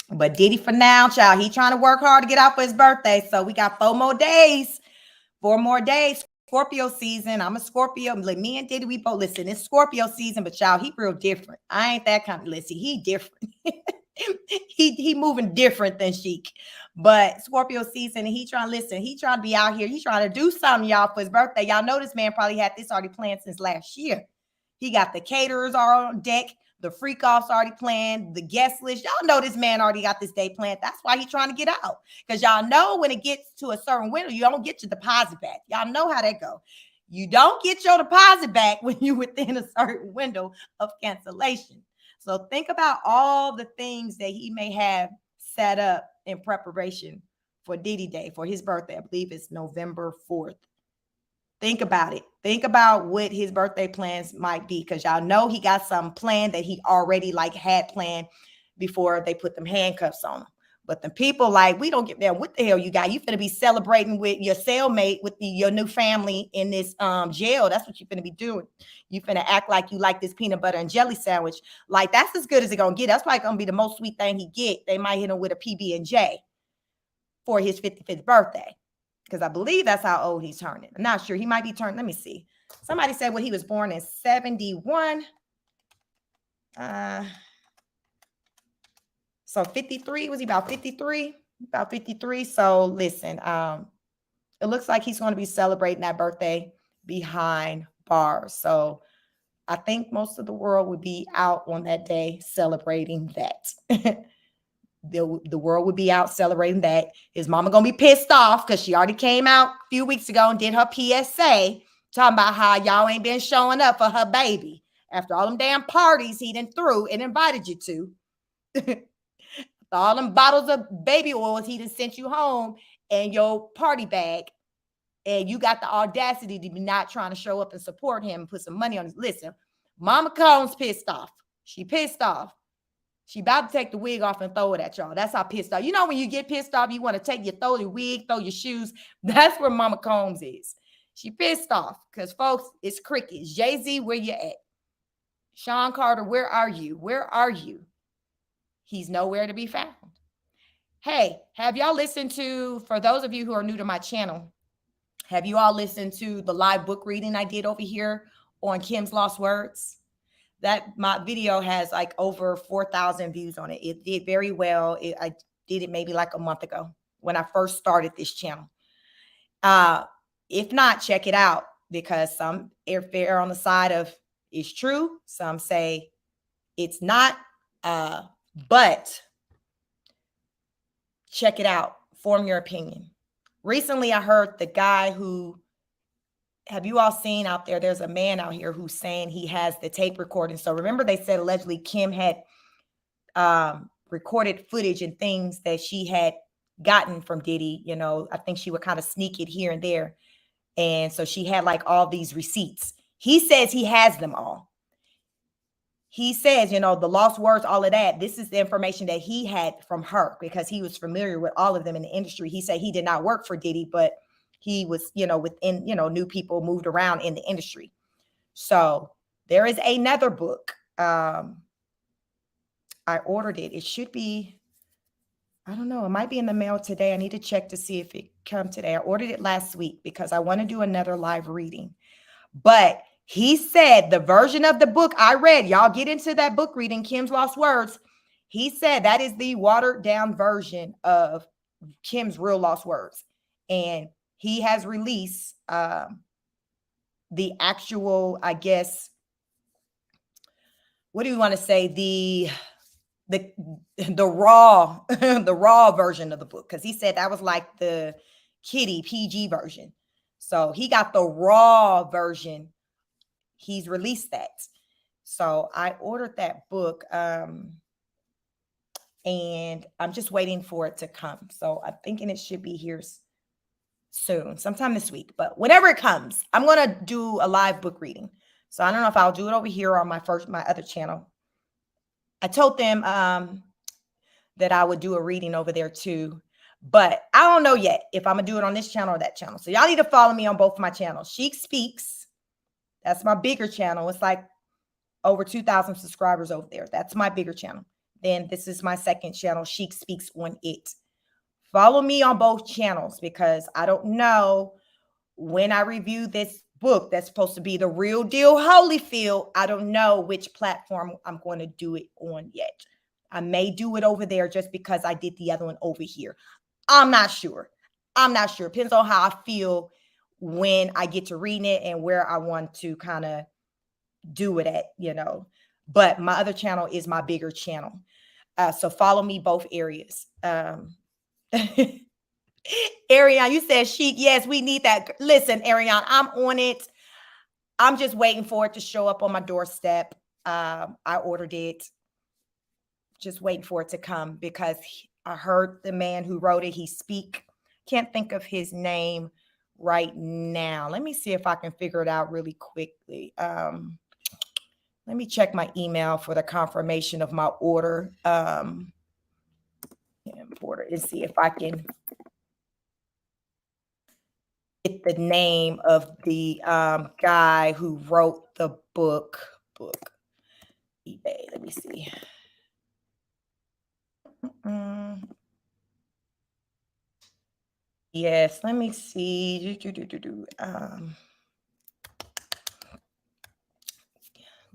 But Diddy for now, child, he trying to work hard to get out for his birthday. So we got 4 more days. Scorpio season. I'm a Scorpio. Like me and Diddy, we both listen. It's Scorpio season, but y'all, he real different. I ain't that kind of listen. He different. he moving different than Chic. But Scorpio season, and he trying to listen. He trying to be out here. He trying to do something, y'all, for his birthday. Y'all know this man probably had this already planned since last year. He got the caterers all on deck. The freak offs already planned, the guest list. Y'all know this man already got this day planned. That's why he's trying to get out. Because y'all know when it gets to a certain window, you don't get your deposit back. Y'all know how that go. You don't get your deposit back when you're within a certain window of cancellation. So think about all the things that he may have set up in preparation for Diddy Day, for his birthday. I believe it's November 4th. Think about it. Think about what his birthday plans might be, because y'all know he got some plan that he already had planned before they put them handcuffs on him. But the people we don't get there. What the hell you got? You finna be celebrating with your cellmate, with your new family in this jail. That's what you finna be doing. You finna act like you like this peanut butter and jelly sandwich. That's as good as it gonna get. That's probably gonna be the most sweet thing he get. They might hit him with a PB&J for his 55th birthday. Because I believe that's how old he's turning. I'm not sure. He might be turning. Let me see. Somebody said, he was born in 71. So 53. Was he about 53? About 53. So listen, it looks like he's going to be celebrating that birthday behind bars. So I think most of the world would be out on that day celebrating that. The world would be out celebrating that. His mama gonna be pissed off because she already came out a few weeks ago and did her PSA talking about how y'all ain't been showing up for her baby after all them damn parties he done threw and invited you to. All them bottles of baby oils he done sent you home and your party bag, and you got the audacity to be not trying to show up and support him and put some money on his. Listen, Mama Combs pissed off. She pissed off. She about to take the wig off and throw it at y'all. That's how pissed off. You know, when you get pissed off, you want to throw your wig, throw your shoes. That's where Mama Combs is. She pissed off because, folks, it's crickets. Jay-Z, where you at? Sean Carter, where are you? Where are you? He's nowhere to be found. Hey, have y'all listened to, for those of you who are new to my channel, have you all listened to the live book reading I did over here on Kim's Lost Words? My video has over 4,000 views on it. It did very well. I did it maybe a month ago when I first started this channel. If not, check it out, because some airfare on the side of it's true. Some say it's not, but check it out. Form your opinion. Recently, I heard the guy who, have you all seen out there? There's a man out here who's saying he has the tape recording. So remember, they said allegedly Kim had recorded footage and things that she had gotten from Diddy. I think she would kind of sneak it here and there. And so she had all these receipts. He says he has them all. He says, the lost words, all of that. This is the information that he had from her because he was familiar with all of them in the industry. He said he did not work for Diddy, but he was, within, knew people moved around in the industry. So there is another book. I ordered it. It should be, I don't know. It might be in the mail today. I need to check to see if it come today. I ordered it last week because I want to do another live reading. But He said the version of the book I read, y'all get into that book reading, Kim's Lost Words. He said that is the watered down version of Kim's real lost words. And he has released the actual, I guess, what do you want to say? The raw, the raw version of the book. Cause he said that was like the kiddie PG version. So he got the raw version. He's released that. So I ordered that book. And I'm just waiting for it to come. So I'm thinking it should be here soon, sometime this week. But whenever it comes, I'm going to do a live book reading. So I don't know if I'll do it over here on my other channel. I told them that I would do a reading over there too. But I don't know yet if I'm going to do it on this channel or that channel. So y'all need to follow me on both of my channels. Chic Speaks. That's my bigger channel. It's like over 2,000 subscribers over there. That's my bigger channel. Then this is my second channel, Chic Speaks on It. Follow me on both channels because I don't know when I review this book that's supposed to be the real deal Holyfield. I don't know which platform I'm going to do it on yet. I may do it over there just because I did the other one over here. I'm not sure. Depends on how I feel when I get to reading it and where I want to kind of do it at, you know. But my other channel is my bigger channel. So follow me both areas. Ariane, you said chic. Yes, we need that. Listen, Ariane, I'm on it. I'm just waiting for it to show up on my doorstep. I ordered it. Just waiting for it to come because I heard the man who wrote it. He speak. Can't think of his name right now. Let me see if I can figure it out really quickly. Let me check my email for the confirmation of my order. Importer and see if I can get the name of the guy who wrote the book. eBay. Let me see. Yes, let me see.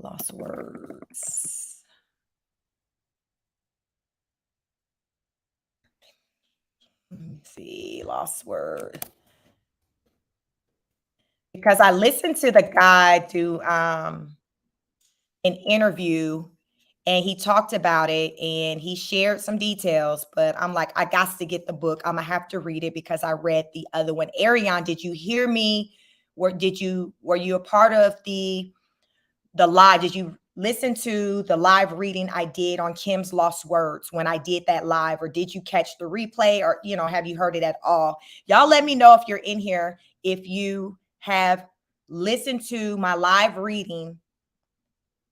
Lost words. Let me see. Lost word. Because I listened to the guy do an interview and he talked about it and he shared some details, but I'm like, I got to get the book. I'm gonna have to read it because I read the other one. Ariane, did you hear me? Were you a part of the live? Did you listen to the live reading I did on Kim's Lost Words when I did that live, or did you catch the replay, or have you heard it at all? Y'all let me know if you're in here, if you have listened to my live reading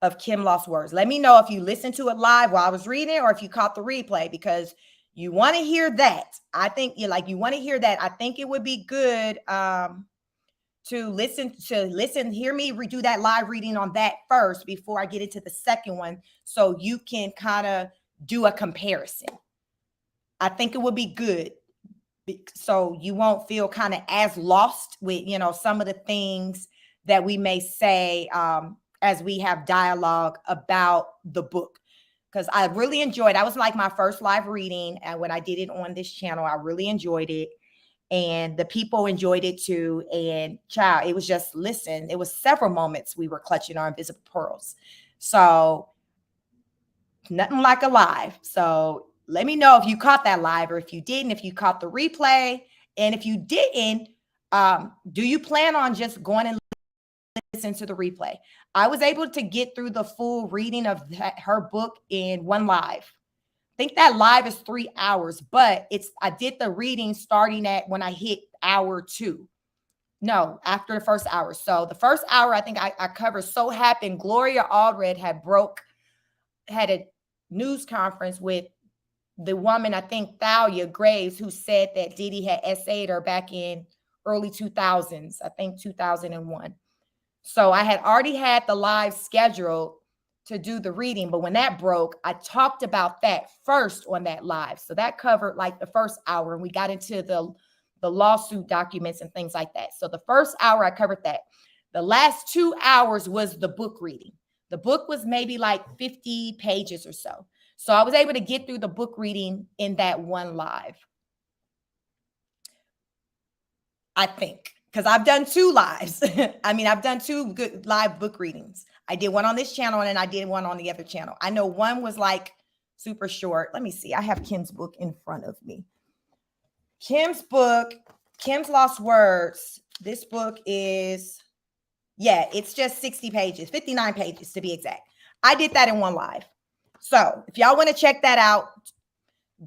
of Kim Lost Words. Let me know if you listened to it live while I was reading or if you caught the replay, because you want to hear that. I think you want to hear that. I think it would be good to listen, hear me redo that live reading on that first before I get into the second one, so you can kind of do a comparison. I think it would be good, so you won't feel kind of as lost with, some of the things that we may say as we have dialogue about the book. Because I really enjoyed it. That was like my first live reading, and when I did it on this channel, I really enjoyed it. And the people enjoyed it too. And child, it was just, listen, it was several moments we were clutching our invisible pearls. So nothing like a live. So let me know if you caught that live, or if you didn't, if you caught the replay. And if you didn't, do you plan on just going and listen to the replay? I was able to get through the full reading of her book in one live. I think that live is 3 hours, but I did the reading starting at when I hit hour 2. No, after the first hour. So the first hour, I think I covered So Happened. Gloria Allred had a news conference with the woman, I think Thalia Graves, who said that Diddy had essayed her back in early 2000s, I think 2001. So I had already had the live scheduled to do the reading, but when that broke, I talked about that first on that live. So that covered like the first hour, and we got into the lawsuit documents and things like that. So the first hour I covered that. The last 2 hours was the book reading. The book was maybe like 50 pages or so. So I was able to get through the book reading in that one live. I think, because I've done 2 lives. I mean, I've done 2 good live book readings. I did one on this channel and then I did one on the other channel. I know one was like super short. Let me see. I have Kim's book in front of me. Kim's book, Kim's Lost Words. This book is, yeah, it's just 60 pages, 59 pages to be exact. I did that in one live. So if y'all want to check that out,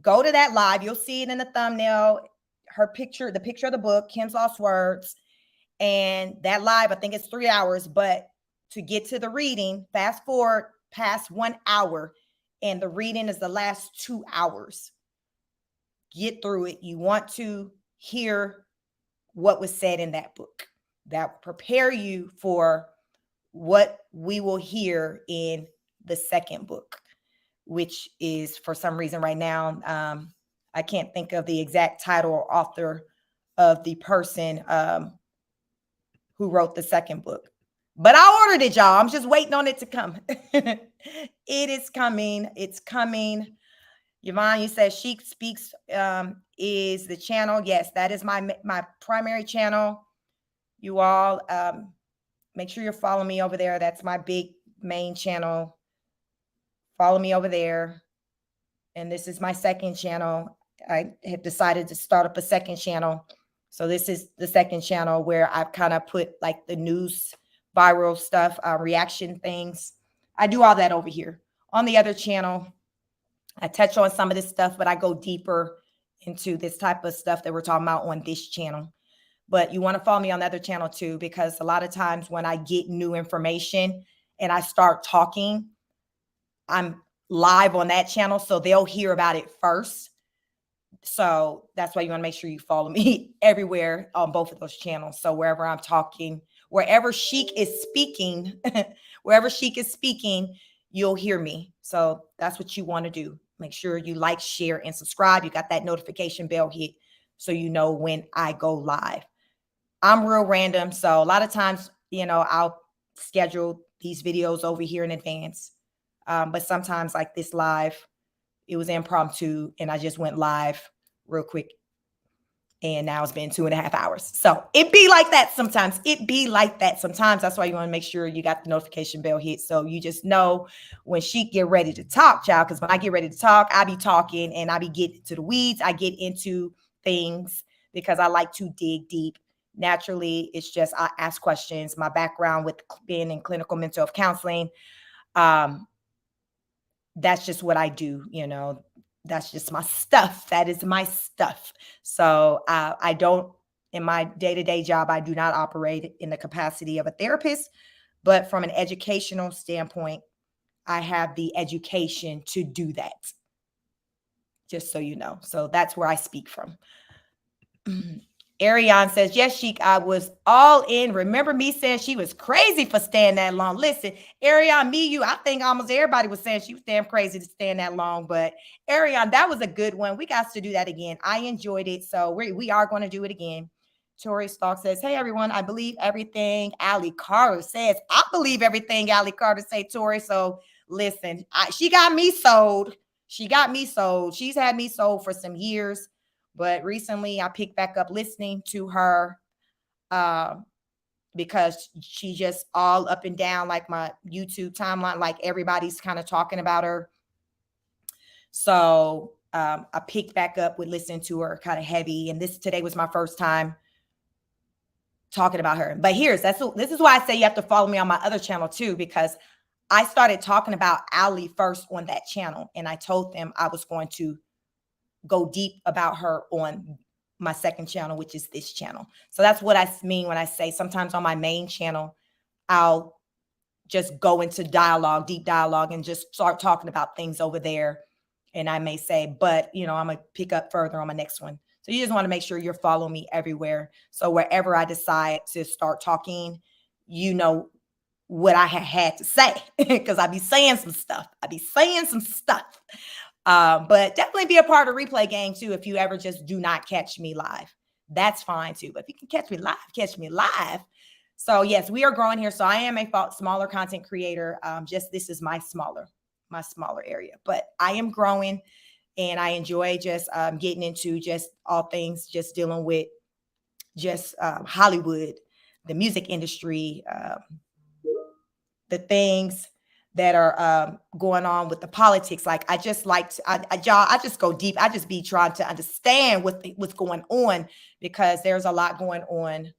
go to that live. You'll see it in the thumbnail. Her picture, the picture of the book, Kim's Lost Words. And that live, I think it's 3 hours, but to get to the reading, fast forward past 1 hour, and the reading is the last 2 hours. Get through it. You want to hear what was said in that book. That will prepare you for what we will hear in the second book, which is, for some reason right now, I can't think of the exact title or author of the person who wrote the second book. But I ordered it, y'all. I'm just waiting on it to come. It is coming. It's coming. Yvonne, you said Chic Speaks is the channel. Yes, that is my primary channel. You all make sure you're following me over there. That's my big main channel. Follow me over there. And this is my second channel. I have decided to start up a second channel. So this is the second channel where I've kind of put like the news, viral stuff, reaction things. I do all that over here. On the other channel, I touch on some of this stuff, but I go deeper into this type of stuff that we're talking about on this channel. But you want to follow me on the other channel too, because a lot of times when I get new information and I start talking, I'm live on that channel, so they'll hear about it first. So that's why you want to make sure you follow me everywhere on both of those channels. So wherever I'm talking, wherever Chic is speaking, you'll hear me. So that's what you want to do. Make sure you like, share, and subscribe. You got that notification bell hit so you know when I go live. I'm real random. So a lot of times, I'll schedule these videos over here in advance. But sometimes like this live, it was impromptu and I just went live real quick. And now it's been 2.5 hours. So it be like that sometimes. That's why you want to make sure you got the notification bell hit. So you just know when she get ready to talk, child. Because when I get ready to talk, I be talking and I be getting to the weeds. I get into things because I like to dig deep. Naturally, it's just I ask questions. My background with being in clinical mental health counseling, that's just what I do, that's just my stuff. That is my stuff. So I don't, in my day-to-day job, I do not operate in the capacity of a therapist, but from an educational standpoint, I have the education to do that. Just so you know. So that's where I speak from. Ariane says, yes, Chic, I was all in. Remember me saying she was crazy for staying that long. Listen, Ariane, I think almost everybody was saying she was damn crazy to stand that long. But Ariane, that was a good one. We got to do that again. I enjoyed it. So we are going to do it again. Tori Stark says, hey, everyone, I believe everything Ali Carter says. I believe everything Ali Carter say, Tori. So listen, she got me sold. She's had me sold for some years. But recently I picked back up listening to her because she just all up and down like my YouTube timeline, like everybody's kind of talking about her. So I picked back up with listening to her kind of heavy. And today was my first time talking about her. But this is why I say you have to follow me on my other channel too, because I started talking about Ali first on that channel. And I told them I was going to go deep about her on my second channel, which is this channel. So that's what I mean when I say sometimes on my main channel, I'll just go into deep dialogue and just start talking about things over there. And I may say, but I'm going to pick up further on my next one. So you just want to make sure you're following me everywhere. So wherever I decide to start talking, what I had to say, because I be saying some stuff. But definitely be a part of the replay game too. If you ever just do not catch me live, that's fine too. But if you can catch me live. So yes, we are growing here. So I am a smaller content creator. Just this is my smaller area, but I am growing, and I enjoy just getting into just all things, just dealing with just Hollywood, the music industry, the things that are going on with the politics. Like I just like to, I just go deep. I just be trying to understand what's going on, because there's a lot going on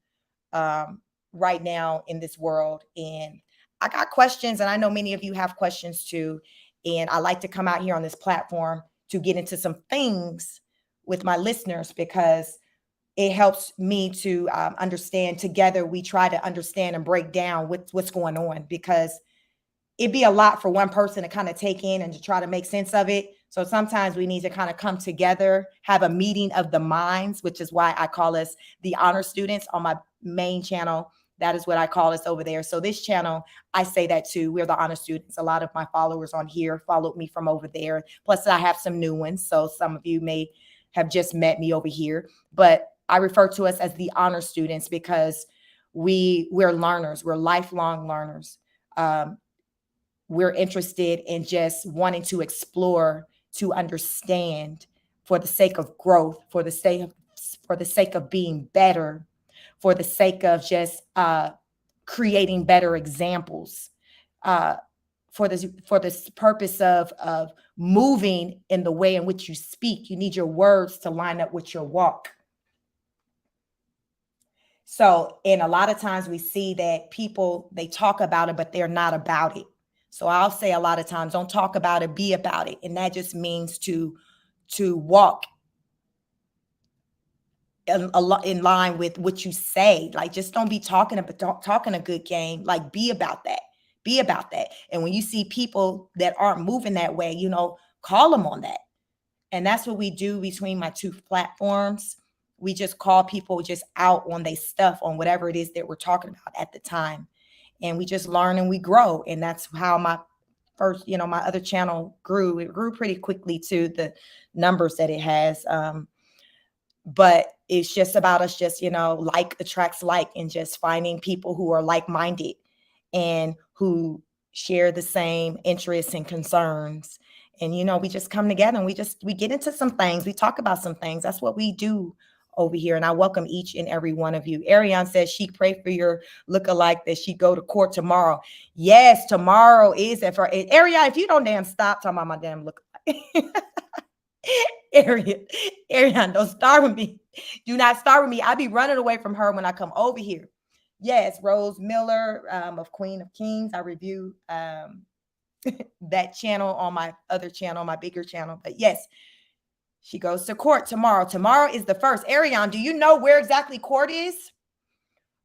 right now in this world. And I got questions, and I know many of you have questions too. And I like to come out here on this platform to get into some things with my listeners, because it helps me to understand. Together we try to understand and break down what's going on, because it'd be a lot for one person to kind of take in and to try to make sense of it. So sometimes we need to kind of come together, have a meeting of the minds, which is why I call us the honor students on my main channel. That is what I call us over there. So this channel, I say that too. We're the honor students. A lot of my followers on here followed me from over there. Plus I have some new ones. So some of you may have just met me over here, but I refer to us as the honor students because we're learners. We're lifelong learners. We're interested in just wanting to explore, to understand, for the sake of growth, for the sake of being better, for the sake of just creating better examples, for this purpose of moving in the way in which you speak. You need your words to line up with your walk. So, and a lot of times we see that people, they talk about it, but they're not about it. So I'll say a lot of times, don't talk about it, be about it. And that just means to walk in line with what you say. Like, just don't be talking a good game. Like, be about that. Be about that. And when you see people that aren't moving that way, call them on that. And that's what we do between my two platforms. We just call people just out on their stuff, on whatever it is that we're talking about at the time. And we just learn and we grow. And that's how my first, my other channel grew. It grew pretty quickly to the numbers that it has. But it's just about us just, like attracts like, and just finding people who are like-minded and who share the same interests and concerns. And, we just come together and we get into some things. We talk about some things. That's what we do over here. And I welcome each and every one of you. Ariane says she pray for your lookalike that she go to court tomorrow. Yes, tomorrow is it for Ariane. If you don't damn stop talking about my damn lookalike. Ariane, don't start with me. Do not start with me. I be running away from her when I come over here. Yes, Rose Miller of Queen of Kings. I review that channel on my other channel, my bigger channel. But yes, she goes to court tomorrow. Tomorrow is the 1st. Ariane, do you know where exactly court is?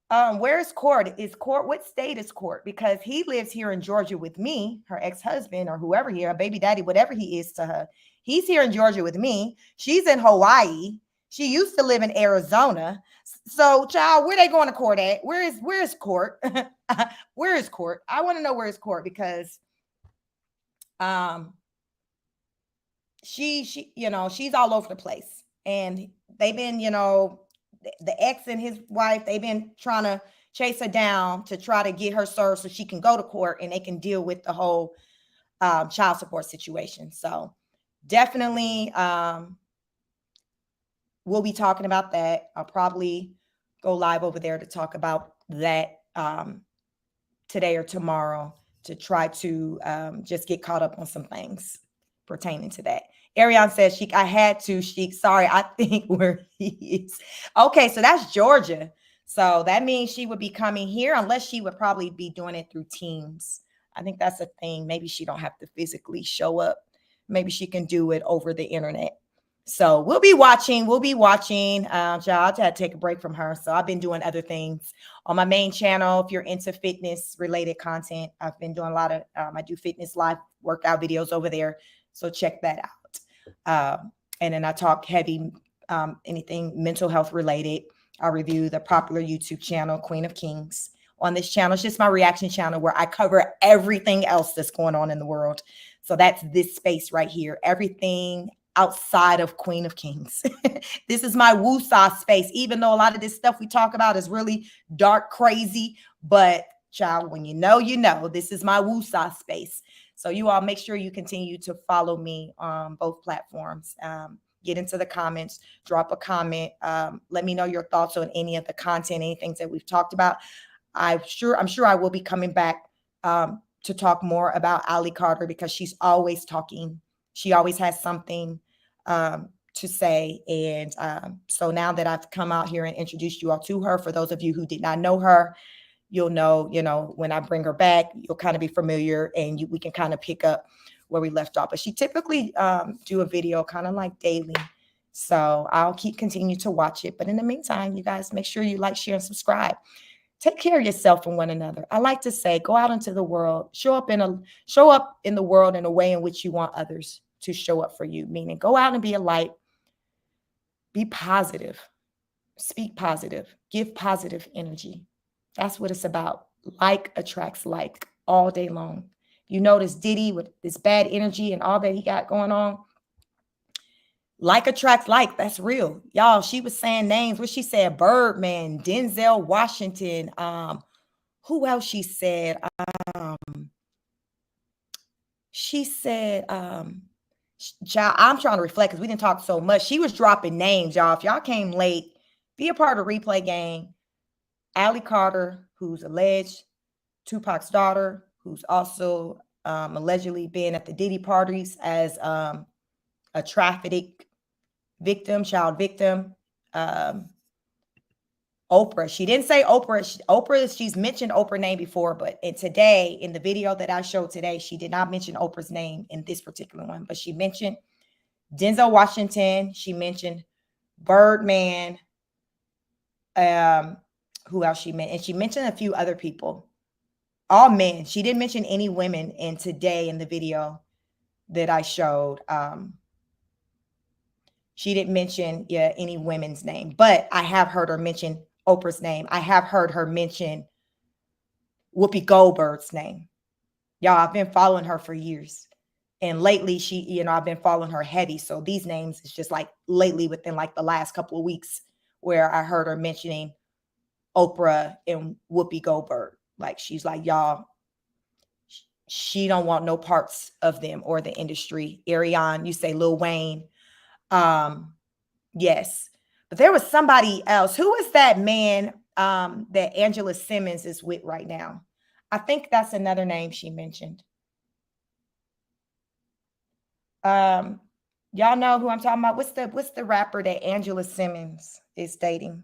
Where is court? What state is court? Because he lives here in Georgia with me, her ex-husband or whoever here, baby daddy, whatever he is to her. He's here in Georgia with me. She's in Hawaii. She used to live in Arizona. So, child, where they going to court at? Where is court? Where is court? I want to know where is court, because she's all over the place. And they've been, the ex and his wife, they've been trying to chase her down to try to get her served so she can go to court and they can deal with the whole child support situation. So definitely we'll be talking about that. I'll probably go live over there to talk about that today or tomorrow, to try to just get caught up on some things pertaining to that. Ariane says, Sheik, I had to, Sheik. Sorry, I think where he is. Okay, so that's Georgia. So that means she would be coming here, unless she would probably be doing it through Teams. I think that's a thing. Maybe she don't have to physically show up. Maybe she can do it over the internet. So we'll be watching. I had to take a break from her. So I've been doing other things on my main channel. If you're into fitness related content, I've been doing a lot of, I do fitness live workout videos over there. So check that out. And then I talk heavy, anything mental health related. I review the popular YouTube channel, Queen of Kings. On this channel, it's just my reaction channel where I cover everything else that's going on in the world. So that's this space right here. Everything outside of Queen of Kings. This is my woo-saw space, even though a lot of this stuff we talk about is really dark, crazy. But child, when you know, this is my woo-saw space. So you all make sure you continue to follow me on both platforms. Get into the comments, drop a comment. Let me know your thoughts on any of the content, anything that we've talked about. I'm sure I will be coming back to talk more about Ali Carter, because she's always talking. She always has something to say. And so now that I've come out here and introduced you all to her, for those of you who did not know her, you'll know, when I bring her back, you'll kind of be familiar, and we can kind of pick up where we left off. But she typically do a video kind of like daily. So I'll continue to watch it. But in the meantime, you guys make sure you like, share, and subscribe. Take care of yourself and one another. I like to say, go out into the world, show up in the world in a way in which you want others to show up for you. Meaning, go out and be a light, be positive, speak positive, give positive energy. That's what it's about. Like attracts like all day long. You notice Diddy with this bad energy and all that he got going on. Like attracts like. That's real. Y'all, she was saying names. What she said? Birdman, Denzel Washington. Who else she said? She said, child, I'm trying to reflect because we didn't talk so much. She was dropping names, y'all. If y'all came late, be a part of the replay game. Ali Carter, who's alleged Tupac's daughter, who's also allegedly been at the Diddy parties as a trafficking victim, child victim. Oprah. She didn't say Oprah. She's mentioned Oprah's name before, but today, in the video that I showed today, she did not mention Oprah's name in this particular one, but she mentioned Denzel Washington. She mentioned Birdman. Who else she mentioned? And she mentioned a few other people. All men. She didn't mention any women in the video that I showed. She didn't mention any women's name, but I have heard her mention Oprah's name. I have heard her mention Whoopi Goldberg's name. Y'all, I've been following her for years. And lately I've been following her heavy. So these names is just like lately within like the last couple of weeks where I heard her mentioning Oprah and Whoopi Goldberg. Like, she's like, y'all, she don't want no parts of them or the industry. Ariane, you say Lil Wayne. Yes. But there was somebody else. Who is that man that Angela Simmons is with right now? I think that's another name she mentioned. Y'all know who I'm talking about. What's the rapper that Angela Simmons is dating?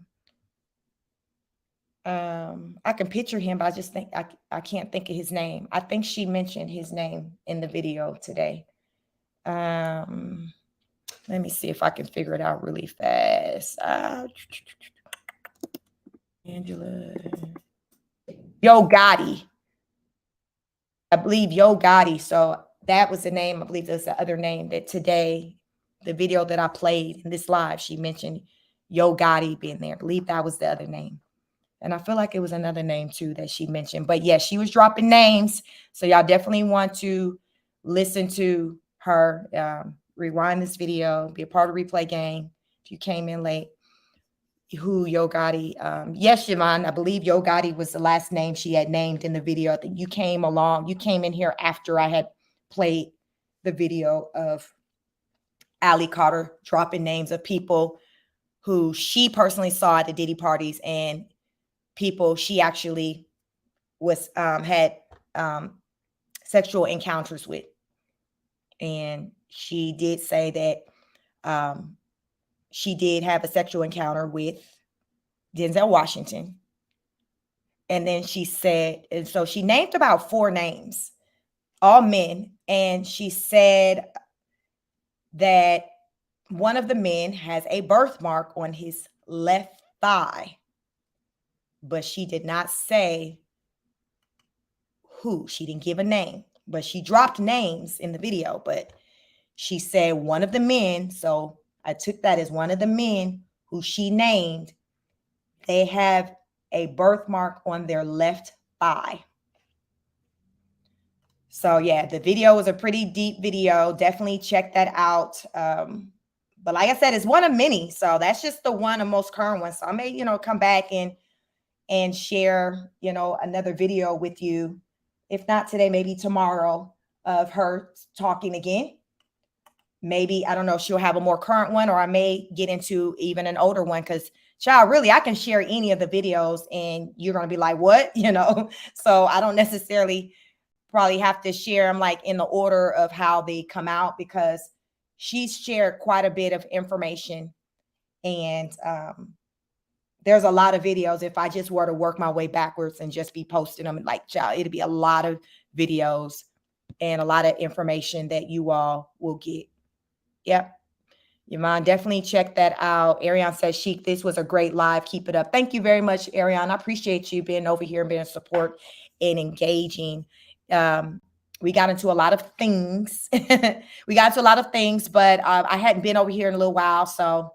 I can picture him, but I just think I can't think of his name. I think she mentioned his name in the video today. Let me see if I can figure it out really fast. Angela. Yo Gotti. I believe Yo Gotti. So that was the name. I believe there's the other name that today, the video that I played in this live, she mentioned Yo Gotti being there. I believe that was the other name. And I feel like it was another name too that she mentioned. But yeah, she was dropping names. So y'all definitely want to listen to her. Rewind this video. Be a part of replay game. If you came in late. Who Yo Gotti? Yes, Siobhan, I believe Yo Gotti was the last name she had named in the video. That you came along. You came in here after I had played the video of Ali Carter dropping names of people who she personally saw at the Diddy parties and people she actually was had sexual encounters with. And she did say that she did have a sexual encounter with Denzel Washington. And then she said, and so she named about 4 names, all men. And she said that one of the men has a birthmark on his left thigh. But she did not say who. She didn't give a name, but she dropped names in the video. But she said one of the men, so I took that as one of the men who she named, they have a birthmark on their left thigh. So yeah, the video was a pretty deep video. Definitely check that out. But like I said, it's one of many. So that's just the one of most current ones. So I may, come back and share, another video with you. If not today, maybe tomorrow, of her talking again. Maybe, I don't know if she'll have a more current one, or I may get into even an older one, because child, really, I can share any of the videos and you're going to be like, what? So I don't necessarily probably have to share them like in the order of how they come out, because she's shared quite a bit of information. And there's a lot of videos. If I just were to work my way backwards and just be posting them, like, child, it'd be a lot of videos and a lot of information that you all will get. Yep. Yvonne, definitely check that out. Ariane says, Sheik, this was a great live. Keep it up. Thank you very much, Ariane. I appreciate you being over here and being support and engaging. We got into a lot of things. But I hadn't been over here in a little while, so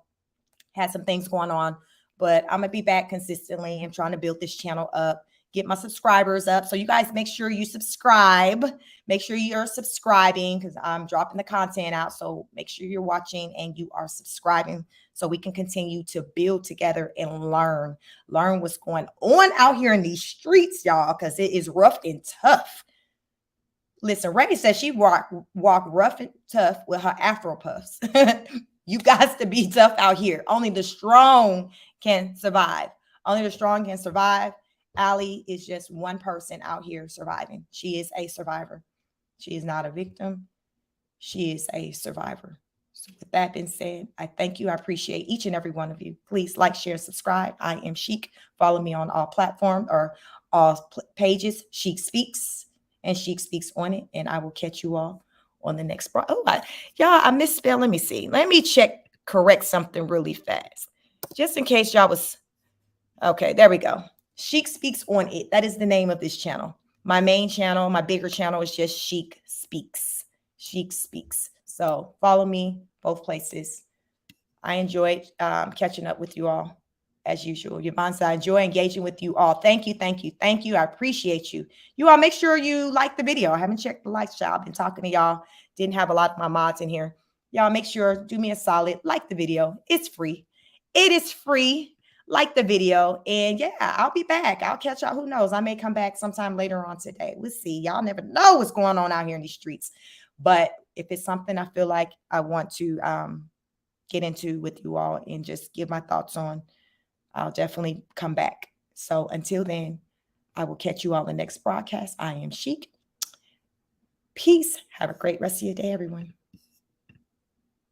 had some things going on. But I'm going to be back consistently and trying to build this channel up, get my subscribers up. So you guys make sure you subscribe. Make sure you're subscribing, because I'm dropping the content out. So make sure you're watching and you are subscribing, so we can continue to build together and learn what's going on out here in these streets, y'all, because it is rough and tough. Listen, Ray says she walk rough and tough with her Afro puffs. You guys to be tough out here. Only the strong can survive. Only the strong can survive. Allie is just one person out here surviving. She is a survivor. She is not a victim. She is a survivor. So with that being said, I thank you. I appreciate each and every one of you. Please like, share, subscribe. I am Sheik. Follow me on all platforms or all pages. Sheik Speaks, and Sheik Speaks on it. And I will catch you all on the next. Y'all, I misspelled. Let me see. Let me correct something really fast, just in case y'all was. Okay, there we go. Sheik Speaks on it. That is the name of this channel. My main channel, my bigger channel, is just Sheik Speaks. Sheik Speaks. So follow me both places. I enjoyed catching up with you all as usual. Yvonne said, I enjoy engaging with you all. Thank you, thank you, thank you. I appreciate you. You all make sure you like the video. I haven't checked the likes, y'all. I've been talking to y'all. Didn't have a lot of my mods in here. Y'all make sure, do me a solid, like the video. It's free. It is free. Like the video. And yeah, I'll be back. I'll catch y'all. Who knows? I may come back sometime later on today. We'll see. Y'all never know what's going on out here in these streets. But if it's something I feel like I want to get into with you all and just give my thoughts on, I'll definitely come back. So until then, I will catch you all in the next broadcast. I am Sheik. Peace. Have a great rest of your day, everyone.